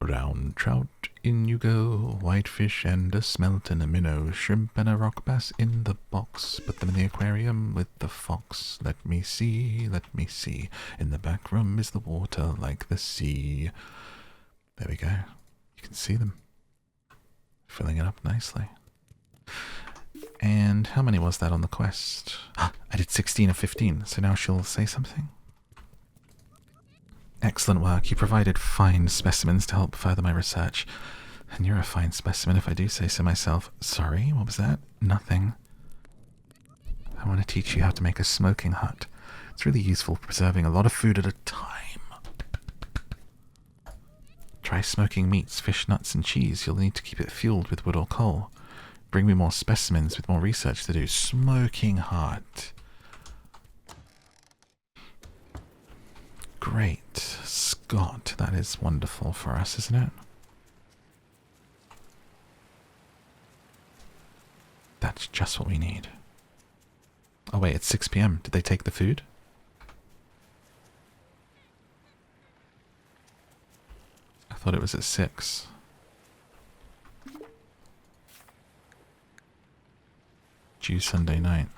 Brown trout, in you go. Whitefish and a smelt and a minnow. Shrimp and a rock bass in the box. Put them in the aquarium with the fox. Let me see, let me see. In the back room is the water like the sea. There we go. You can see them. Filling it up nicely. And how many was that on the quest? I did 16 of 15, so now she'll say something. Excellent work. You provided fine specimens to help further my research. And you're a fine specimen if I do say so myself. Sorry, what was that? Nothing. I want to teach you how to make a smoking hut. It's really useful for preserving a lot of food at a time. Try smoking meats, fish, nuts, and cheese. You'll need to keep it fueled with wood or coal. Bring me more specimens with more research to do. Smoking hut. Great. Scott, that is wonderful for us, isn't it? That's just what we need. Oh wait, it's 6 PM. Did they take the food? I thought it was at 6. Due Sunday night.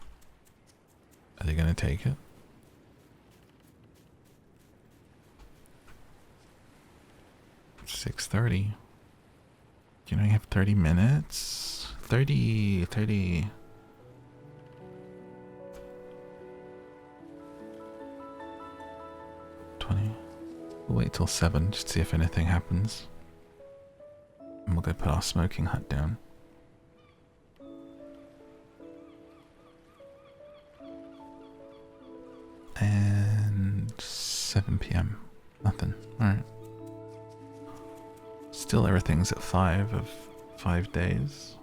Are they going to take it? It's 6:30. You know, you have 30 minutes. 30. 20. We'll wait till 7 just to see if anything happens. And we'll go put our smoking hut down. And 7 PM. Nothing. Alright. Still everything's at 5 of 5 days.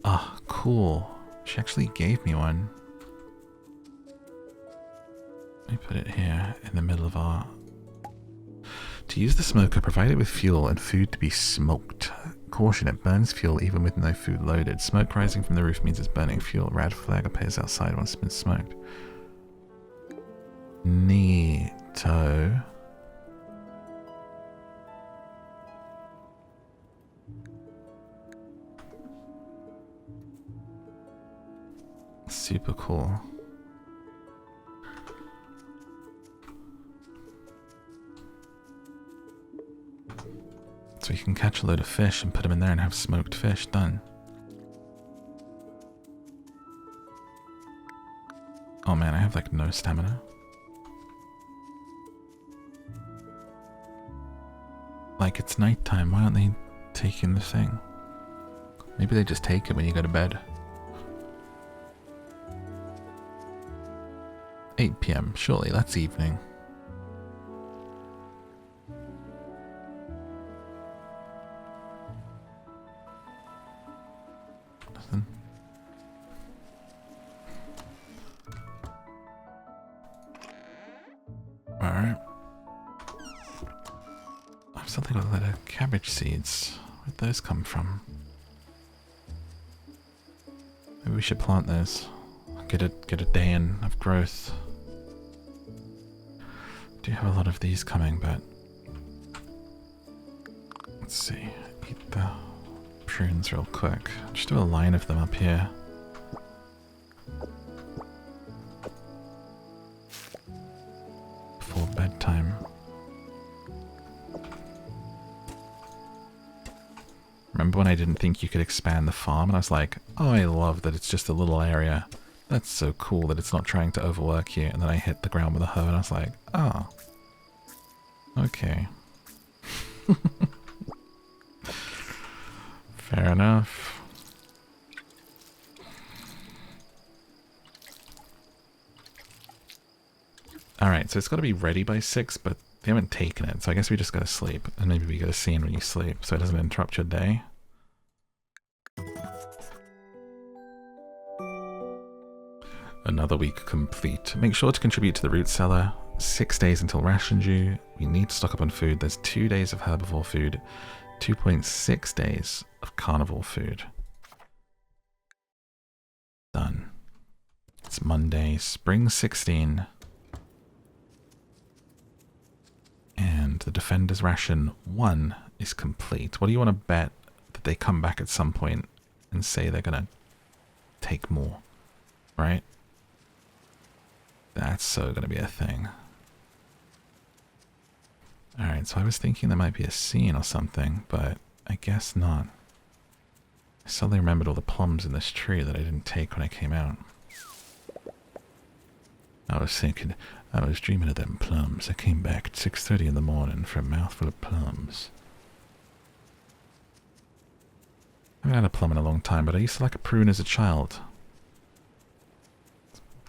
Ah, cool. She actually gave me one. Let me put it here in the middle of our... To use the smoker, provide it with fuel and food to be smoked. Caution, it burns fuel even with no food loaded. Smoke rising from the roof means it's burning fuel. Rad flag appears outside once it's been smoked. Neato. Super cool. So you can catch a load of fish and put them in there and have smoked fish. Done. Oh man, I have like no stamina. Like, it's nighttime. Why aren't they taking the thing? Maybe they just take it when you go to bed. 8 PM. Surely that's evening. Nothing. Alright. I've something with a lot of cabbage seeds. Where'd those come from? Maybe we should plant those. Get a day in of growth. Do have a lot of these coming, but let's see. Eat the prunes real quick. Just do a line of them up here. Before bedtime. Remember when I didn't think you could expand the farm and I was like, oh, I love that it's just a little area. That's so cool that it's not trying to overwork you. And then I hit the ground with a hoe and I was like, oh, okay. Fair enough. Alright, so it's got to be ready by 6, but they haven't taken it. So I guess we just got to sleep. And maybe we get a scene when you sleep so it doesn't interrupt your day. Another week complete. Make sure to contribute to the root cellar. 6 days until ration due. We need to stock up on food. There's 2 days of herbivore food. 2.6 days of carnivore food. Done. It's Monday, spring 16. And the defender's ration 1 is complete. What do you want to bet that they come back at some point and say they're going to take more, right? That's so going to be a thing. Alright, so I was thinking there might be a scene or something, but I guess not. I suddenly remembered all the plums in this tree that I didn't take when I came out. I was thinking, I was dreaming of them plums. I came back at 6:30 in the morning for a mouthful of plums. I haven't had a plum in a long time, but I used to like a prune as a child.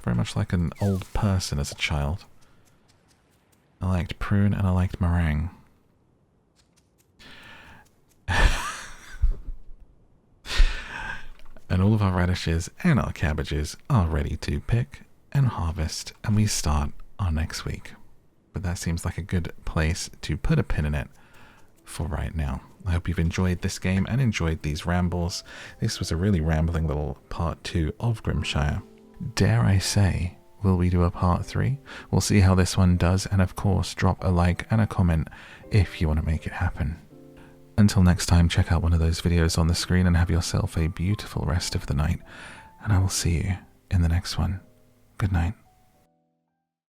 Very much like an old person as a child. I liked prune and I liked meringue. And all of our radishes and our cabbages are ready to pick and harvest, and we start our next week. But that seems like a good place to put a pin in it for right now. I hope you've enjoyed this game and enjoyed these rambles. This was a really rambling little part 2 of Grimshire. Dare I say, will we do a part 3? We'll see how this one does, and of course drop a like and a comment if you want to make it happen. Until next time, check out one of those videos on the screen and have yourself a beautiful rest of the night, and I will see you in the next one. Good night.